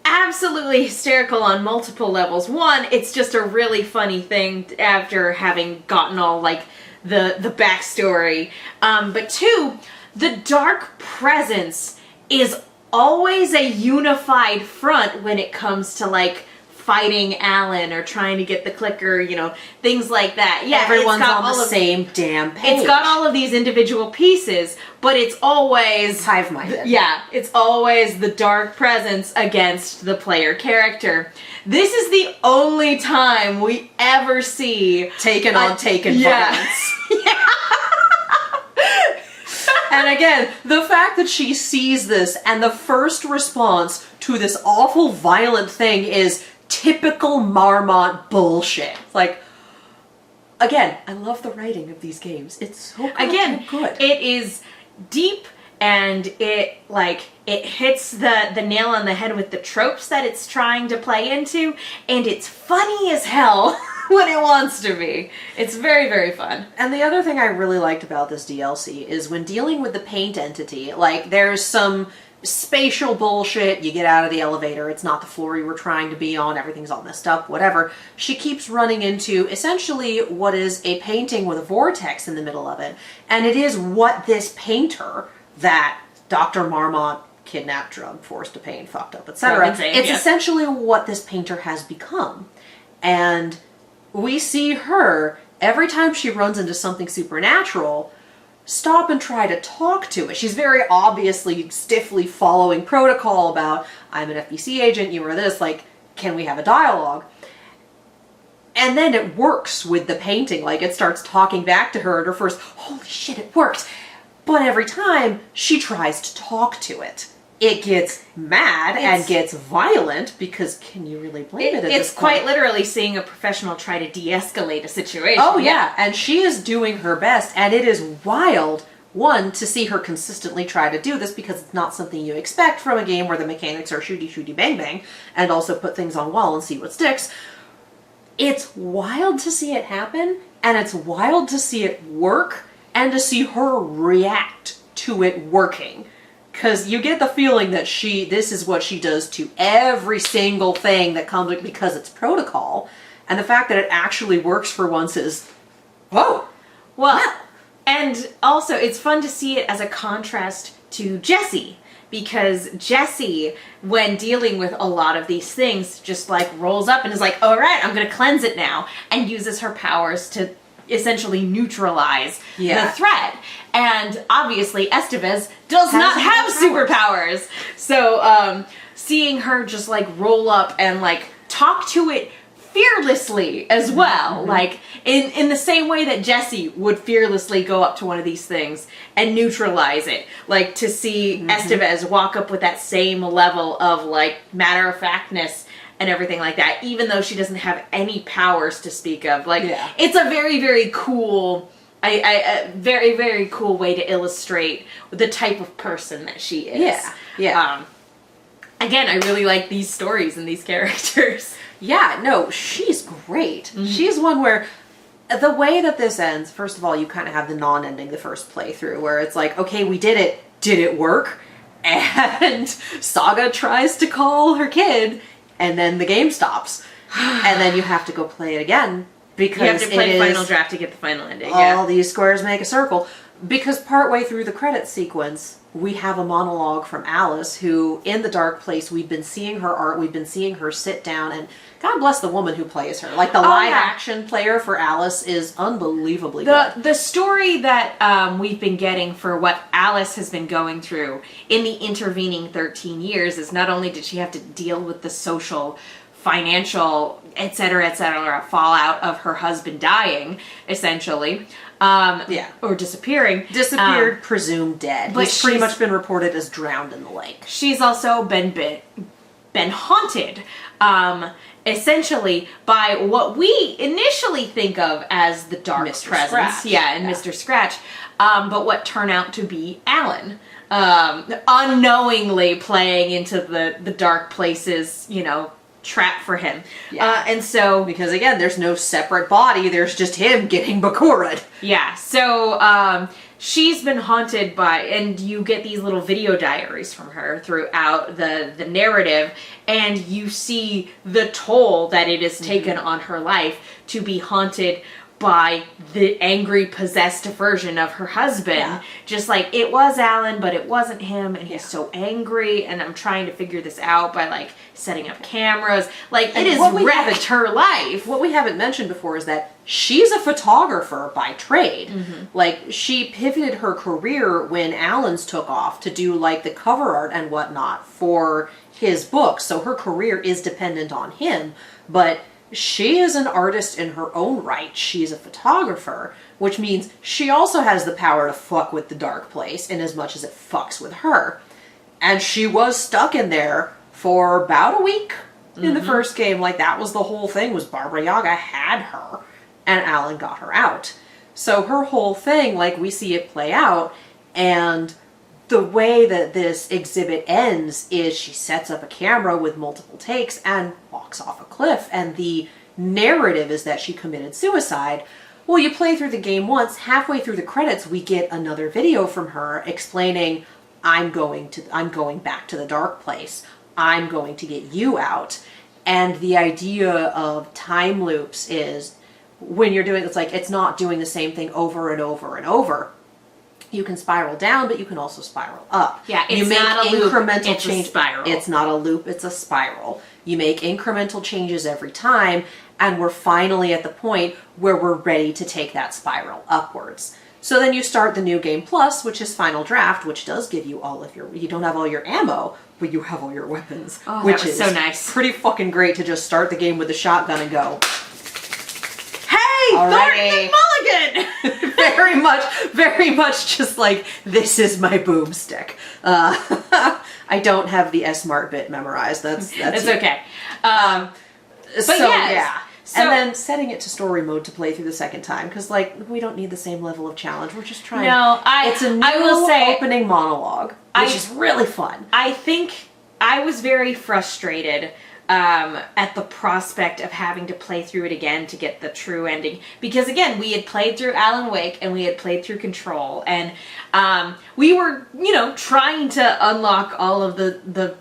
absolutely hysterical on multiple levels. One, it's just a really funny thing after having gotten all the backstory. But two, the dark presence is always a unified front when it comes to fighting Alan or trying to get the clicker, things like that. Yeah, everyone's on the same damn page. It's got all of these individual pieces, but it's always hive-minded. Yeah, it's always the dark presence against the player character. This is the only time we ever see Taken violence. Yeah. And again, the fact that she sees this and the first response to this awful violent thing is typical Marmont bullshit. It's like, again, I love the writing of these games. It's so good. It is deep, and it hits the nail on the head with the tropes that it's trying to play into, and it's funny as hell when it wants to be. It's very, very fun. And the other thing I really liked about this DLC is when dealing with the paint entity, like there's some spatial bullshit, you get out of the elevator, it's not the floor you were trying to be on, everything's all messed up, whatever. She keeps running into essentially what is a painting with a vortex in the middle of it. And it is what this painter that Dr. Marmot kidnapped, drugged, forced to paint, fucked up, etc. It's essentially what this painter has become. And we see her, every time she runs into something supernatural, stop and try to talk to it. She's very obviously stiffly following protocol about, I'm an FBC agent, you are this, like, can we have a dialogue? And then it works with the painting, like it starts talking back to her at her first, holy shit, it worked. But every time she tries to talk to it, it gets mad and gets violent, because can you really blame it at this point? It's quite literally seeing a professional try to de-escalate a situation. Oh yeah, and she is doing her best, and it is wild, one, to see her consistently try to do this, because it's not something you expect from a game where the mechanics are shooty shooty bang bang, and also put things on wall and see what sticks. It's wild to see it happen, and it's wild to see it work, and to see her react to it working. Because you get the feeling that this is what she does to every single thing that comes because it's protocol. And the fact that it actually works for once is, whoa! Well, and also it's fun to see it as a contrast to Jessie. Because Jessie, when dealing with a lot of these things, just like rolls up and is like, all right, I'm going to cleanse it now. And uses her powers to essentially neutralize the threat. And obviously Estevez does not have superpowers. So seeing her just like roll up and like talk to it fearlessly as well. Like in the same way that Jessie would fearlessly go up to one of these things and neutralize it. Like to see Estevez walk up with that same level of like matter-of-factness and everything like that, even though she doesn't have any powers to speak of. Like, it's a very, very cool, very, very cool way to illustrate the type of person that she is. Again, I really like these stories and these characters. Yeah, no, she's great. She's one where the way that this ends, first of all, you kind of have the non-ending the first playthrough, where it's like, okay, we did it. Did it work? And Saga tries to call her kid, and then the game stops. And then you have to go play it again, because you have to play final draft to get the final ending. All these squares make a circle. Because partway through the credits sequence, we have a monologue from Alice, who, in the dark place, we've been seeing her art, we've been seeing her sit down, and God bless the woman who plays her. Like, the live-action player for Alice is unbelievably good. The story that we've been getting for what Alice has been going through in the intervening 13 years is not only did she have to deal with the social, financial, etc., fallout of her husband dying, essentially, or disappearing. Disappeared, presumed dead. But he's pretty much been reported as drowned in the lake. She's also been haunted, essentially, by what we initially think of as the dark Mr. presence. Scratch. Mr. Scratch. But what turned out to be Alan. Unknowingly playing into the dark places, trap for him. And so... Because, again, there's no separate body, there's just him getting Bakura'd. Yeah, so she's been haunted by... And you get these little video diaries from her throughout the narrative, and you see the toll that it has taken on her life to be haunted by the angry, possessed version of her husband. Just like, it was Alan, but it wasn't him, and he's so angry, and I'm trying to figure this out by, like, setting up cameras. Like, it has wrecked her life. What we haven't mentioned before is that she's a photographer by trade. Like, she pivoted her career when Alan's took off to do, like, the cover art and whatnot for his books, so her career is dependent on him, but she is an artist in her own right. She's a photographer, which means she also has the power to fuck with the dark place in as much as it fucks with her. And she was stuck in there for about a week in the first game. Like, that was the whole thing, was Barbara Yaga had her. and Alan got her out. So her whole thing, like, we see it play out, and the way that this exhibit ends is she sets up a camera with multiple takes and walks off a cliff, and the narrative is that she committed suicide. Well, you play through the game once, halfway through the credits, we get another video from her explaining, I'm going back to the dark place. I'm going to get you out. And the idea of time loops is when you're doing, it's like, it's not doing the same thing over and over and over. You can spiral down, but you can also spiral up. Yeah, it's you make not a loop, incremental it's a spiral. It's not a loop, it's a spiral. You make incremental changes every time, and we're finally at the point where we're ready to take that spiral upwards. So then you start the New Game Plus, which is Final Draft, which does give you all of your, you don't have all your ammo, but you have all your weapons. Oh, which that was is so nice. Pretty fucking great to just start the game with a shotgun and go, Hey, alrighty. Thornton Mulligan! very much just like, this is my boomstick. I don't have the S-Mart bit memorized. That's It's you. okay. So, yes. yeah. So- and then setting it to story mode to play through the second time, because, like, we don't need the same level of challenge. We're just trying. No, it's a new I will say, opening monologue, which is really fun. I think I was very frustrated at the prospect of having to play through it again to get the true ending. Because again, we had played through Alan Wake and we had played through Control, and we were, trying to unlock all of the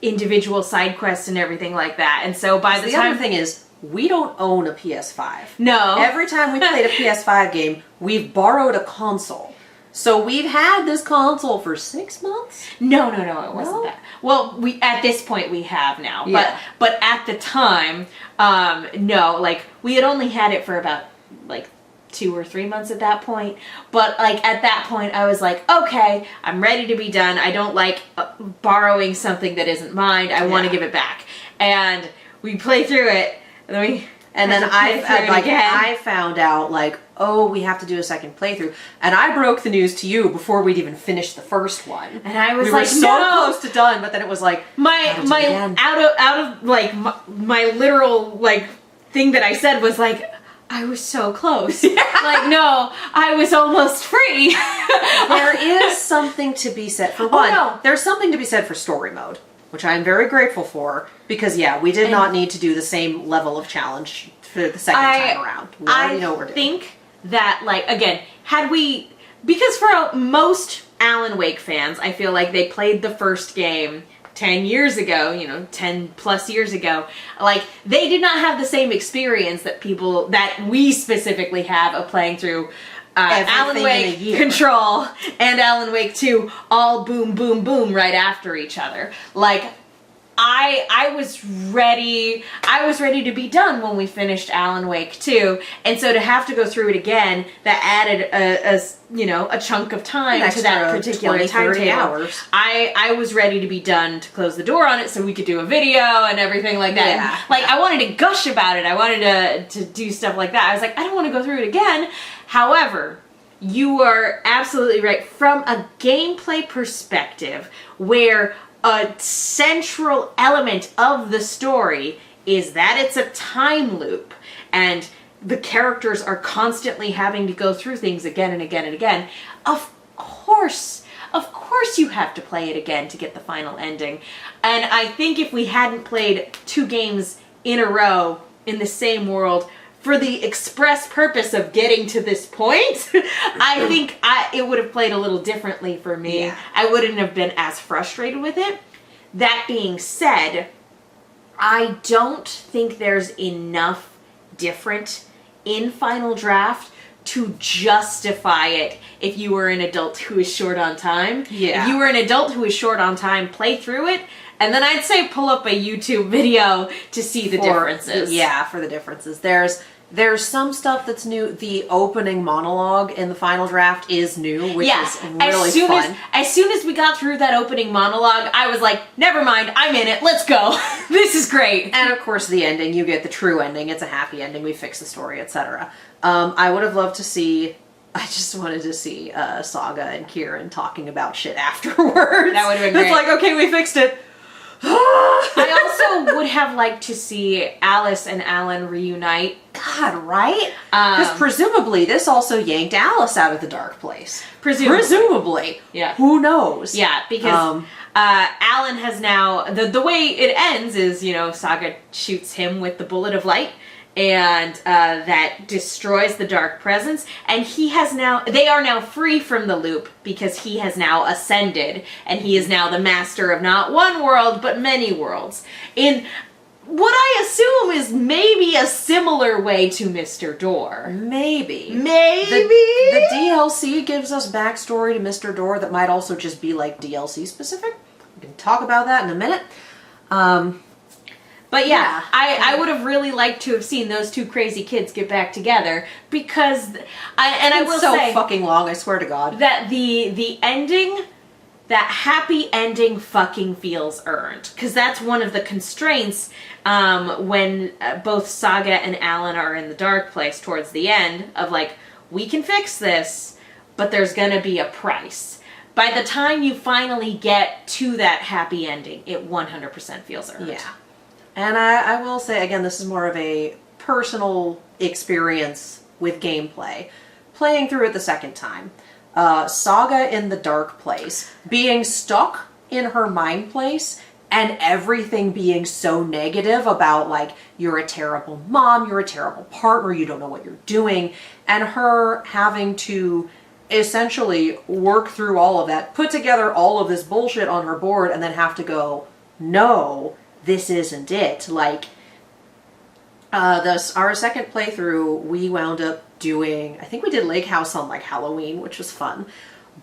individual side quests and everything like that. And so by the time... other thing is, we don't own a PS5. No. Every time we played a PS5 game, we've borrowed a console. So we've had this console for 6 months? No, it wasn't No? that. Well, we at this point we have now, Yeah. but at the time, no, like we had only had it for about like 2 or 3 months at that point. But like at that point, I was like, okay, I'm ready to be done. I don't like borrowing something that isn't mine. I want to give it back. And we play through it, and then I found out, like, oh, we have to do a second playthrough, and I broke the news to you before we'd even finished the first one. And I was we like, were so no! close to done, but then it was like my out of like my literal like thing that I said was like, I was so close. Yeah. Like, no, I was almost free. There is something to be said for one. no. There's something to be said for story mode, which I am very grateful for, because yeah, we did not need to do the same level of challenge for the second time around. We already know what we're doing. think that, like, again, because for most Alan Wake fans, I feel like they played the first game 10 years ago, 10 plus years ago, like, they did not have the same experience that we specifically have of playing through Alan Wake, Control, and Alan Wake 2 all boom, boom, boom right after each other. Like, I was ready to be done when we finished Alan Wake 2, and so to have to go through it again, that added a chunk of time to that particular 20, 30 timetable. hours. I was ready to be done to close the door on it so we could do a video and everything like that. Yeah. And, like, I wanted to gush about it. I wanted to do stuff like that. I was like, I don't want to go through it again. However, you are absolutely right. From a gameplay perspective, where a central element of the story is that it's a time loop, and the characters are constantly having to go through things again and again and again. Of course you have to play it again to get the final ending. And I think if we hadn't played 2 games in a row in the same world for the express purpose of getting to this point, I think it would have played a little differently for me. Yeah. I wouldn't have been as frustrated with it. That being said, I don't think there's enough different in Final Draft to justify it if you were an adult who is short on time. Yeah. If you were an adult who is short on time, play through it, and then I'd say pull up a YouTube video to see the differences. Yeah, for the differences. There's some stuff that's new. The opening monologue in the Final Draft is new, which is really fun. As soon as we got through that opening monologue, I was like, never mind, I'm in it, let's go. This is great. And of course the ending, you get the true ending. It's a happy ending, we fix the story, etc. I would have loved to see, I just wanted to see Saga and Kieran talking about shit afterwards. That would have been great. It's like, okay, we fixed it. I also would have liked to see Alice and Alan reunite. God, God, right? Because presumably this also yanked Alice out of the dark place. Presumably. Yeah. Who knows? Yeah, because Alan has now... The way it ends is, you know, Saga shoots him with the bullet of light, and that destroys the dark presence, and he has now... They are now free from the loop because he has now ascended, and he is now the master of not one world, but many worlds. In what I assume is maybe a similar way to Mr. Door. Maybe. Maybe? The DLC gives us backstory to Mr. Door that might also just be like DLC specific. We can talk about that in a minute. But yeah, I would have really liked to have seen those two crazy kids get back together because I will say fucking long, I swear to God. That the ending, that happy ending fucking feels earned. Because that's one of the constraints when both Saga and Alan are in the dark place towards the end of like, we can fix this, but there's gonna be a price. By the time you finally get to that happy ending, it 100% feels earned. Yeah. And I will say, again, this is more of a personal experience with gameplay. Playing through it the second time. Saga in the dark place, being stuck in her mind place, and everything being so negative about, like, you're a terrible mom, you're a terrible partner, you don't know what you're doing, and her having to essentially work through all of that, put together all of this bullshit on her board, and then have to go, no, this isn't it. Like, our second playthrough, we wound up doing, I think we did Lake House on like Halloween, which was fun.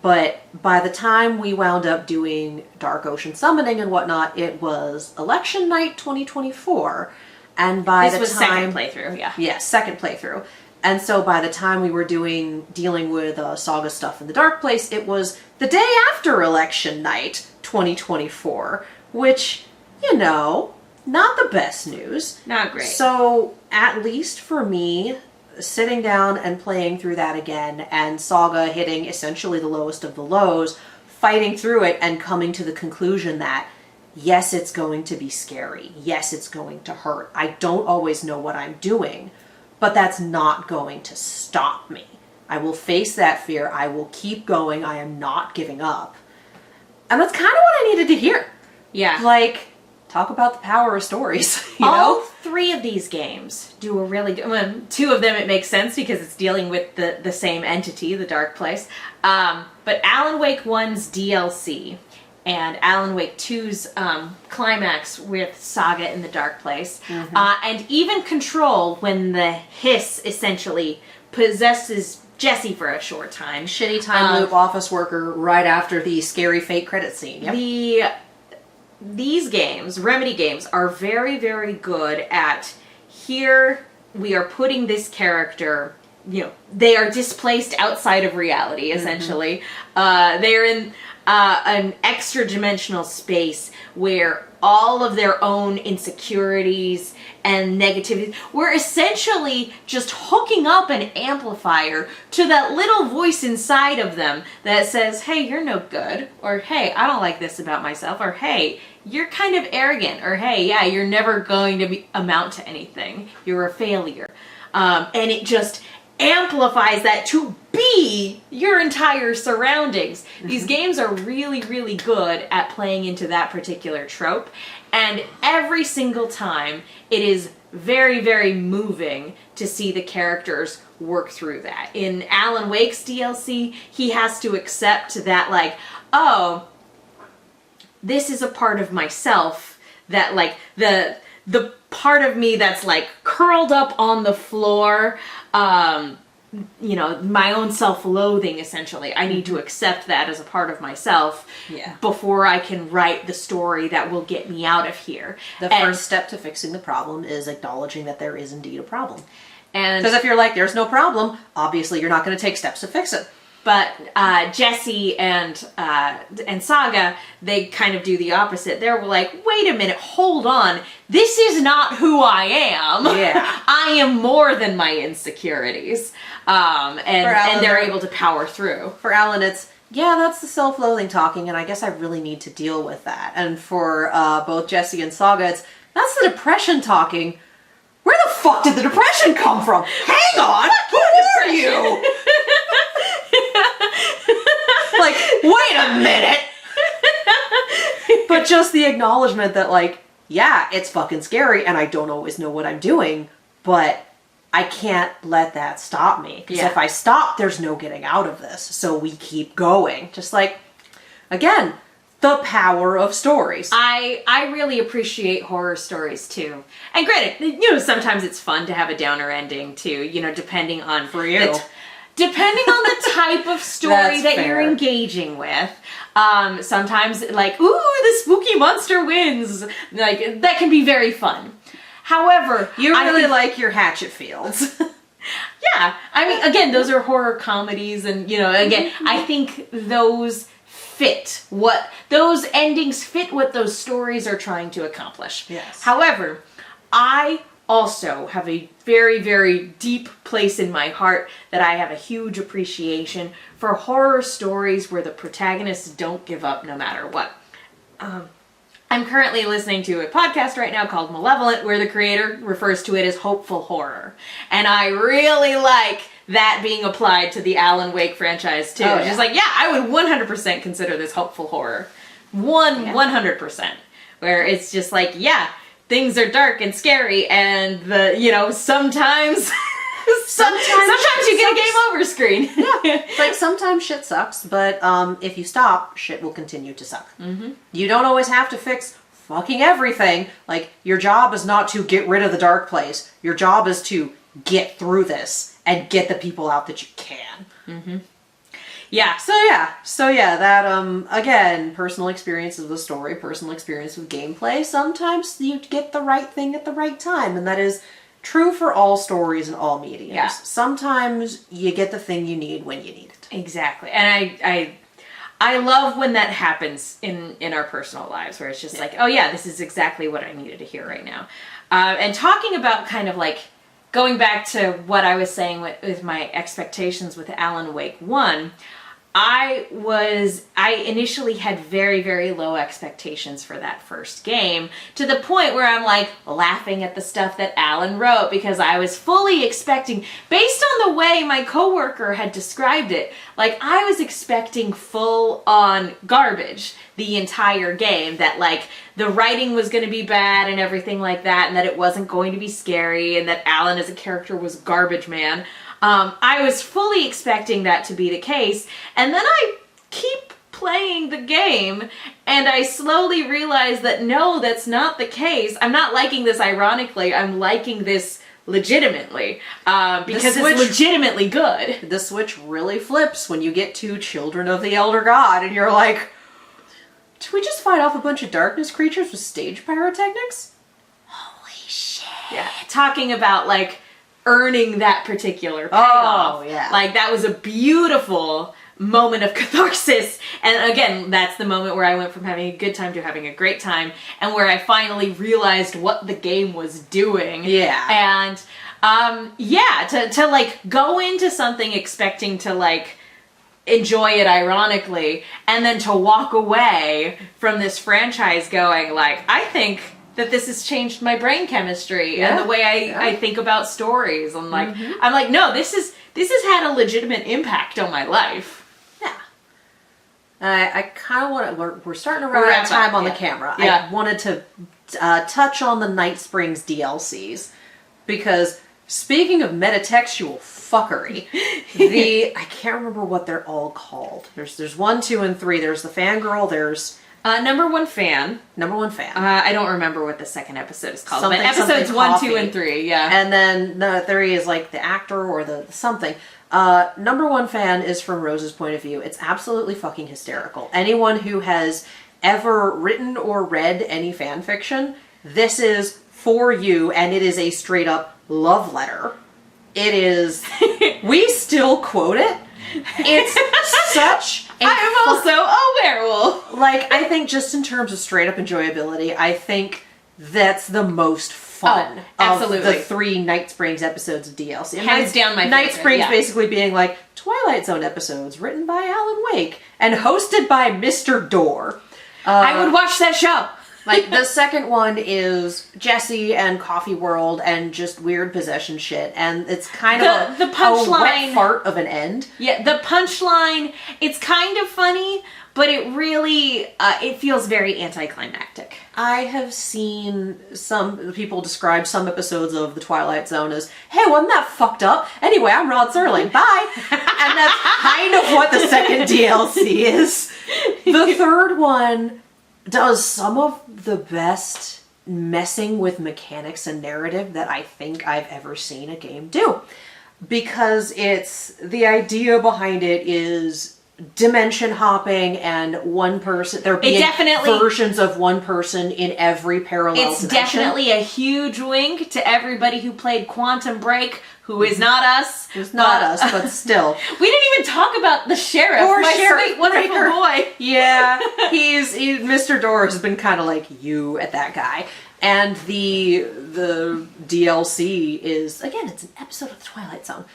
But by the time we wound up doing Dark Ocean Summoning and whatnot, it was election night 2024. And by this the was time... second playthrough, yeah. Yeah, second playthrough. And so by the time we were dealing with Saga stuff in the dark place, it was the day after election night 2024, which, you know, not the best news. Not great. So at least for me, sitting down and playing through that again, and Saga hitting essentially the lowest of the lows, fighting through it and coming to the conclusion that, yes, it's going to be scary. Yes, it's going to hurt. I don't always know what I'm doing, but that's not going to stop me. I will face that fear. I will keep going. I am not giving up. And that's kind of what I needed to hear. Yeah. Like, talk about the power of stories, you All know? three of these games do a really good... Well, two of them it makes sense because it's dealing with the same entity, the Dark Place. But Alan Wake 1's DLC and Alan Wake 2's climax with Saga in the Dark Place, and even Control when the hiss essentially possesses Jesse for a short time. Shitty time loop office worker right after the scary fate credit scene. Yep. These games, Remedy games, are very, very good at, here we are putting this character, you know, they are displaced outside of reality, essentially. They're in an extra-dimensional space where all of their own insecurities and negativity, we're essentially just hooking up an amplifier to that little voice inside of them that says, hey, you're no good, or hey, I don't like this about myself, or hey, you're kind of arrogant, or hey, yeah, you're never going to amount to anything, you're a failure. And it just amplifies that to be your entire surroundings. These games are really, really good at playing into that particular trope, and every single time it is very, very moving to see the characters work through that. In Alan Wake's DLC, he has to accept that, like, oh, this is a part of myself that, like, the part of me that's, like, curled up on the floor, you know, my own self-loathing, essentially. I need to accept that as a part of myself before I can write the story that will get me out of here. The first step to fixing the problem is acknowledging that there is indeed a problem. And because if you're like, there's no problem, obviously you're not going to take steps to fix it. But Jesse and Saga, they kind of do the opposite. They're like, wait a minute, hold on. This is not who I am. Yeah. I am more than my insecurities. And they're able to power through. For Alan, it's, yeah, that's the self-loathing talking, and I guess I really need to deal with that. And for both Jesse and Saga, it's, that's the depression talking. Where the fuck did the depression come from? Hang on, who are you? Like, wait a minute. But just the acknowledgement that, like, yeah, it's fucking scary and I don't always know what I'm doing, but I can't let that stop me. Because if I stop, there's no getting out of this. So we keep going. Just like, again, the power of stories. I really appreciate horror stories too. And granted, sometimes it's fun to have a downer ending too, depending on... For you. Depending on the type of story that fair. you're engaging with. Sometimes, like, ooh, the spooky monster wins. Like, that can be very fun. However, You really like your Hatchetfields. yeah. I mean, again, those are horror comedies, and, again, I think those endings fit what those stories are trying to accomplish. Yes. However, I also have a very, very deep place in my heart that I have a huge appreciation for horror stories where the protagonists don't give up no matter what. I'm currently listening to a podcast right now called Malevolent, where the creator refers to it as hopeful horror. And I really like that being applied to the Alan Wake franchise too. It's just like, yeah, I would 100% consider this hopeful horror. 100%. Where it's just like, yeah, things are dark and scary, and sometimes sometimes you get a game over screen. It's like, sometimes shit sucks, but if you stop, shit will continue to suck. Mm-hmm. You don't always have to fix fucking everything. Like, your job is not to get rid of the dark place. Your job is to get through this and get the people out that you can. Mm-hmm. Yeah. So yeah, that, again, personal experience of the story, personal experience with gameplay. Sometimes you get the right thing at the right time, and that is true for all stories and all mediums. Yeah. Sometimes you get the thing you need when you need it. Exactly. And I love when that happens in our personal lives, where it's just like, oh yeah, this is exactly what I needed to hear right now. And talking about kind of like, going back to what I was saying with my expectations with Alan Wake 1, I initially had very, very low expectations for that first game, to the point where I'm like laughing at the stuff that Alan wrote, because I was fully expecting, based on the way my coworker had described it, like I was expecting full on garbage the entire game, that like the writing was going to be bad and everything like that, and that it wasn't going to be scary, and that Alan as a character was garbage man. I was fully expecting that to be the case, and then I keep playing the game, and I slowly realize that no, that's not the case. I'm not liking this ironically, I'm liking this legitimately, because it's legitimately good. The switch really flips when you get to Children of the Elder God, and you're like, did we just fight off a bunch of darkness creatures with stage pyrotechnics? Holy shit. Yeah, talking about like earning that particular payoff. Oh, yeah. Like, that was a beautiful moment of catharsis. And again, that's the moment where I went from having a good time to having a great time, and where I finally realized what the game was doing. Yeah. And, to like go into something expecting to like enjoy it ironically, and then to walk away from this franchise going like, I think that this has changed my brain chemistry and the way I think about stories. I'm like, no, this has had a legitimate impact on my life. Yeah. I kind of want to, we're starting to run out of time on the camera. Yeah. I wanted to touch on the Night Springs DLCs, because speaking of metatextual fuckery, I can't remember what they're all called. There's 1, 2, and 3. There's the fangirl, there's Number one fan. I don't remember what the second episode is called, something, but episodes 1, 2, and 3, yeah. And then the 3 is like the actor or the something. Number one fan is from Rose's point of view. It's absolutely fucking hysterical. Anyone who has ever written or read any fan fiction, this is for you, and it is a straight up love letter. It is. We still quote it. It's such a I'm also a werewolf. Like, I think just in terms of straight up enjoyability, I think that's the most fun of the 3 Night Springs episodes of DLC. And hands down my favorite. Night Springs basically being like Twilight Zone episodes written by Alan Wake and hosted by Mr. Door. I would watch that show. Like, the second one is Jesse and Coffee World and just weird possession shit, and it's kind of the a punchline wet fart of an end. Yeah, the punchline, it's kind of funny, but it really, it feels very anticlimactic. I have seen some people describe some episodes of The Twilight Zone as, hey, wasn't that fucked up? Anyway, I'm Rod Serling, bye! And that's kind of what the second DLC is. The third one does some of the best messing with mechanics and narrative that I think I've ever seen a game do. Because the idea behind it is dimension hopping and one person, there being versions of one person in every parallel dimension. It's definitely a huge wink to everybody who played Quantum Break, who is not us. Who's not us, but still. We didn't even talk about the sheriff. Poor my Sheriff sweet, wonderful Breaker. boy. Yeah, Mr. Door has been kind of like you at that guy. And the DLC is, again, it's an episode of The Twilight Zone,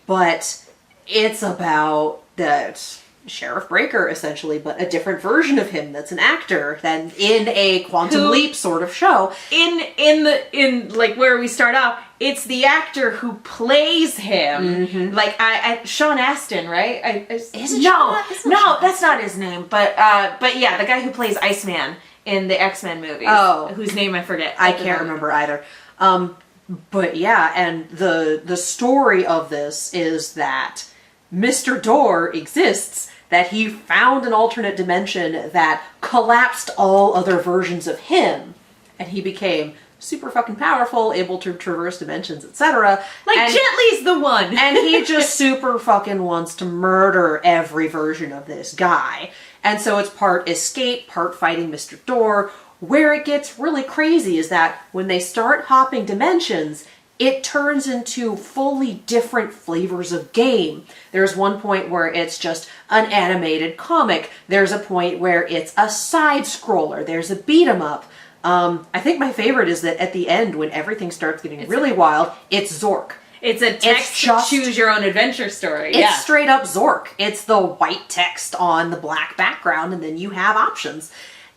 but it's about that Sheriff Breaker, essentially, but a different version of him that's an actor than in a Quantum Leap sort of show. In like where we start off, it's the actor who plays him. Mm-hmm. Like Sean Astin, right? Is it no, Sean? no, that's not his name. But yeah, the guy who plays Iceman in the X-Men movies. Oh, whose name I forget. I can't remember either. But yeah, and the story of this is that Mr. Door exists, that he found an alternate dimension that collapsed all other versions of him, and he became super fucking powerful, able to traverse dimensions, etc. Like, Gently's the one! And he just super fucking wants to murder every version of this guy. And so it's part escape, part fighting Mr. Door. Where it gets really crazy is that when they start hopping dimensions, it turns into fully different flavors of game. There's one point where it's just an animated comic. There's a point where it's a side scroller. There's a beat 'em up. I think my favorite is that at the end, when everything starts getting really wild, it's Zork. It's a text choose your own adventure story. It's straight up Zork. It's the white text on the black background, and then you have options.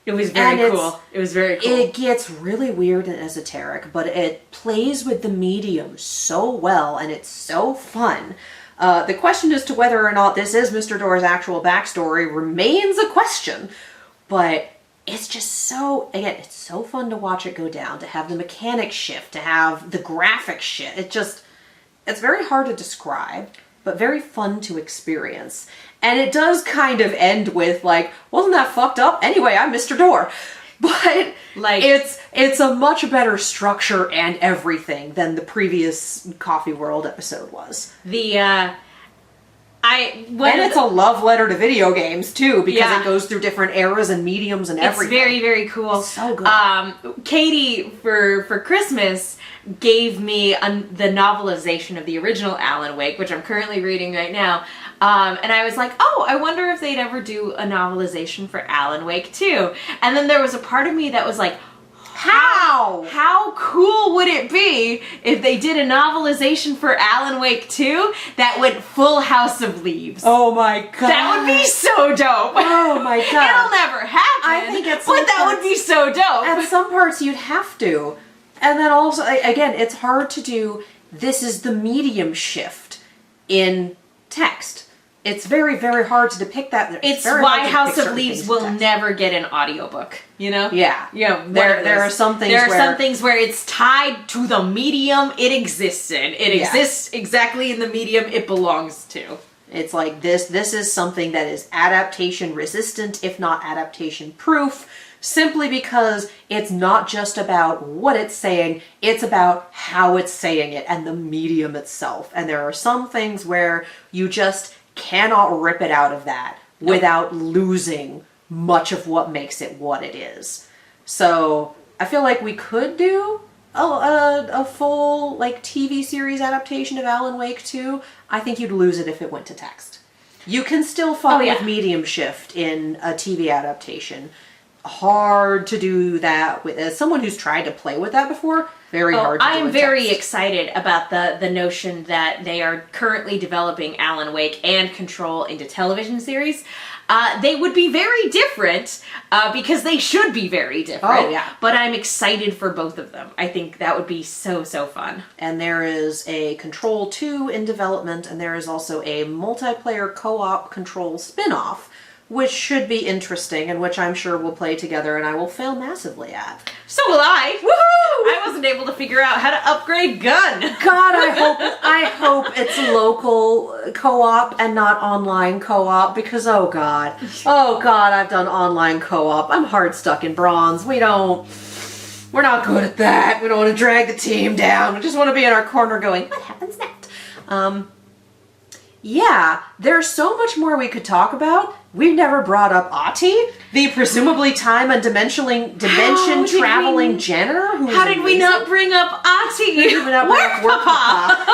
It was very cool. It was very cool. It gets really weird and esoteric, but it plays with the medium so well, and it's so fun. The question as to whether or not this is Mr. Door's actual backstory remains a question, but it's just so, again, it's so fun to watch it go down, to have the mechanics shift, to have the graphic shit. It's very hard to describe, but very fun to experience. And it does kind of end with, like, wasn't that fucked up? Anyway, I'm Mr. Door. But like, it's a much better structure and everything than the previous Coffee World episode was. It's a love letter to video games too, because it goes through different eras and mediums and everything. It's very, very cool. It's so good. Katie, for Christmas, gave me the novelization of the original Alan Wake, which I'm currently reading right now. And I was like, oh, I wonder if they'd ever do a novelization for Alan Wake 2. And then there was a part of me that was like, How cool would it be if they did a novelization for Alan Wake 2 that went full House of Leaves? Oh my god. That would be so dope. Oh my god. It'll never happen. I think but that would be so dope. At some parts you'd have to. And then also, again, it's hard to do, this is the medium shift in text. It's very, very hard to depict that. It's why House of Leaves will never get an audiobook, you know? Yeah. You know, there are some things where it's tied to the medium it exists in. It exists exactly in the medium it belongs to. It's like this is something that is adaptation resistant, if not adaptation proof, simply because it's not just about what it's saying, it's about how it's saying it and the medium itself. And there are some things where you just cannot rip it out of that without losing much of what makes it what it is. So I feel like we could do a full like TV series adaptation of Alan Wake 2. I think you'd lose it if it went to text. You can still fuck with medium shift in a TV adaptation. hard to do that with. As someone who's tried to play with that before, very hard to do. I am in very text. excited about the notion that they are currently developing Alan Wake and Control into television series. They would be very different because they should be very different. Oh, yeah. But I'm excited for both of them. I think that would be so fun. And there is a Control 2 in development, and there is also a multiplayer co-op Control spin-off, which should be interesting and which I'm sure we'll play together and I will fail massively at. So will I. Woohoo! I wasn't able to figure out how to upgrade gun. God, I hope it's local co-op and not online co-op because oh god, I've done online co-op. I'm hard stuck in bronze. We're not good at that. We don't want to drag the team down. We just want to be in our corner going, what happens next? Yeah, there's so much more we could talk about. We've never brought up Ati, the presumably time and dimension traveling janitor. How did we not bring up Ati? Work, Papa.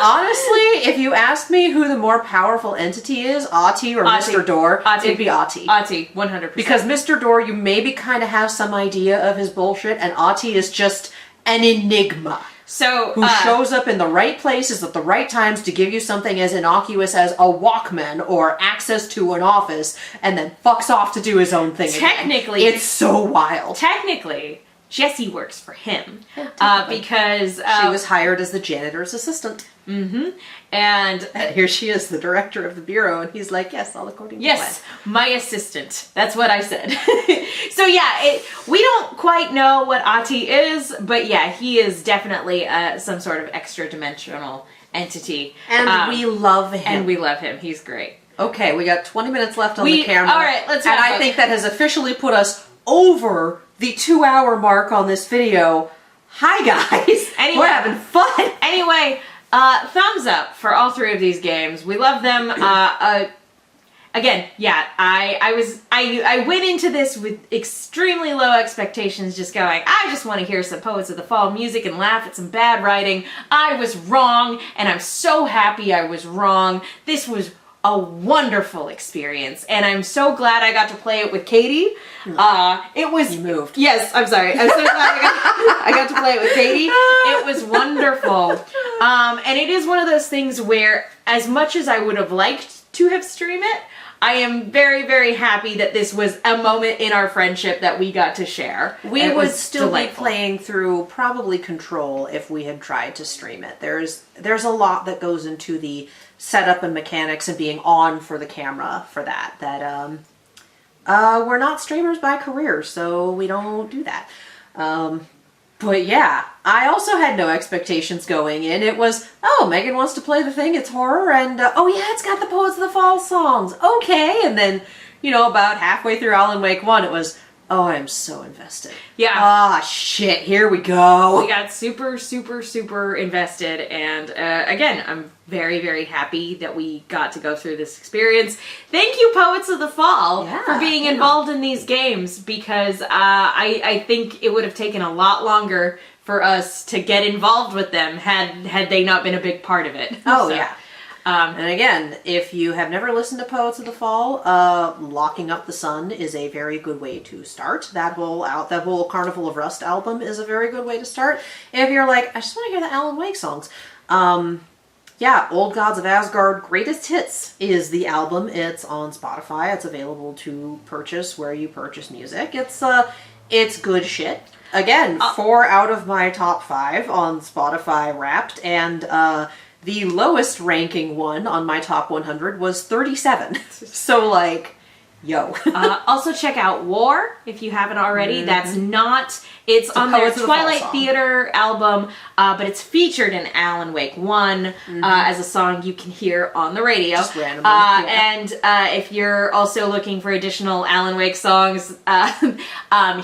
Honestly, if you ask me who the more powerful entity is, Ati or Mr. Door, it'd be Ati. Ati, 100%. Because Mr. Door, you maybe kind of have some idea of his bullshit, and Ati is just an enigma. So, who shows up in the right places at the right times to give you something as innocuous as a Walkman or access to an office, and then fucks off to do his own thing technically, again. It's so wild. Technically, Jessie works for him because she was hired as the janitor's assistant. Mm-hmm. And here she is, the director of the bureau, and he's like, yes, all according to plan. My assistant. That's what I said. So yeah, we don't quite know what Ati is, but yeah, he is definitely some sort of extra-dimensional entity. And we love him. And we love him. He's great. Okay, we got 20 minutes left on the camera. All right, let's wrap And I think that has officially put us over the 2-hour mark on this video. Hi, guys. Anyway, we're having fun. Anyway, thumbs up for all 3 of these games. We love them. Again, yeah, I went into this with extremely low expectations, just going, I just want to hear some Poets of the Fall music and laugh at some bad writing. I was wrong, and I'm so happy I was wrong. This was a wonderful experience, and I'm so glad I got to play it with Katie. It was... You moved. Yes, I'm sorry. I'm so glad I got to play it with Katie. It was wonderful. And it is one of those things where, as much as I would have liked to have streamed it, I am very, very happy that this was a moment in our friendship that we got to share. We would still be playing through probably Control if we had tried to stream it. There's a lot that goes into the setup and mechanics and being on for the camera for that we're not streamers by career, so we don't do that. But yeah, I also had no expectations going in. It was, oh, Megan wants to play the thing, it's horror, and oh yeah, it's got the Poets of the Fall songs. Okay, and then, about halfway through Alan Wake 1, it was, oh, I'm so invested. Yeah. Ah, shit, here we go. We got super, super, super invested, and again, I'm very, very happy that we got to go through this experience. Thank you, Poets of the Fall, for being involved in these games, because I think it would have taken a lot longer for us to get involved with them had they not been a big part of it. Oh, so, yeah. And again, if you have never listened to Poets of the Fall, Locking Up the Sun is a very good way to start. That whole Carnival of Rust album is a very good way to start. If you're like, I just want to hear the Alan Wake songs. Yeah, Old Gods of Asgard Greatest Hits is the album. It's on Spotify. It's available to purchase where you purchase music. It's good shit. Again, 4 out of my top 5 on Spotify Wrapped, and the lowest ranking one on my top 100 was 37. So, like, yo. Also check out War, if you haven't already. Mm-hmm. It's on their Twilight Theater album, but it's featured in Alan Wake 1 as a song you can hear on the radio. Just randomly. Yeah. And if you're also looking for additional Alan Wake songs,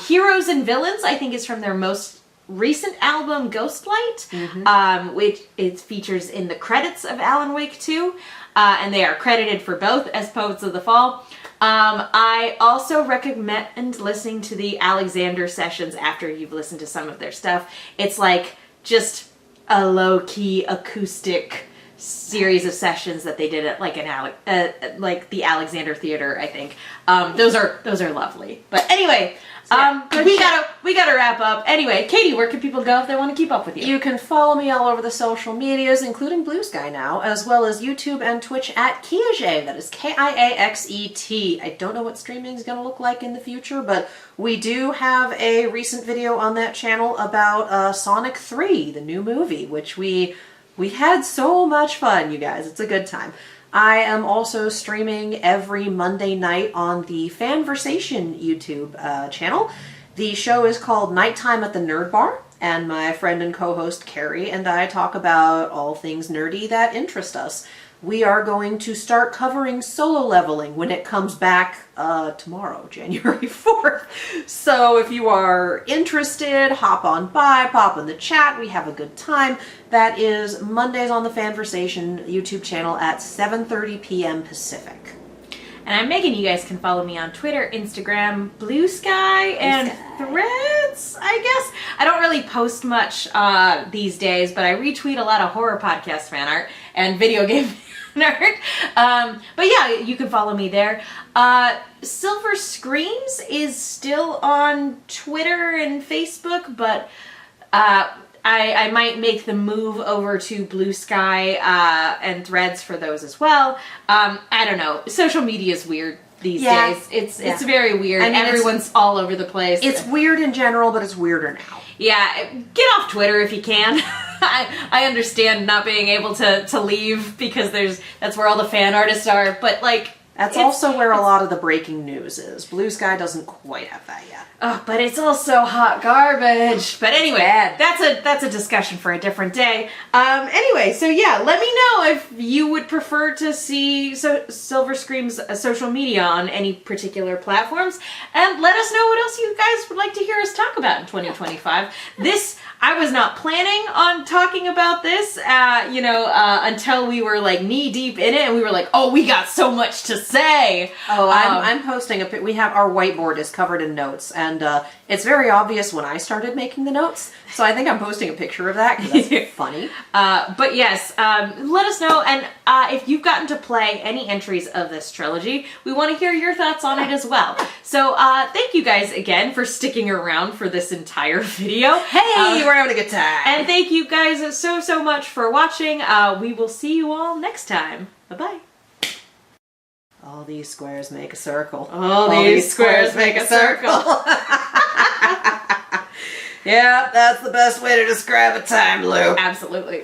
Heroes and Villains, I think, is from their most recent album, Ghostlight, which it features in the credits of Alan Wake 2, and they are credited for both as Poets of the Fall. I also recommend listening to the Alexander sessions after you've listened to some of their stuff. It's like just a low-key acoustic series of sessions that they did at like like the Alexander Theater, I think. Those are lovely. But anyway, we gotta wrap up. Anyway, Katie, where can people go if they want to keep up with you? You can follow me all over the social medias, including Blue Sky now, as well as YouTube and Twitch at Kiaxet. That is Kiaxet. I don't know what streaming is going to look like in the future, but we do have a recent video on that channel about Sonic 3, the new movie, which we had so much fun, you guys. It's a good time. I am also streaming every Monday night on the Fanversation YouTube channel. The show is called Nighttime at the Nerd Bar, and my friend and co-host Carrie and I talk about all things nerdy that interest us. We are going to start covering Solo Leveling when it comes back tomorrow, January 4th. So if you are interested, hop on by, pop in the chat. We have a good time. That is Mondays on the Fanversation YouTube channel at 7:30 p.m. Pacific. And I'm Megan. You guys can follow me on Twitter, Instagram, Blue Sky, and Threads, I guess. I don't really post much these days, but I retweet a lot of horror podcast fan art and video game nerd. But yeah, you can follow me there. Silver Screams is still on Twitter and Facebook, but I might make the move over to Blue Sky and Threads for those as well. I don't know. Social media is weird these days. It's very weird. I mean, everyone's all over the place. It's weird in general, but it's weirder now. Yeah, get off Twitter if you can. I understand not being able to leave because that's where all the fan artists are, but like that's also where a lot of the breaking news is. Blue Sky doesn't quite have that yet. Oh, but it's also hot garbage. But anyway, that's a discussion for a different day. Anyway, so yeah, let me know if you would prefer to see Silver Scream's social media on any particular platforms, and let us know what else you guys would like to hear us talk about in 2025. I was not planning on talking about this, until we were like knee deep in it, and we were like, "Oh, we got so much to say." Oh, I'm posting we have our whiteboard is covered in notes, and it's very obvious when I started making the notes. So I think I'm posting a picture of that because that's funny. But yes, let us know, and if you've gotten to play any entries of this trilogy, we want to hear your thoughts on it as well. So thank you guys again for sticking around for this entire video. Hey, we're having a good time. And thank you guys so much for watching. We will see you all next time. Bye-bye. All these squares make a circle. All these squares make a circle. Yeah, that's the best way to describe a time loop. Absolutely.